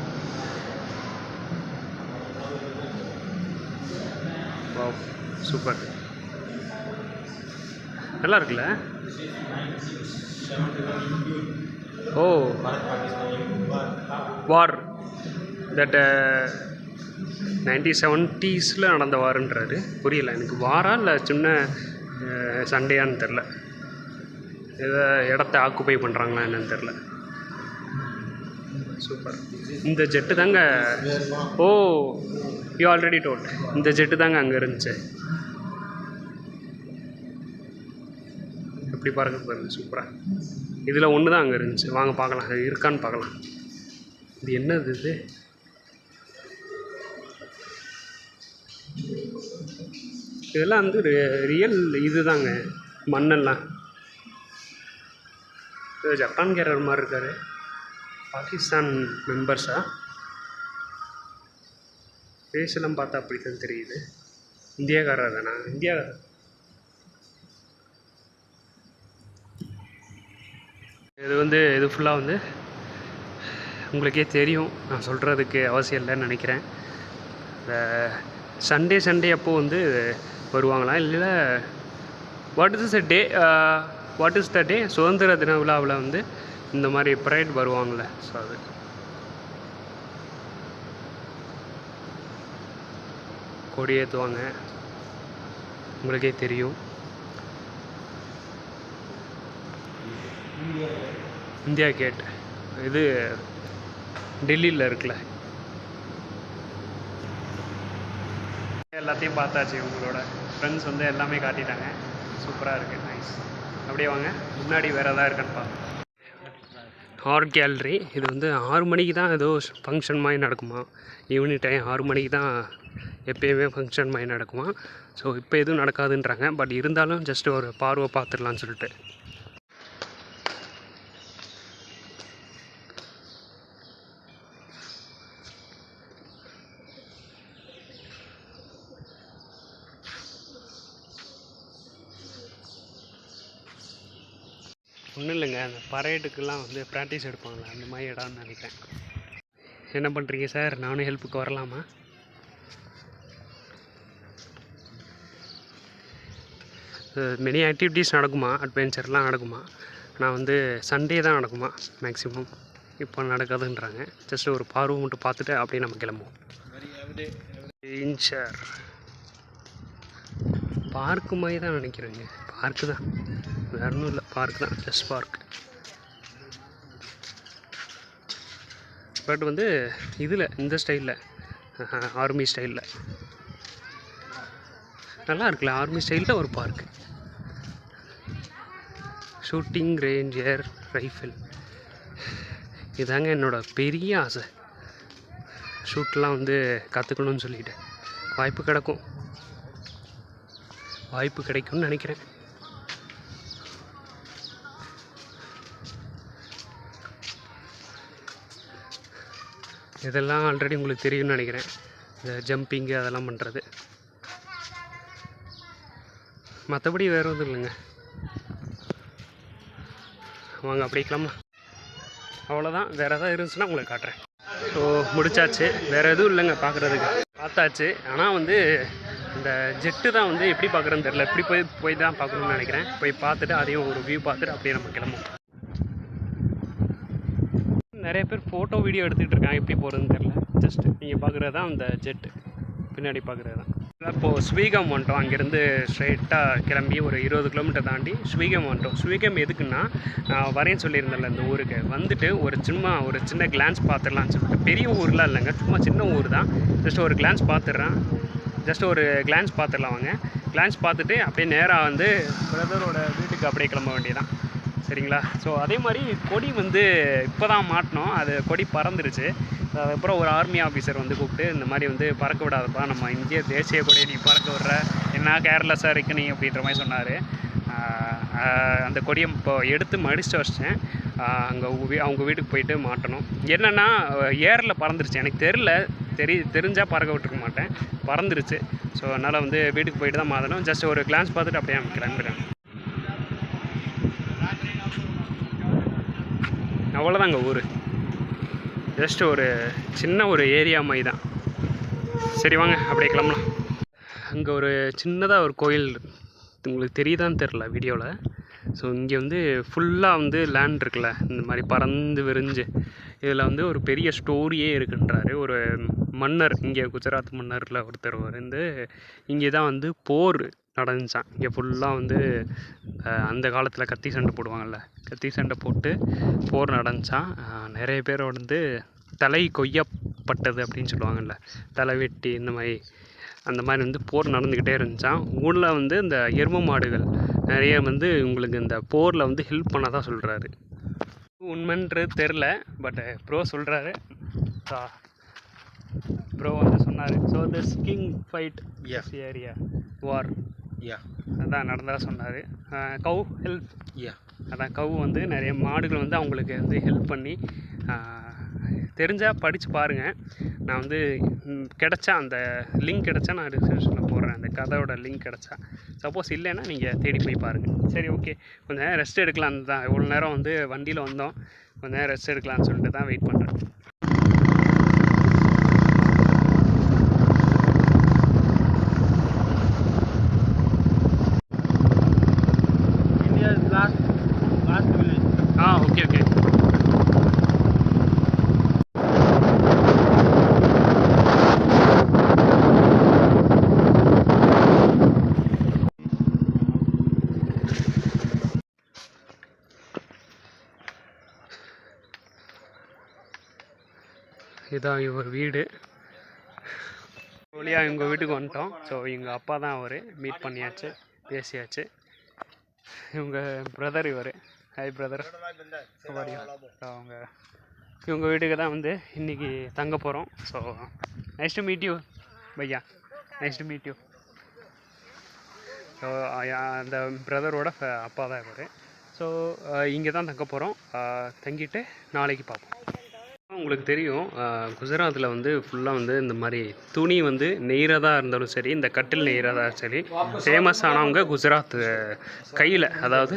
வாவ், சூப்பர், நல்லா இருக்குல்ல. ஓ, வார் தட் 1970s நடந்த வாருன்றாரு. புரியல எனக்கு, வாரா இல்லை சின்ன சண்டையான்னு தெரில, ஏதோ இடத்த ஆக்குப்பை பண்ணுறாங்களா என்னன்னு தெரில. சூப்பர். இந்த ஜெட்டு தாங்க, ஓ யூ ஆல்ரெடி டோல்ட், இந்த ஜெட்டு தாங்க அங்கே இருந்துச்சு. எப்படி பாருங்க சூப்பராக. இதில் ஒன்று தான் அங்கே இருந்துச்சு. வாங்க பார்க்கலாம், அது இருக்கான்னு பார்க்கலாம். இது என்னது இது? இதெல்லாம் வந்து ரியல் இது தாங்க, மண்ணெல்லாம். இது ஜப்பான்காரர் மாதிரி இருக்கார். பாகிஸ்தான் மெம்பர்ஸா? ஃபேஸெல்லாம் பார்த்தா அப்படி தான் தெரியுது. இந்தியாக்காரர் தானா? இந்தியாக்காரர். இது வந்து இது ஃபுல்லாக வந்து உங்களுக்கே தெரியும், நான் சொல்கிறதுக்கு அவசியம் இல்லைன்னு நினைக்கிறேன். இந்த சண்டே அப்போது வந்து வருவாங்களாம், இல்லை வாட் இஸ் த டே சுதந்திர தின விழாவில் வந்து இந்த மாதிரி ப்ரைட் வருவாங்களே. ஸோ அது கொடியேற்றுவாங்க, உங்களுக்கே தெரியும். இந்தியா கேட் இது டெல்லியில் இருக்குல்ல. எல்லாத்தையும் பார்த்தாச்சு, உங்களோட ஃப்ரெண்ட்ஸ் வந்து எல்லாமே காட்டிட்டாங்க. சூப்பராக இருக்குது, நைஸ். அப்படியே வாங்க முன்னாடி வேறு எதாவது இருக்கான்னு பார்ப்போம். Art gallery. இது வந்து 6 மணிக்கு தான் ஏதோ ஃபங்க்ஷன் மாதிரி நடக்குமா, ஈவினிங் டைம் 6 மணிக்கு தான் எப்போயுமே ஃபங்க்ஷன் மாதிரி நடக்குமா. ஸோ இப்போ எதுவும் நடக்காதுன்றாங்க, பட் இருந்தாலும் ஜஸ்ட் ஒரு பார்வை பார்த்துடலான்னு சொல்லிட்டு. ஒன்றும் இல்லைங்க, அந்த பரேடுக்கெல்லாம் வந்து ப்ராக்டிஸ் எடுப்பாங்களே அந்த மாதிரி இடம்னு நினைக்கிறேன். என்ன பண்ணுறீங்க சார்? நானும் ஹெல்ப்புக்கு வரலாமா? மெனி ஆக்டிவிட்டீஸ் நடக்குமா, அட்வென்ச்சர்லாம் நடக்குமா. நான் வந்து சண்டே தான் நடக்குமா மேக்ஸிமம். இப்போ நடக்காதுன்றாங்க. ஜஸ்ட் ஒரு பார்வை மட்டும் பார்த்துட்டு அப்படியே நம்ம கிளம்புவோம். டேஞ்சர் பார்க்கு மாதிரி தான் நினைக்கிறேங்க. பார்க்கு தான், வேற ஒன்றும் இல்லை. பார்க் தான், ஜஸ்ட் பார்க். பட் வந்து இதில் இந்த ஸ்டைலில் ஆர்மி ஸ்டைலில் நல்லா இருக்குல்ல. ஆர்மி ஸ்டைலில் ஒரு park. Shooting range, air rifle, இதாங்க என்னோடய பெரிய ஆசை. ஷூட்லாம் வந்து கற்றுக்கணும்னு சொல்லிட்டு வாய்ப்பு கிடைக்கும்னு நினைக்கிறேன். இதெல்லாம் ஆல்ரெடி உங்களுக்கு தெரியும்னு நினைக்கிறேன், இந்த ஜம்பிங்கு அதெல்லாம் பண்ணுறது. மற்றபடி வேறு எதுவும் இல்லைங்க. வாங்க அப்படியே கிளம்பலாம். அவ்வளோதான். வேறு எதாவது இருந்துச்சுன்னா உங்களுக்கு காட்டுறேன். ஸோ முடிச்சாச்சு. வேறு எதுவும் இல்லைங்க பார்க்குறதுக்கு. பார்த்தாச்சு. ஆனால் வந்து இந்த ஜெட்டு தான் வந்து எப்படி பார்க்குறேன்னு தெரில. எப்படி போய் தான் பார்க்கணுன்னு நினைக்கிறேன். போய் பார்த்துட்டு அதையும் ஒரு வியூ பார்த்துட்டு அப்படியே நம்ம கிளம்புவோம். நிறைய பேர் ஃபோட்டோ வீடியோ எடுத்துகிட்டு இருக்காங்க. எப்படி போகிறதுன்னு தெரில. ஜஸ்ட்டு நீங்கள் பார்க்குறது தான் அந்த ஜெட்டு, பின்னாடி பார்க்குறது தான். இப்போது ஸ்வீகம் வந்துட்டோம். அங்கேருந்து ஸ்ட்ரைட்டாக கிளம்பி ஒரு 20 கிலோமீட்டர் தாண்டி ஸ்வீகம் வந்துட்டோம். ஸ்வீகம் எதுக்குன்னா, நான் வரேன்னு சொல்லியிருந்தேன்ல இந்த ஊருக்கு வந்துட்டு ஒரு சின்ன கிளான்ஸ் பார்த்துடலான்னு சொல்லிட்டு. பெரிய ஊர்லாம் இல்லைங்க, சும்மா சின்ன ஊர் தான். ஜஸ்ட் ஒரு கிளான்ஸ் பார்த்துடலாம் வாங்க. கிளான்ஸ் பார்த்துட்டு அப்படியே நேராக வந்து பிரதரோட வீட்டுக்கு அப்படியே கிளம்ப வேண்டியதான். சரிங்களா? ஸோ அதே மாதிரி கொடி வந்து இப்போ தான் மாட்டினோம். அது கொடி பறந்துருச்சு. அதுக்கப்புறம் ஒரு ஆர்மி ஆஃபீஸர் வந்து கூப்பிட்டு இந்த மாதிரி வந்து பறக்க விடாதப்பா, நம்ம இந்திய தேசிய கொடியை நீ பறக்க விட்ற, என்ன கேர்லெஸ்ஸாக இருக்கு நீ அப்படின்ற மாதிரி சொன்னார். அந்த கொடியை இப்போ எடுத்து மடிச்சுட்டு வச்சிட்டேன். அங்கே அவங்க வீட்டுக்கு போயிட்டு மாட்டணும். என்னென்னா ஏரில் பறந்துருச்சு. எனக்கு தெரிஞ்சால் பறக்க விட்டுருக்க மாட்டேன். பறந்துருச்சு. ஸோ அதனால் வந்து வீட்டுக்கு போயிட்டு தான் மாற்றணும். ஜஸ்ட் ஒரு கிளான்ஸ் பார்த்துட்டு அப்படியே கிளம்பிடுறேன். அவ்வளோதாங்க ஊர். ஜஸ்ட் ஒரு சின்ன ஒரு ஏரியா மாதிரி தான். சரி வாங்க அப்படியே கிளம்பலாம். அங்கே ஒரு சின்னதாக ஒரு கோயில் உங்களுக்கு தெரியுதான்னு தெரில வீடியோவில். ஸோ இங்கே வந்து ஃபுல்லாக வந்து லேண்ட் இருக்குல்ல, இந்த மாதிரி பறந்து விரிஞ்சு இதில் வந்து ஒரு பெரிய ஸ்டோரியே இருக்குன்றாரு. ஒரு மன்னர், இங்கே குஜராத் மன்னரில் ஒருத்தர் வந்து இங்கே தான் வந்து போர் நடந்துச்சான். இங்கே ஃபுல்லாக வந்து அந்த காலத்தில் கத்தி சண்டை போடுவாங்கள்ல, கத்தி சண்டை போட்டு போர் நடந்துச்சான். நிறைய பேர் வந்து தலை கொய்யப்பட்டது அப்படின்னு சொல்லுவாங்கள்ல, தலை வெட்டி அந்த மாதிரி வந்து போர் நடந்துக்கிட்டே இருந்துச்சான். ஊரில் வந்து இந்த எருமை மாடுகள் நிறைய வந்து உங்களுக்கு இந்த போரில் வந்து ஹெல்ப் பண்ணதாக சொல்கிறாரு. உண்மைன்றது தெரில, பட் ப்ரோ சொல்கிறாரு. ப்ரோ வந்து சொன்னார். So this king fight area war அதான் நடந்ததாக சொன்னார். கவு ஹெல்ப், அதான் கவு வந்து நிறைய மாடுகள் வந்து அவங்களுக்கு வந்து ஹெல்ப் பண்ணி, தெரிஞ்சால் படித்து பாருங்கள். நான் வந்து கிடச்சா அந்த லிங்க் கிடச்சா நான் டிஸ்கிரிப்ஷனில் போடுறேன். அந்த கதையோட லிங்க் கிடச்சா. சப்போஸ் இல்லைன்னா நீங்கள் தேடி போய் பாருங்கள். சரி, ஓகே. கொஞ்சம் நேரம் ரெஸ்ட் எடுக்கலான்னு தான். இவ்வளோ நேரம் வந்து வண்டியில் வந்தோம். கொஞ்சம் நேரம் ரெஸ்ட் எடுக்கலான்னு சொல்லிட்டு தான் வெயிட் பண்ணுறேன். ஓகே. இதான் இவர் வீடு. வழியாக எங்கள் வீட்டுக்கு வந்துட்டோம். ஸோ எங்கள் அப்பா தான் அவர். மீட் பண்ணியாச்சு, பேசியாச்சு. இவங்க பிரதர் இவர். Hi brother. இவங்க வீட்டுக்கு தான் வந்து இன்றைக்கி தங்க போகிறோம். So nice to meet you Bhaiya. Nice to meet you. So அந்த பிரதரோட அப்பா தான் இவர். ஸோ இங்கே தான் தங்க போகிறோம். தங்கிட்டு நாளைக்கு பார்ப்போம். உங்களுக்கு தெரியும், குஜராத்தில் வந்து ஃபுல்லாக வந்து இந்த மாதிரி துணி வந்து நெய்கிறதா இருந்தாலும் சரி, இந்த கட்டில் நெய்கிறதா சரி, ஃபேமஸ் ஆனவங்க குஜராத் கையில், அதாவது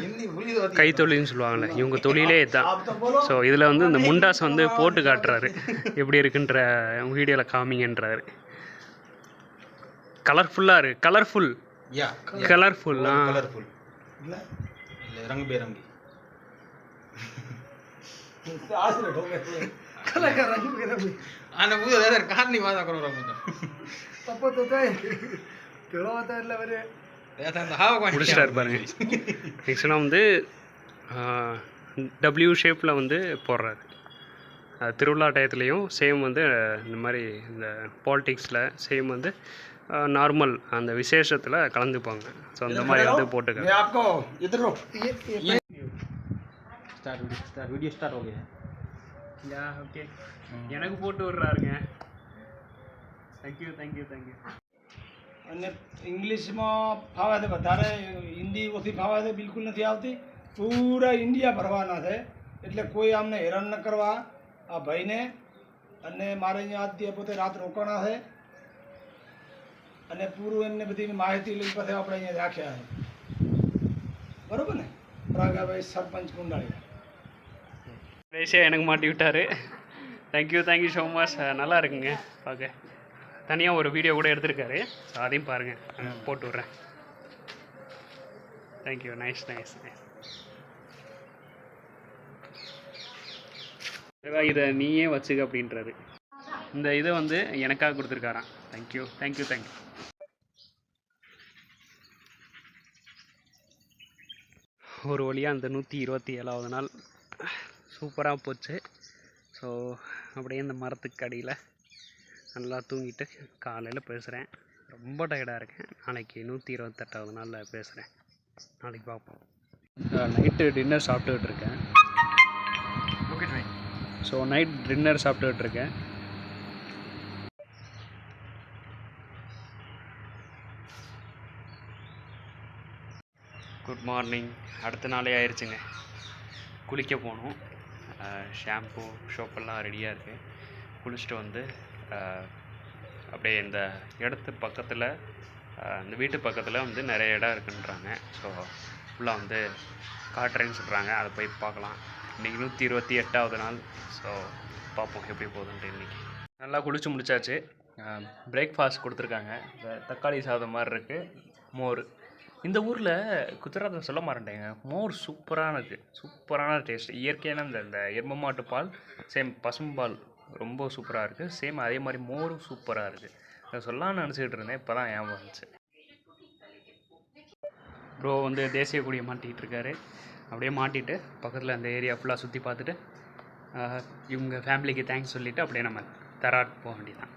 கைத்தொழில்னு சொல்லுவாங்கள்ல, இவங்க தொழிலே இதுதான். ஸோ இதில் வந்து இந்த முண்டாஸ் வந்து போட்டு காட்டுறாரு, எப்படி இருக்குன்ற வீடியோவில் காமிங்கன்றாரு. கலர்ஃபுல்லாக இருக்குது. கலர்ஃபுல் या கலர்ஃபுல் कलरफुल रंग बेरंगी आने पूछो दादा कहां नहीं वादा करो रंग तपत होता है केळो होता એટલે વરે ऐसा तो हाव कोई முடிச்சிட்டாரு பாருங்க. ஆக்சுவலாக வந்து டபிள்யூ ஷேப்பில் வந்து போடுறாரு. திருவிழா டயத்துலேயும் சேம் வந்து இந்த மாதிரி இந்த பாலிடிக்ஸில் சேம் வந்து நார்மல் அந்த விசேஷத்தில் கலந்துப்பாங்க. ஸோ அந்த மாதிரி வந்து போட்டுக்க. आपको इधर रो स्टार्ट वीडियो स्टार्ट हो गया யா ஓகே எனக்கு போட்டு விட்றாருங்க. Thank you thank you thank you. અને ઇંગ્લિશમાં ફાવે છે વધારે હિન્દી ઓછી ફાવે છે બિલકુલ નથી આવતી પૂરા ઇન્ડિયા ભરવાના છે એટલે કોઈ આમને હેરાન ન કરવા આ ભાઈને અને મારે અહીંયા આજથી પોતે રાત રોકાણા છે અને પૂરું એમને બધી માહિતી લઈ પછી આપણે અહીંયા રાખ્યા છે બરોબર ને પ્રાગાભાઈ સરપંચ કુંડાળી ரேஷியா எனக்கு மாட்டி விட்டார். Thank you thank you so much. நல்லா இருக்குங்க பார்க்க. தனியாக ஒரு வீடியோ கூட எடுத்திருக்காரு. ஸோ அதையும் பாருங்கள், போட்டு விட்றேன். தேங்க்யூ. Nice nice nice. இதை நீயே வச்சுக்க அப்படின்றாரு. இந்த இதை வந்து எனக்காக கொடுத்துருக்காராம். Thank you thank you thank you. ஒரு வழியாக அந்த 127வது நாள் சூப்பராக போச்சு. ஸோ அப்படியே இந்த மரத்துக்கு அடியில் நல்லா தூங்கிட்டு காலையில் பேசுகிறேன். ரொம்ப டயர்டாக இருக்கேன். நாளைக்கு 128வது நாளில் பேசுகிறேன். நாளைக்கு பார்ப்போம். நைட்டு டின்னர் சாப்பிட்டுக்கிட்டு இருக்கேன். ஓகே. ஸோ நைட் டின்னர் சாப்பிட்டுக்கிட்டு இருக்கேன். Good morning. அடுத்த நாளே ஆயிடுச்சுங்க. குளிக்க போகணும். ஷாம்பு ஷோப்பெல்லாம் ரெடியாக இருக்குது. குளிச்சுட்டு வந்து அப்படியே இந்த இடத்து பக்கத்தில் இந்த வீட்டு பக்கத்தில் வந்து நிறைய இடம் இருக்குன்றாங்க. ஸோ ஃபுல்லாக வந்து காட்டுறேன்னு சொல்கிறாங்க. அதை போய் பார்க்கலாம். இன்றைக்கி 128வது நாள். ஸோ பார்ப்போம் எப்படி போகுதுன்ட்டு. இன்றைக்கி நல்லா குளிச்சு முடிச்சாச்சு. பிரேக்ஃபாஸ்ட் கொடுத்துருக்காங்க. தக்காளி சாதம் மாதிரி இருக்குது, மோர். இந்த ஊரில் குஜராத்தில் சொல்ல மாட்டேங்க, மோர் சூப்பரானது, சூப்பரான டேஸ்ட். இயற்கையான இந்த எருமை மாட்டு பால், சேம் பசும்பால் ரொம்ப சூப்பராக இருக்குது. சேம் அதே மாதிரி மோரும் சூப்பராக இருக்குது. அதை சொல்லலாம்னு நினச்சிக்கிட்டு இருந்தேன். இப்போ தான் ஞாபகம் வந்துச்சு. ப்ரோ வந்து தேசிய கொடியை மாட்டிகிட்டு இருக்காரு. அப்படியே மாட்டிட்டு பக்கத்தில் அந்த ஏரியா ஃபுல்லாக சுற்றி பார்த்துட்டு இவங்க ஃபேமிலிக்கு தேங்க்ஸ் சொல்லிவிட்டு அப்படியே நம்ம தராட் போக வேண்டியதான்.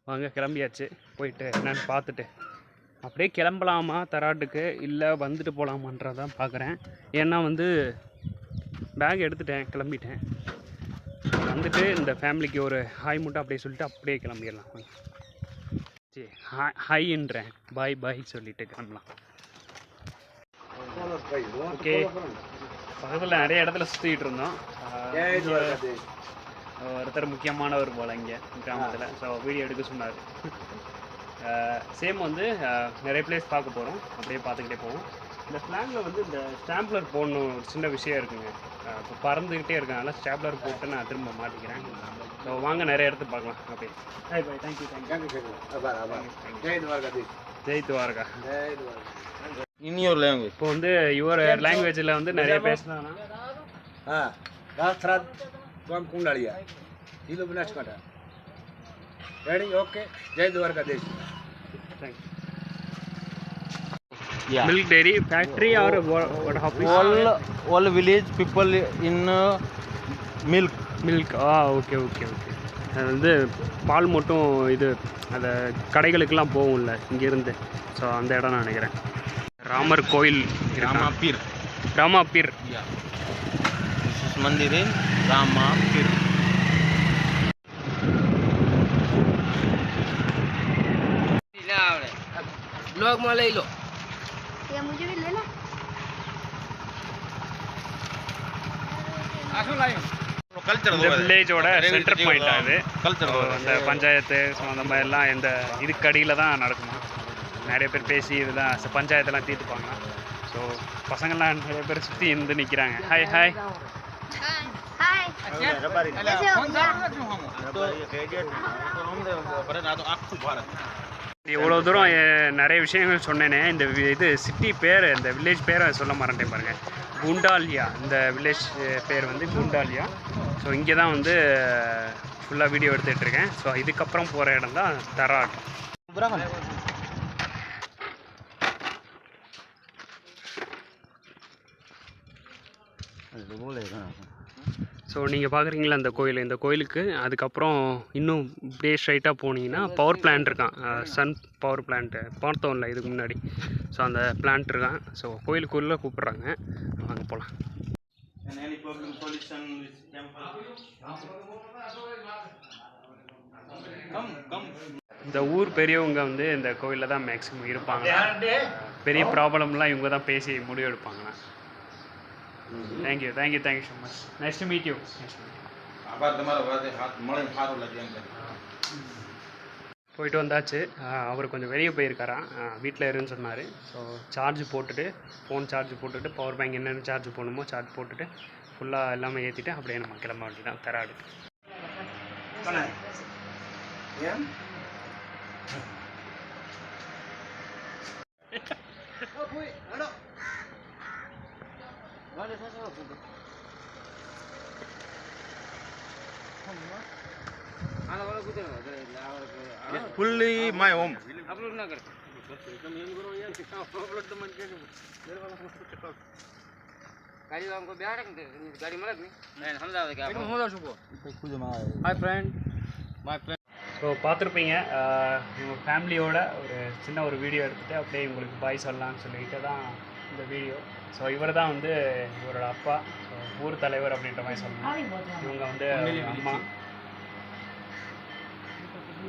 வாங்க கிளம்பியாச்சு. போயிட்டு என்னென்னு பார்த்துட்டு அப்படியே கிளம்பலாமா தராட்டுக்கு, இல்லை வந்துட்டு போகலாமான்றதான் பார்க்குறேன். ஏன்னா வந்து பேக் எடுத்துட்டேன், கிளம்பிட்டேன். வந்துட்டு இந்த ஃபேமிலிக்கு ஒரு ஹாய் மட்டும் அப்படியே சொல்லிட்டு அப்படியே கிளம்பிடலாம். சரி ஹாய்ன்றேன், பாய் பாய் சொல்லிட்டு கிளம்பலாம். ஓகே. பக்கத்தில் நிறைய இடத்துல சுற்றிக்கிட்டு இருந்தோம். ஒருத்தர் முக்கியமானவர் போல் இங்கே கிராமத்தில். ஸோ வீடியோ எடுக்க சொன்னார். சேம் வந்து நிறைய பிளேஸ் பார்க்க போகிறோம். அப்படியே பார்த்துக்கிட்டே போவோம். இந்த ஸ்லாங்கில் வந்து இந்த ஸ்டாம்ப்லர் போடணும் ஒரு சின்ன விஷயம் இருக்குங்க. இப்போ பறந்துக்கிட்டே இருக்கனால ஸ்டாப்லர் போட்டு நான் திரும்ப மாட்டிக்கிறேன். ஸோ வாங்க நிறைய இடத்து பார்க்கலாம். அப்படியே hi bye. Thank you thank you. Jai Dwarka. In your language இப்போ வந்து யுவர் லாங்குவேஜில் வந்து நிறைய பேசினாங்கன்னா रात गांव कुंडालिया जिला Banaskantha ready okay Jai Dwarkadhish milk dairy factory or what office? all village people in milk milk. Okay okay okay. அது வந்து பால் மட்டும் இது அந்த கடைகளுக்கெல்லாம் போகும்ல இங்கேருந்து. ஸோ அந்த இடம் நான் நினைக்கிறேன். ராமர் கோயில், Ramapir. ராமாபீர். Yeah, this is mandir in Ramapir. Blog में ले लो। ये मुझे भी लेना। கல்ச்சர் இந்த வில்லேஜோட சென்டர் பாயிண்ட் அது. கல்ச்சர் அந்த பஞ்சாயத்து ஸோ அந்த மாதிரிலாம் இந்த இதுக்கு அடியில் தான் நடக்குமா. நிறைய பேர் பேசி இதெல்லாம் பஞ்சாயத்தெல்லாம் தீர்த்துப்பாங்க. ஸோ பசங்கள்லாம் நிறைய பேர் சுற்றி இருந்து நிற்கிறாங்க. Hi hi. हाय कैसे हो भैया? तो இவ்வளோ தூரம் நிறைய விஷயங்கள் சொன்னேனே, இந்த இது சிட்டி பேர், இந்த வில்லேஜ் பேரை சொல்ல மறந்துட்டேன் பாருங்கள். குண்டாலியா, இந்த வில்லேஜ் பேர் வந்து குண்டாலியா. ஸோ இங்கே தான் வந்து ஃபுல்லாக வீடியோ எடுத்துகிட்டு இருக்கேன். ஸோ இதுக்கப்புறம் போகிற இடம் தான் தராட். ஸோ நீங்கள் பார்க்குறீங்களா அந்த கோயில், இந்த கோயிலுக்கு அதுக்கப்புறம் இன்னும் இப்படியே ஸ்ட்ரைட்டாக போனீங்கன்னா பவர் பிளான்ட் இருக்கான், சன் பவர் பிளான்ட்டு பார்த்தோம்ல இதுக்கு முன்னாடி. ஸோ அந்த பிளான்ட் இருக்கான். ஸோ கோயிலுக்குள்ளே கூப்பிட்றாங்க, வாங்க போகலாம். இந்த ஊர் பெரியவங்க வந்து இந்த கோயிலில் தான் மேக்ஸிமம் இருப்பாங்க. பெரிய ப்ராப்ளம்லாம் இவங்க தான் பேசி முடிவெடுப்பாங்கண்ணா. Thank you so much. Nice to meet you. போயிட்டு வந்தாச்சு. அவர் கொஞ்சம் வெளியே போயிருக்காராம், வீட்டில் இருன்னு சொன்னார். ஸோ சார்ஜ் போட்டுட்டு, ஃபோன் சார்ஜ் போட்டுட்டு, பவர் பேங்க் என்னென்ன சார்ஜ் போடணுமோ சார்ஜ் போட்டுட்டு ஃபுல்லாக எல்லாமே ஏற்றிட்டு அப்படியே நம்ம கிளம்ப வேண்டியதான் Tharad. Fully my home. So பார்த்துருப்பீங்க, இவங்க ஃபேமிலியோட ஒரு சின்ன ஒரு வீடியோ எடுத்துகிட்டு அப்படியே உங்களுக்கு பாய் சொல்லலாம்னு சொல்லிட்டு தான் இந்த வீடியோ. ஸோ இவர் தான் வந்து இவரோட அப்பா, ஸோ ஊர் தலைவர் அப்படின்ற மாதிரி சொல்லணும். இவங்க வந்து அம்மா.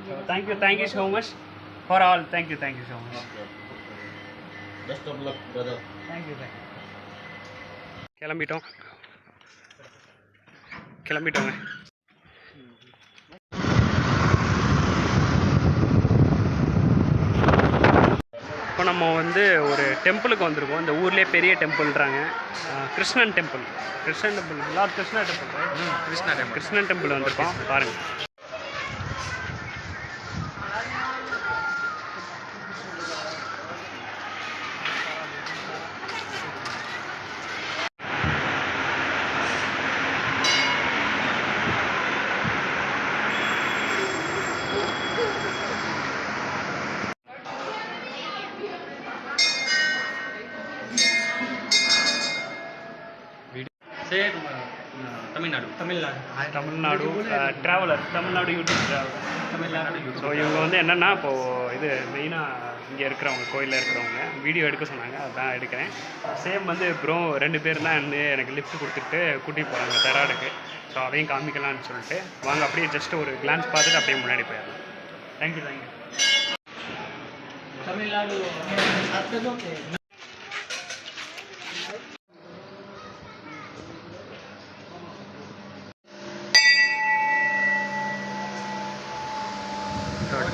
So thank you so much for all. Thank you so much. Best of luck, brother. Thank you. கிளம்பிட்டோங்க. இப்போ நம்ம வந்து ஒரு டெம்பிளுக்கு வந்திருக்கோம். இந்த ஊர்லேயே பெரிய டெம்பிள்ன்றாங்க, Krishnan temple. Lord Krishnan temple வந்திருக்கோம் பாருங்கள். Tamil Nadu traveller, Tamil Nadu YouTube traveller. So இவங்க வந்து என்னென்னா, இப்போது இது மெயினாக இங்கே இருக்கிறவங்க, கோயிலில் இருக்கிறவங்க வீடியோ எடுக்க சொன்னாங்க, அதுதான் எடுக்கிறேன். சேம் வந்து ப்ரோ 2 பேர் தான் வந்து எனக்கு லிஃப்ட் கொடுத்துட்டு கூட்டிகிட்டு போகிறாங்க தராடுக்கு. ஸோ அதையும் காமிக்கலான்னு சொல்லிட்டு வாங்க அப்படியே ஜஸ்ட் ஒரு கிளான்ஸ் பார்த்துட்டு அப்படியே முன்னாடி போயிடலாம். தேங்க்யூ. தமிழ்நாடு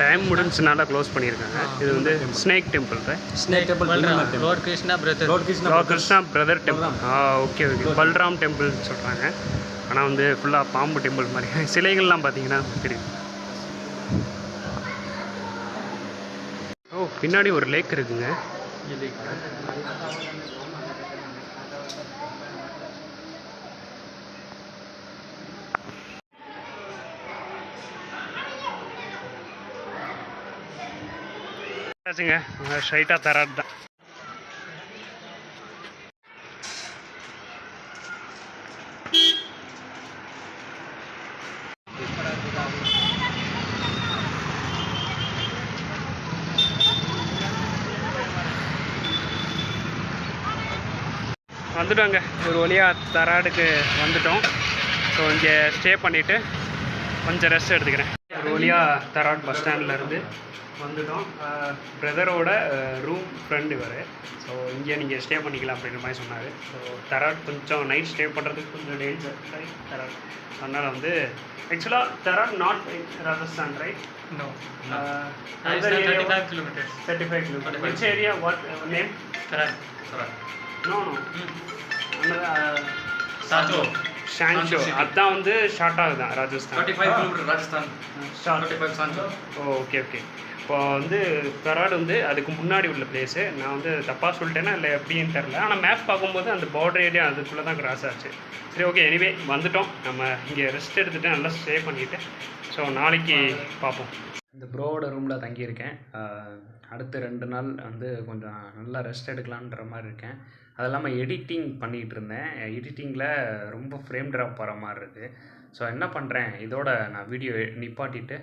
டைம் முடிஞ்சதுனால க்ளோஸ் பண்ணியிருக்காங்க. இது வந்து snake temple, Lord Krishna brother temple. Okay. Balram temple சொல்கிறாங்க. ஆனால் வந்து ஃபுல்லாக பாம்பு டெம்பிள் மாதிரி சிலைகள்லாம் பார்த்தீங்கன்னா தெரியும். பின்னாடி ஒரு லேக் இருக்குங்க. ஸ்ட்ரைட்டாக தராட் தான். வந்துட்டோங்க, ஒரு வழியாக தராடுக்கு வந்துட்டோம். ஸோ இங்கே ஸ்டே பண்ணிவிட்டு கொஞ்சம் ரெஸ்ட் எடுத்துக்கிறேன். ஒரு வழியாக தராட் பஸ் ஸ்டாண்ட்லேருந்து வந்துட்டோம். பிரதரோட ரூம் ஃப்ரெண்டு இவர். ஸோ இங்கே நீங்கள் ஸ்டே பண்ணிக்கலாம் அப்படின்ற மாதிரி சொன்னார். ஸோ தராட் கொஞ்சம் நைட் ஸ்டே பண்ணுறதுக்கு கொஞ்சம் டேஞ்சர் தராட். அதனால் வந்து ஆக்சுவலாக Tharad not Rajasthan, right? No. 35 kilometers. Which area? What name? Tarat. No. Sanchore. அதுதான் வந்து ஷார்ட் ஆகுதான் Rajasthan. 35 kilometers Rajasthan. 35 Sancho. Okay. இப்போ வந்து கராடு வந்து அதுக்கு முன்னாடி உள்ள பிளேஸு. நான் வந்து தப்பாக சொல்லிட்டேன்னா இல்லை எப்படின்னு தெரில. ஆனால் மேப் பார்க்கும்போது அந்த பார்டர் ஏரியா அதுக்குள்ளே தான் கிராஸ் ஆச்சு. சரி, ஓகே, எனிவே வந்துட்டோம். நம்ம இங்கே ரெஸ்ட் எடுத்துகிட்டு நல்லா ஸ்டே பண்ணிவிட்டு ஸோ நாளைக்கு பார்ப்போம். இந்த ப்ரோவோட ரூமில் தங்கியிருக்கேன். அடுத்த 2 நாள் வந்து கொஞ்சம் நல்லா ரெஸ்ட் எடுக்கலான்ற மாதிரி இருக்கேன். அது இல்லாமல் எடிட்டிங் பண்ணிகிட்டு இருந்தேன். எடிட்டிங்கில் ரொம்ப ஃப்ரேம் ட்ராப் போகிற மாதிரி இருக்குது. ஸோ என்ன பண்ணுறேன், இதோட நான் வீடியோ நிப்பாட்டிட்டு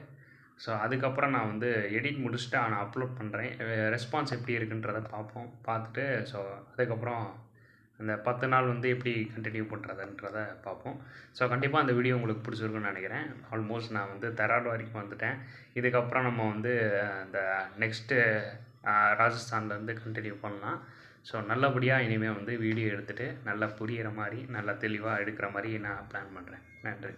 ஸோ அதுக்கப்புறம் நான் வந்து எடிட் முடிச்சுட்டு நான் அப்லோட் பண்ணுறேன். ரெஸ்பான்ஸ் எப்படி இருக்குன்றதை பார்ப்போம். பார்த்துட்டு ஸோ அதுக்கப்புறம் அந்த 10 நாள் வந்து எப்படி கண்டினியூ பண்ணுறதுன்றதை பார்ப்போம். ஸோ கண்டிப்பாக அந்த வீடியோ உங்களுக்கு பிடிச்சிருக்குன்னு நினைக்கிறேன். ஆல்மோஸ்ட் நான் வந்து தெராடு வரைக்கும் வந்துட்டேன். இதுக்கப்புறம் நம்ம வந்து இந்த நெக்ஸ்ட்டு ராஜஸ்தான்லேருந்து கண்டினியூ பண்ணலாம். ஸோ நல்லபடியாக இனிமேல் வந்து வீடியோ எடுத்துகிட்டு நல்லா புரிகிற மாதிரி நல்லா தெளிவாக எடுக்கிற மாதிரி நான் பிளான் பண்ணுறேன். நன்றி.